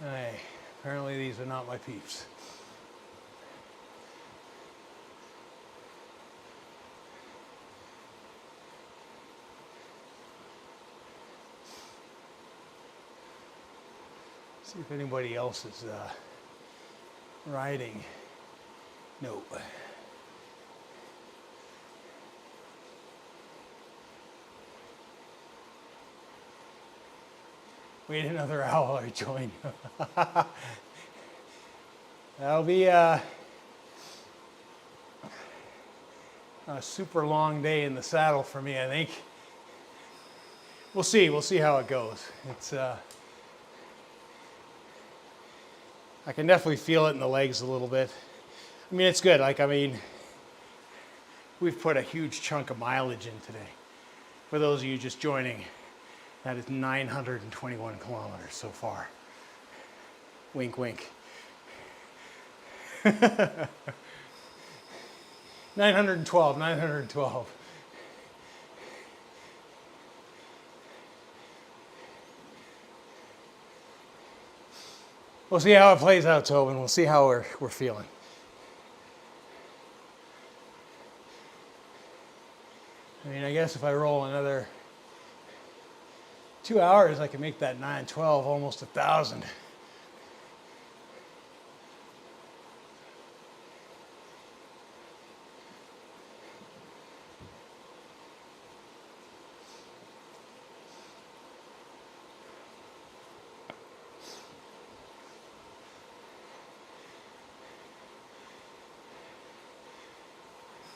Hey, apparently these are not my peeps. See if anybody else is riding. No. Wait another hour, I join. That'll be a super long day in the saddle for me, I think. We'll see how it goes. It's I can definitely feel it in the legs a little bit. I mean, it's good. We've put a huge chunk of mileage in today. For those of you just joining, that is 921 kilometers so far. Wink, wink. 912. We'll see how it plays out, Tobin. We'll see how we're feeling. I mean, I guess if I roll another 2 hours, I can make that 912 almost 1,000.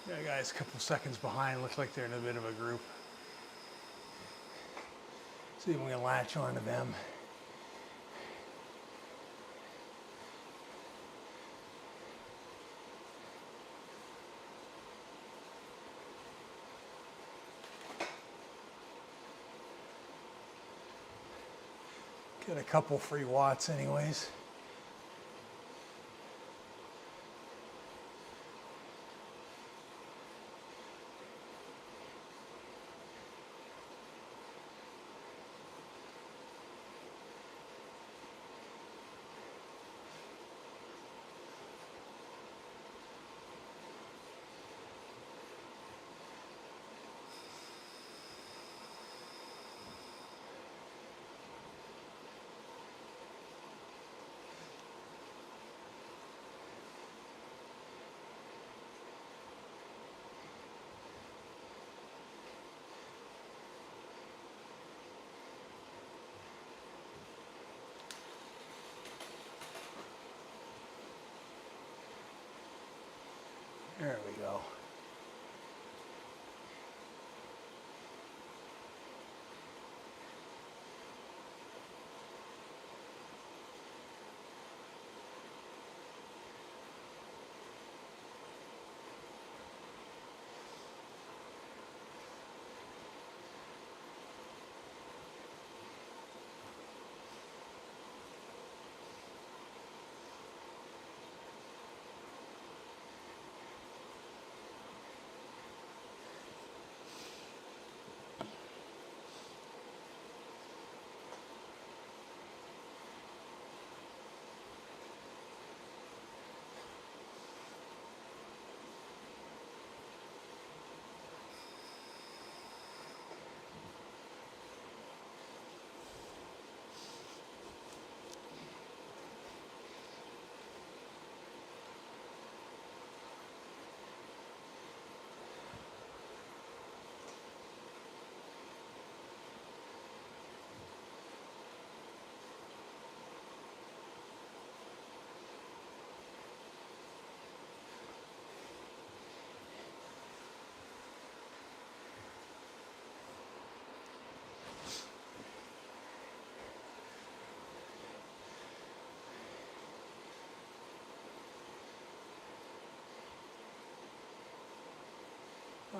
Yeah, guys, a couple seconds behind. Looks like they're in a bit of a group. See if we can latch on to them. Get a couple free watts anyways. There we go.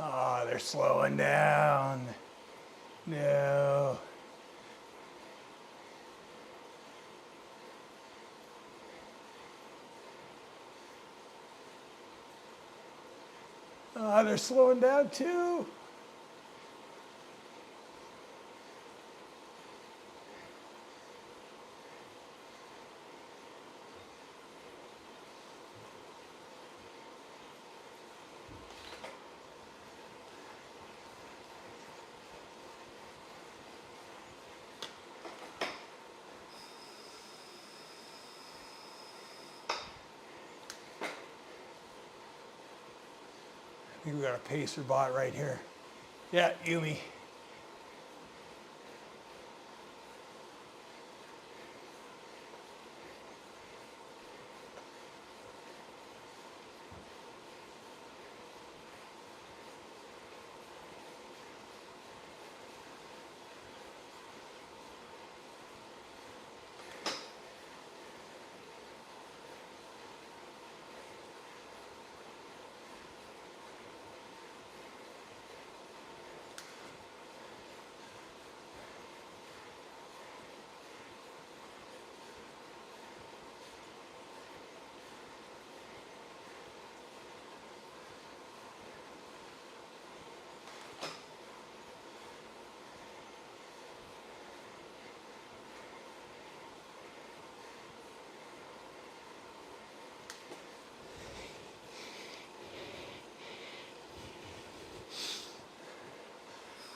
Oh, they're slowing down. No. Oh, they're slowing down too. I think we got a pacer bot right here. Yeah, Yumi.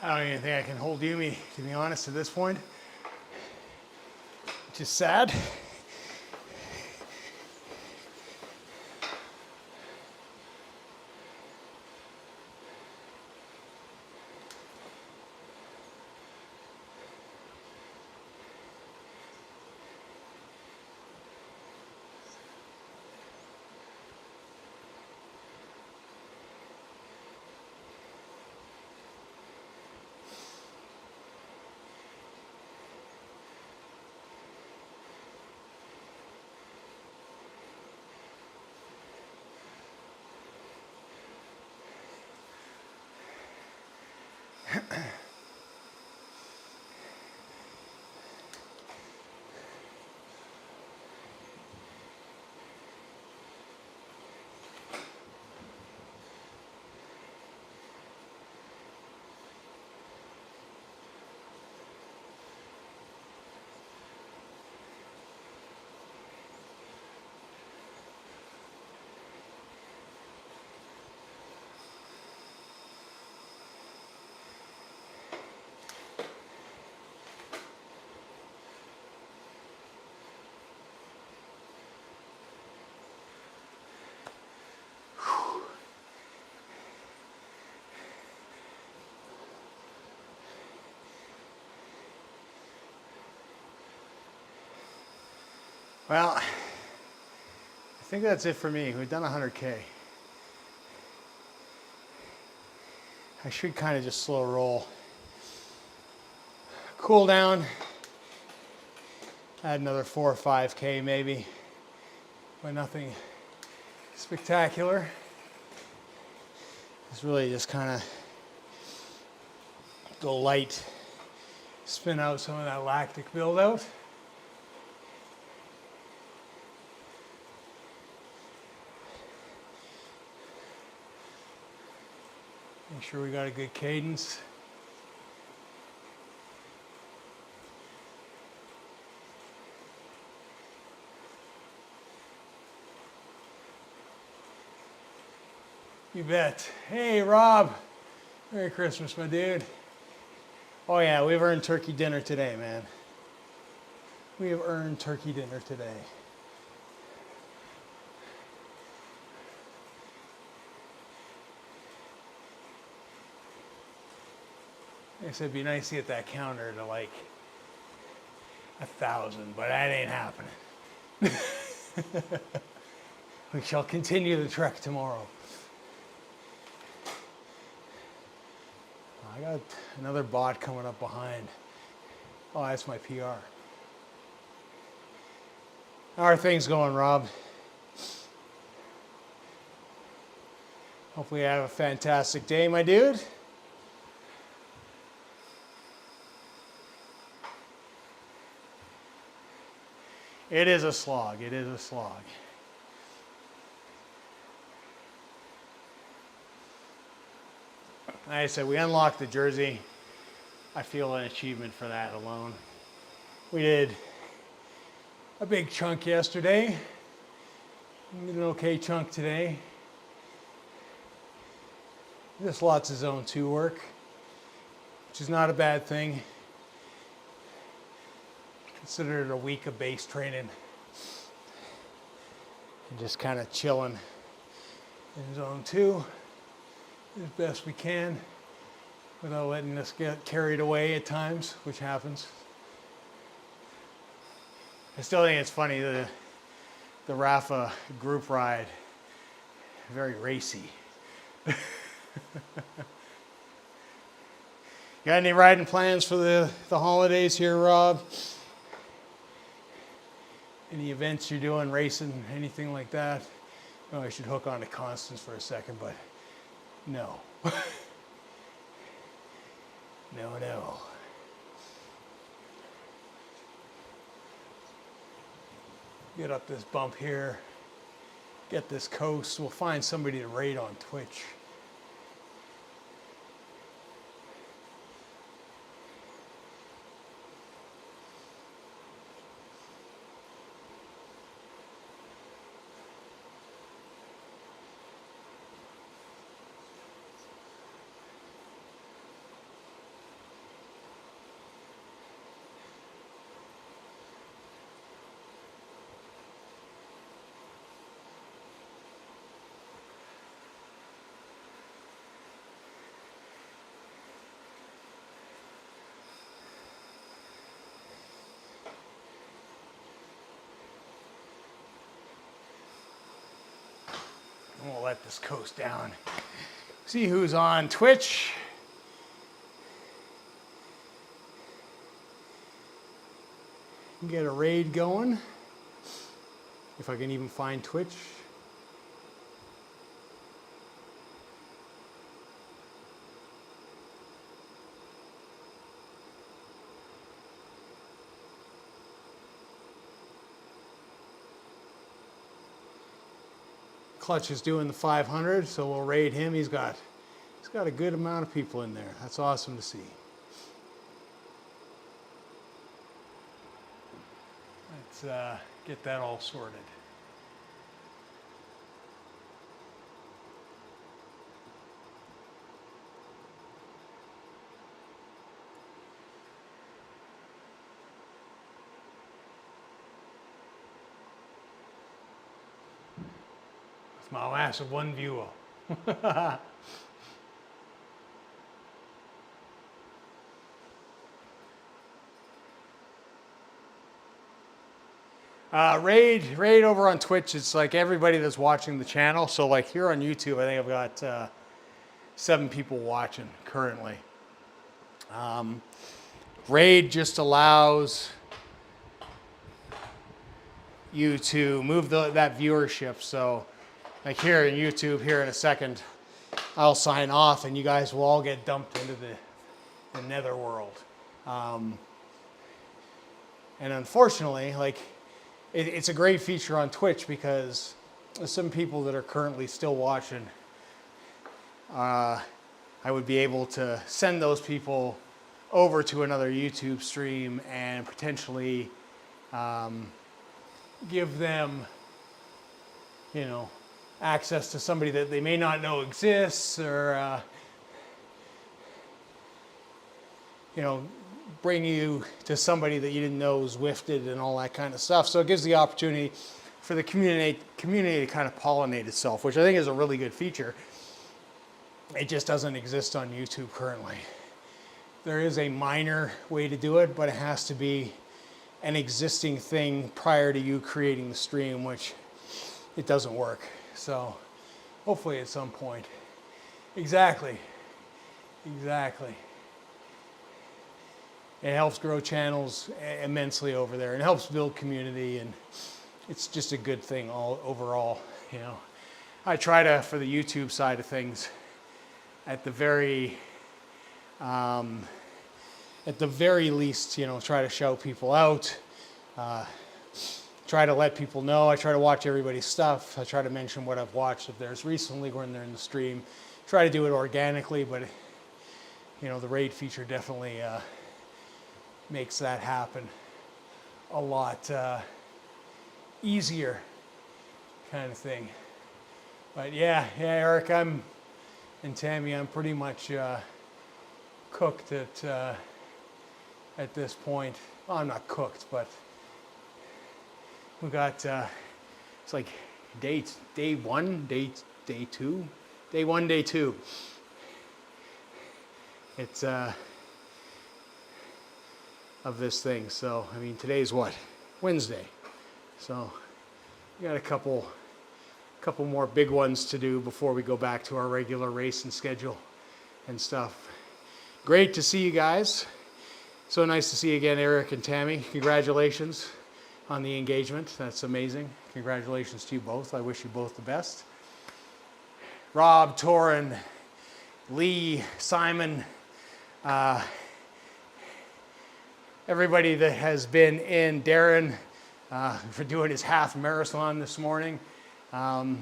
I don't even think I can hold Yumi, to be honest, at this point. Which is sad. Well, I think that's it for me. We've done 100K. I should kind of just slow roll. Cool down. Add another 4 or 5K maybe, but nothing spectacular. It's really just kind of go light, spin out some of that lactic buildout. Make sure we got a good cadence. You bet. Hey, Rob. Merry Christmas, my dude. Oh yeah, we've earned turkey dinner today, man. We have earned turkey dinner today. I guess it'd be nice to get that counter to like 1,000, but that ain't happening. We shall continue the trek tomorrow. I got another bot coming up behind. Oh, that's my PR. How are things going, Rob? Hopefully you have a fantastic day, my dude. It is a slog. It is a slog. Like I said, we unlocked the jersey. I feel an achievement for that alone. We did a big chunk yesterday. We did an okay chunk today. Just lots of zone 2 work, which is not a bad thing. Consider it a week of base training. And just kind of chilling in zone 2 as best we can without letting us get carried away at times, which happens. I still think it's funny, the Rapha group ride, very racy. Got any riding plans for the holidays here, Rob? Any events you're doing, racing, anything like that? Oh, I should hook on to Constance for a second, but no. No. Get up this bump here, get this coast. We'll find somebody to raid on Twitch. We'll let this coast down. See who's on Twitch. Get a raid going. If I can even find Twitch. Clutch is doing the 500, so we'll raid him. He's got a good amount of people in there. That's awesome to see. Let's get that all sorted. My last one viewer. Raid over on Twitch, it's like everybody that's watching the channel. So like here on YouTube, I think I've got 7 people watching currently. Raid just allows you to move that viewership. So like here in YouTube, here in a second, I'll sign off and you guys will all get dumped into the netherworld. And unfortunately, like it's a great feature on Twitch because some people that are currently still watching, I would be able to send those people over to another YouTube stream and potentially give them, you know, access to somebody that they may not know exists, or you know, bring you to somebody that you didn't know was Zwifted and all that kind of stuff. So it gives the opportunity for the community to kind of pollinate itself, which I think is a really good feature. It just doesn't exist on YouTube currently. There is a minor way to do it, but it has to be an existing thing prior to you creating the stream, which it doesn't work. So hopefully at some point. Exactly. It helps grow channels immensely over there, and it helps build community, and it's just a good thing all overall, you know. I try to, for the YouTube side of things, at the very least, you know, try to shout people out, try to let people know. I try to watch everybody's stuff. I try to mention what I've watched if there's recently when they're in the stream. Try to do it organically, but you know, the raid feature definitely makes that happen a lot easier, kind of thing. But yeah, Eric, and Tammy, I'm pretty much cooked at this point. Well, I'm not cooked, but we got it's like day 1, day 2, day 1, day 2. It's of this thing. So I mean, today's what? Wednesday. So we got a couple more big ones to do before we go back to our regular racing schedule and stuff. Great to see you guys. So nice to see you again, Eric and Tammy. Congratulations on the engagement. That's amazing. Congratulations to you both. I wish you both the best. Rob, Torin, Lee, Simon, everybody that has been in, Darren, for doing his half marathon this morning. You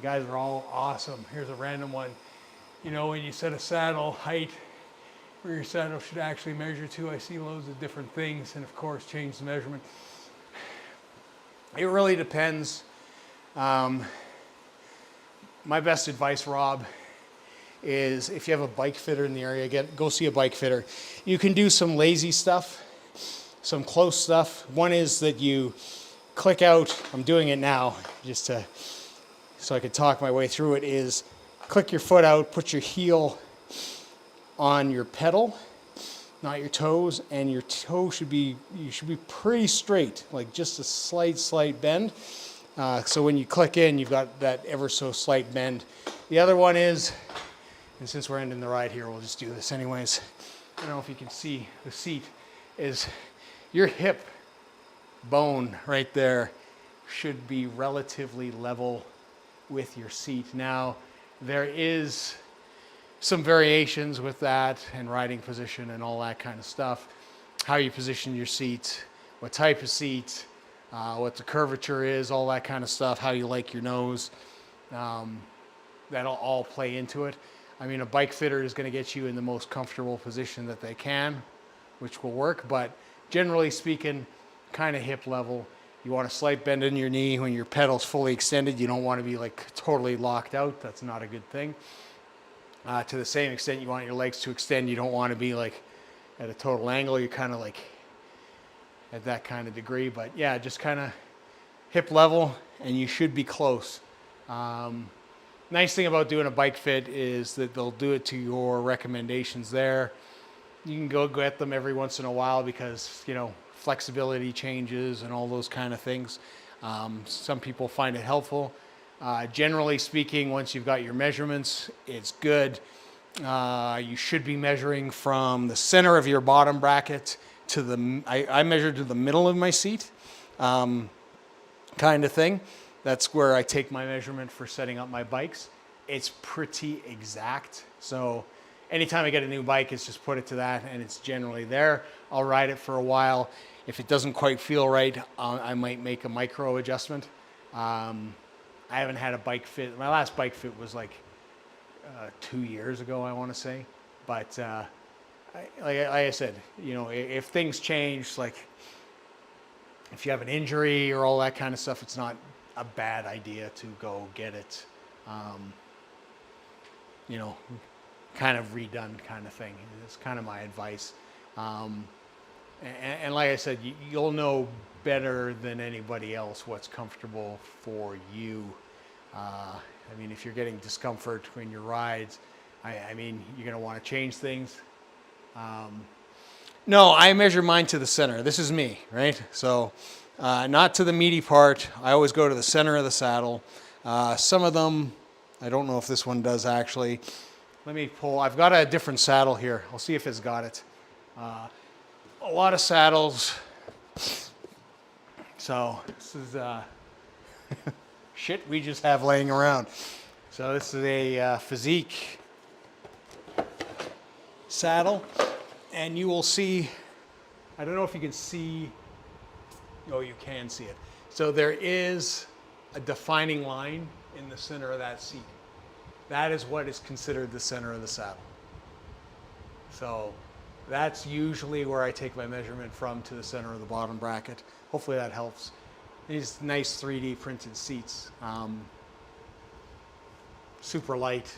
guys are all awesome. Here's a random one. You know, when you set a saddle height where your saddle should actually measure to, I see loads of different things, and of course change the measurement. It really depends. My best advice, Rob, is if you have a bike fitter in the area, go see a bike fitter. You can do some lazy stuff, some close stuff. One is that you click out, I'm doing it now just so I can talk my way through it, is click your foot out, put your heel on your pedal, not your toes, and your toe should be pretty straight, like just a slight bend. So when you click in, you've got that ever so slight bend. The other one is, and since we're ending the ride here, we'll just do this anyways. I don't know if you can see the seat, is your hip bone right there should be relatively level with your seat. Now, there is some variations with that and riding position and all that kind of stuff. How you position your seat, what type of seat, what the curvature is, all that kind of stuff, how you like your nose. That'll all play into it. I mean, a bike fitter is going to get you in the most comfortable position that they can, which will work, but generally speaking, kind of hip level. You want a slight bend in your knee when your pedal's fully extended. You don't want to be like totally locked out. That's not a good thing. To the same extent, you want your legs to extend. You don't want to be like at a total angle. You're kind of like at that kind of degree. But yeah, just kind of hip level, and you should be close. Nice thing about doing a bike fit is that they'll do it to your recommendations there. You can go get them every once in a while because, flexibility changes and all those kind of things. Some people find it helpful. Generally speaking, once you've got your measurements, it's good. You should be measuring from the center of your bottom bracket to I measure to the middle of my seat, kind of thing. That's where I take my measurement for setting up my bikes. It's pretty exact. So anytime I get a new bike, it's just put it to that and it's generally there. I'll ride it for a while. If it doesn't quite feel right, I might make a micro adjustment. I haven't had a bike fit. My last bike fit was like 2 years ago, I want to say. But like I said, if things change, like if you have an injury or all that kind of stuff, it's not a bad idea to go get it, kind of redone kind of thing. It's kind of my advice. And like I said, you'll know better than anybody else what's comfortable for you. If you're getting discomfort in your rides, you're going to want to change things. No, I measure mine to the center. This is me, right? So not to the meaty part. I always go to the center of the saddle. Some of them, I don't know if this one does actually. Let me pull. I've got a different saddle here. I'll see if it's got it. A lot of saddles. So this is shit we just have laying around. So this is a Physique saddle, and you will see, I don't know if you can see, oh, you can see it. So there is a defining line in the center of that seat. That is what is considered the center of the saddle. So that's usually where I take my measurement from, to the center of the bottom bracket. Hopefully that helps. These nice 3D printed seats. Super light,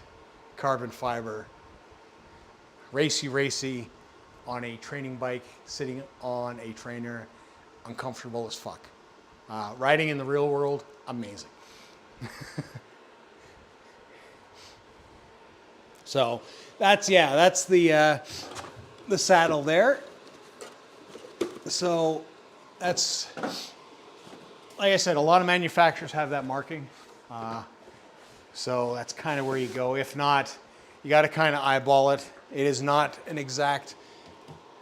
carbon fiber, racy on a training bike, sitting on a trainer, uncomfortable as fuck. Riding in the real world, amazing. So that's the saddle there. So that's, like I said, a lot of manufacturers have that marking. So that's kind of where you go. If not, you got to kind of eyeball it. It is not an exact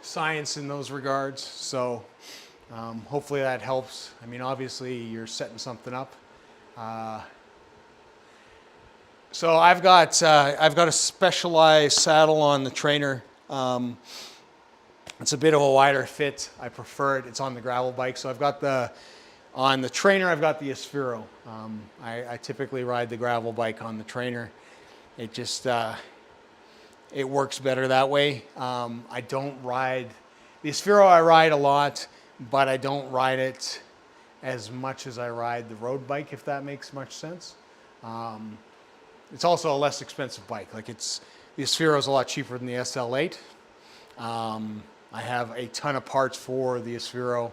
science in those regards. So hopefully that helps. Obviously you're setting something up. So I've got a specialized saddle on the trainer. It's a bit of a wider fit. I prefer it. It's on the gravel bike. So on the trainer, I've got the Aspiro. I typically ride the gravel bike on the trainer. It just, it works better that way. I don't ride, the Aspiro I ride a lot, but I don't ride it as much as I ride the road bike, if that makes much sense. It's also a less expensive bike. The Aspiro is a lot cheaper than the SL8. I have a ton of parts for the Aspiro,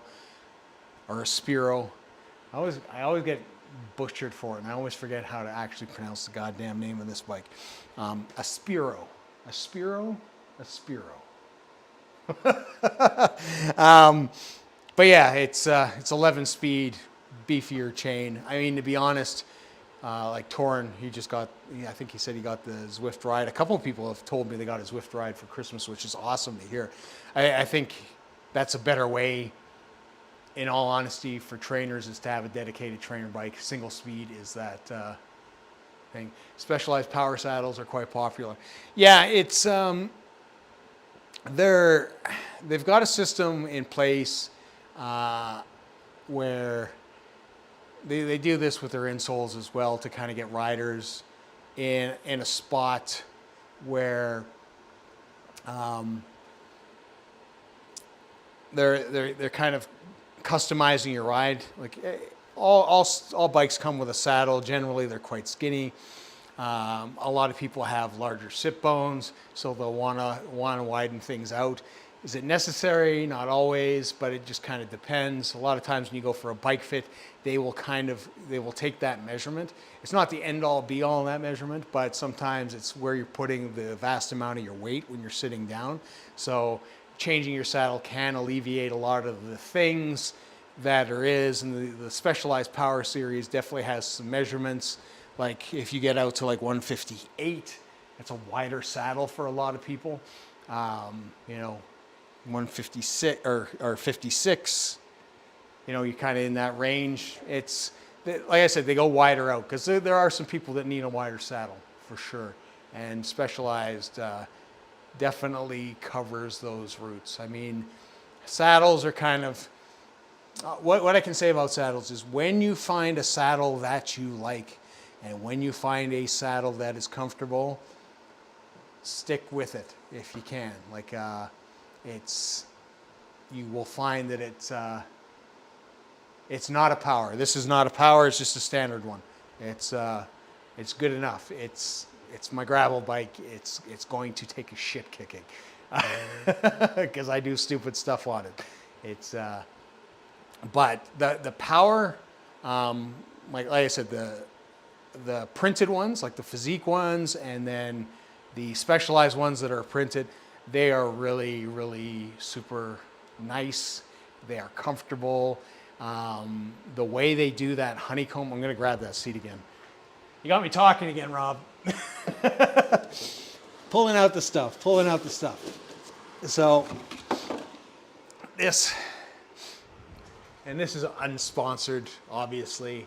or Aspiro. I always get butchered for it, and I always forget how to actually pronounce the goddamn name of this bike. Aspiro. But yeah, it's 11 speed, beefier chain. To be honest, like Torin, I think he said he got the Zwift ride. A couple of people have told me they got a Zwift ride for Christmas, which is awesome to hear. I think that's a better way, in all honesty, for trainers, is to have a dedicated trainer bike. Single speed is that thing. Specialized power saddles are quite popular. Yeah, it's they've got a system in place where they do this with their insoles as well, to kind of get riders in a spot where they're kind of customizing your ride. Like all bikes come with a saddle. Generally, they're quite skinny. A lot of people have larger sit bones, so they'll want to widen things out. Is it necessary? Not always, but it just kind of depends. A lot of times when you go for a bike fit, they will take that measurement. It's not the end all be all in that measurement, but sometimes it's where you're putting the vast amount of your weight when you're sitting down. So changing your saddle can alleviate a lot of the things that there is, and the Specialized Power Series definitely has some measurements. Like if you get out to like 158, it's a wider saddle for a lot of people. 156 or 56, you're kind of in that range. It's, like I said, they go wider out because there are some people that need a wider saddle for sure. And Specialized definitely covers those routes. I mean, saddles are kind of, what I can say about saddles is when you find a saddle that you like and when you find a saddle that is comfortable, stick with it if you can. Like, you will find that it's not a power. This is not a power. It's just a standard one. It's good enough. It's my gravel bike. It's going to take a shit kicking because I do stupid stuff on it. But the power, like I said, the printed ones, like the physique ones, and then the Specialized ones that are printed, they are really, really super nice. They are comfortable. The way they do that honeycomb, I'm going to grab that seat again. You got me talking again, Rob. Pulling out the stuff. So this is unsponsored, obviously.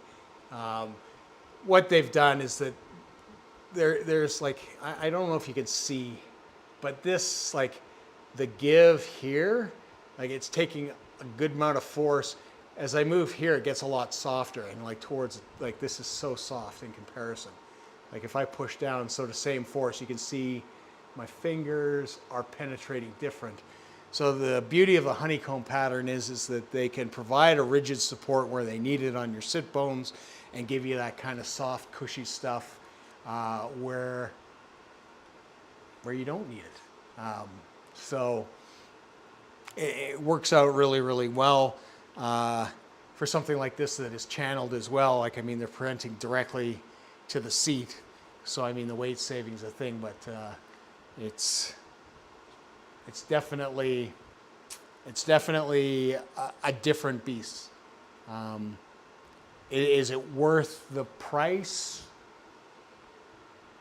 What they've done is that there's like, I don't know if you can see, but this, like the give here, like it's taking a good amount of force. As I move here, it gets a lot softer, and like towards, like this is so soft in comparison. Like if I push down, so the same force, you can see my fingers are penetrating different. So the beauty of the honeycomb pattern is that they can provide a rigid support where they need it on your sit bones and give you that kind of soft, cushy stuff where you don't need it. So it works out really, really well for something like this that is channeled as well. Like, I mean, they're printing directly to the seat. So, I mean, the weight saving's a thing, but it's definitely a different beast. Is it worth the price?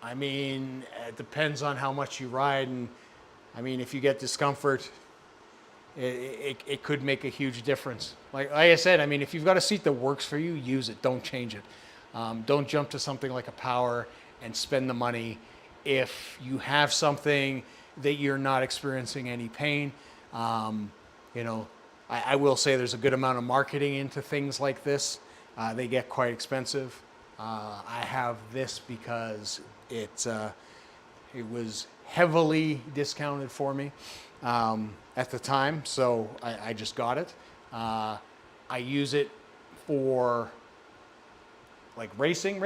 I mean, it depends on how much you ride, and I mean, if you get discomfort, it could make a huge difference. Like I said, I mean, if you've got a seat that works for you, use it. Don't change it. Don't jump to something like a power and spend the money if you have something that you're not experiencing any pain. I will say there's a good amount of marketing into things like this. They get quite expensive. I have this because it was heavily discounted for me at the time, so I just got it. I use it for like racing,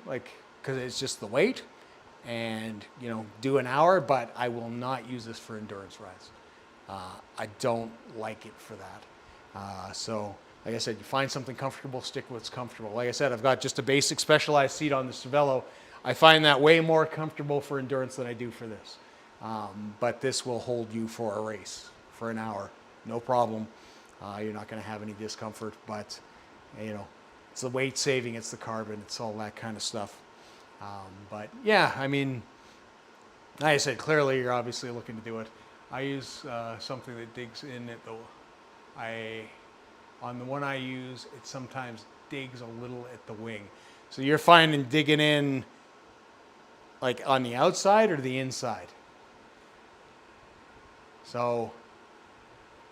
like because it's just the weight, and do an hour. But I will not use this for endurance rides. I don't like it for that. So, like I said, you find something comfortable, stick with what's comfortable. Like I said, I've got just a basic Specialized seat on the Cervelo. I find that way more comfortable for endurance than I do for this. But this will hold you for a race for an hour, no problem. You're not going to have any discomfort, but it's the weight saving, it's the carbon, it's all that kind of stuff. But yeah, I mean, like I said, clearly you're obviously looking to do it. I use something that digs in at on the one I use, it sometimes digs a little at the wing. So you're finding digging in like on the outside or the inside? So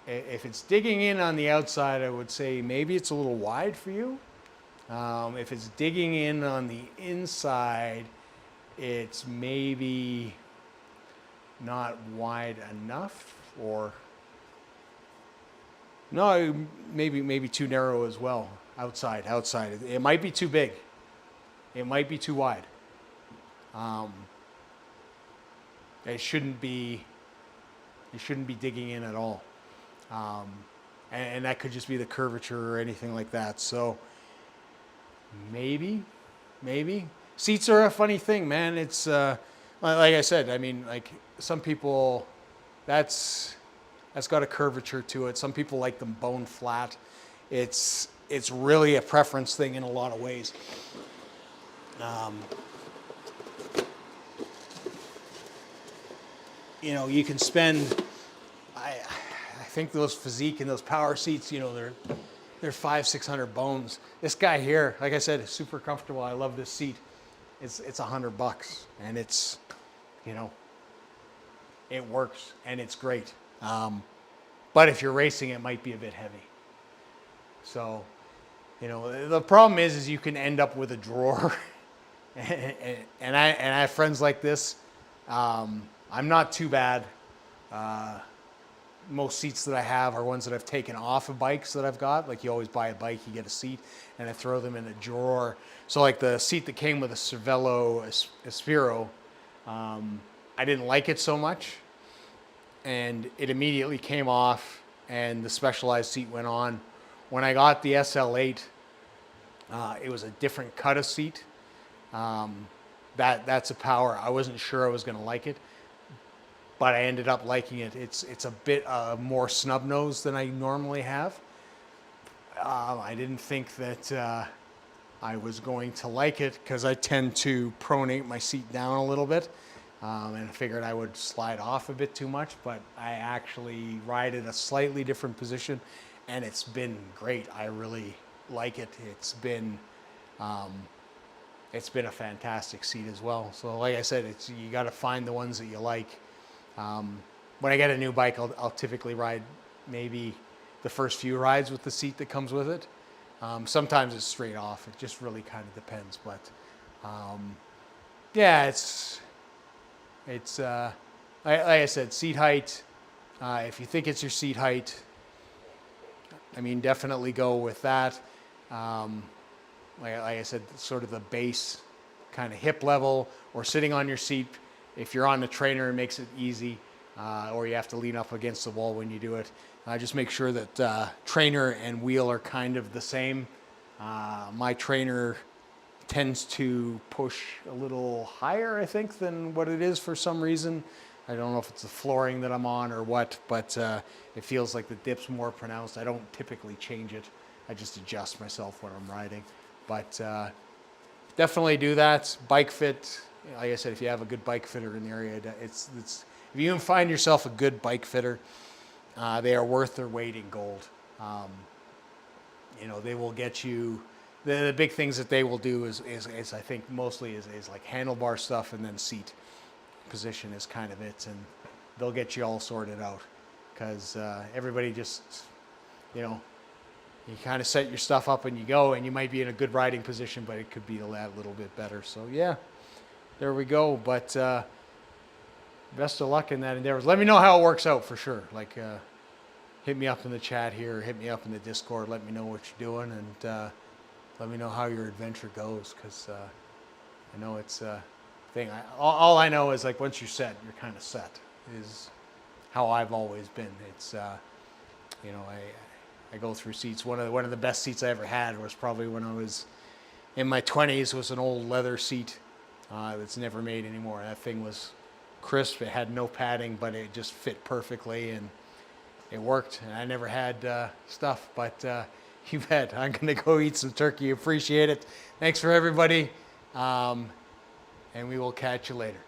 if it's digging in on the outside, I would say maybe it's a little wide for you. If it's digging in on the inside, it's maybe not wide enough, or no, maybe too narrow as well. Outside. It might be too big. It might be too wide. It shouldn't be You shouldn't be digging in at all. And that could just be the curvature or anything like that. So maybe. Seats are a funny thing, man. It's like I said. I mean, like some people, that's got a curvature to it. Some people like them bone flat. It's really a preference thing in a lot of ways. You know, you can spend. I think those physique and those power seats, you know, they're 500-600 bones. This guy here, like I said, is super comfortable. I love this seat. It's $100, and it's, you know, it works and it's great. But if you're racing, it might be a bit heavy. So, you know, the problem is you can end up with a drawer. and I have friends like this. I'm not too bad. Most seats that I have are ones that I've taken off of bikes that I've got. Like you always buy a bike, you get a seat, and I throw them in a drawer. So like the seat that came with a Cervelo Aspiro, I didn't like it so much, and it immediately came off, and the Specialized seat went on. When I got the SL8, it was a different cut of seat. That's a power. I wasn't sure I was going to like it, but I ended up liking it. It's a bit more snub nose than I normally have. I didn't think that I was going to like it because I tend to pronate my seat down a little bit, and I figured I would slide off a bit too much, but I actually ride it a slightly different position, and it's been great. I really like it. It's been a fantastic seat as well. So like I said, you got to find the ones that you like. When I get a new bike, I'll typically ride maybe the first few rides with the seat that comes with it. Sometimes it's straight off. It just really kind of depends. But yeah, it's like I said, seat height. If you think it's your seat height, I mean, definitely go with that. Like I said, sort of the base kind of hip level, or sitting on your seat. If you're on the trainer, it makes it easy, or you have to lean up against the wall when you do it. Just make sure that trainer and wheel are kind of the same. My trainer tends to push a little higher, I think, than what it is for some reason. I don't know if it's the flooring that I'm on or what, but it feels like the dip's more pronounced. I don't typically change it. I just adjust myself when I'm riding. But definitely do that. Bike fit, like I said, if you have a good bike fitter in the area, if you can find yourself a good bike fitter, they are worth their weight in gold. You know, they will get you. The big things that they will do is I think mostly is like handlebar stuff, and then seat position is kind of it, and they'll get you all sorted out, because everybody just, you know, you kind of set your stuff up and you go, and you might be in a good riding position, but it could be a little bit better. So yeah, there we go. But best of luck in that endeavors. Let me know how it works out for sure. Like hit me up in the chat here, hit me up in the Discord, let me know what you're doing, and let me know how your adventure goes, because I know it's a thing. All I know is, like, once you're set, you're kind of set, is how I've always been. It's you know, I go through seats. One of the best seats I ever had was probably when I was in my 20s. Was an old leather seat that's never made anymore. That thing was crisp. It had no padding, but it just fit perfectly, and it worked. And I never had stuff, but you bet. I'm going to go eat some turkey. Appreciate it. Thanks for everybody, and we will catch you later.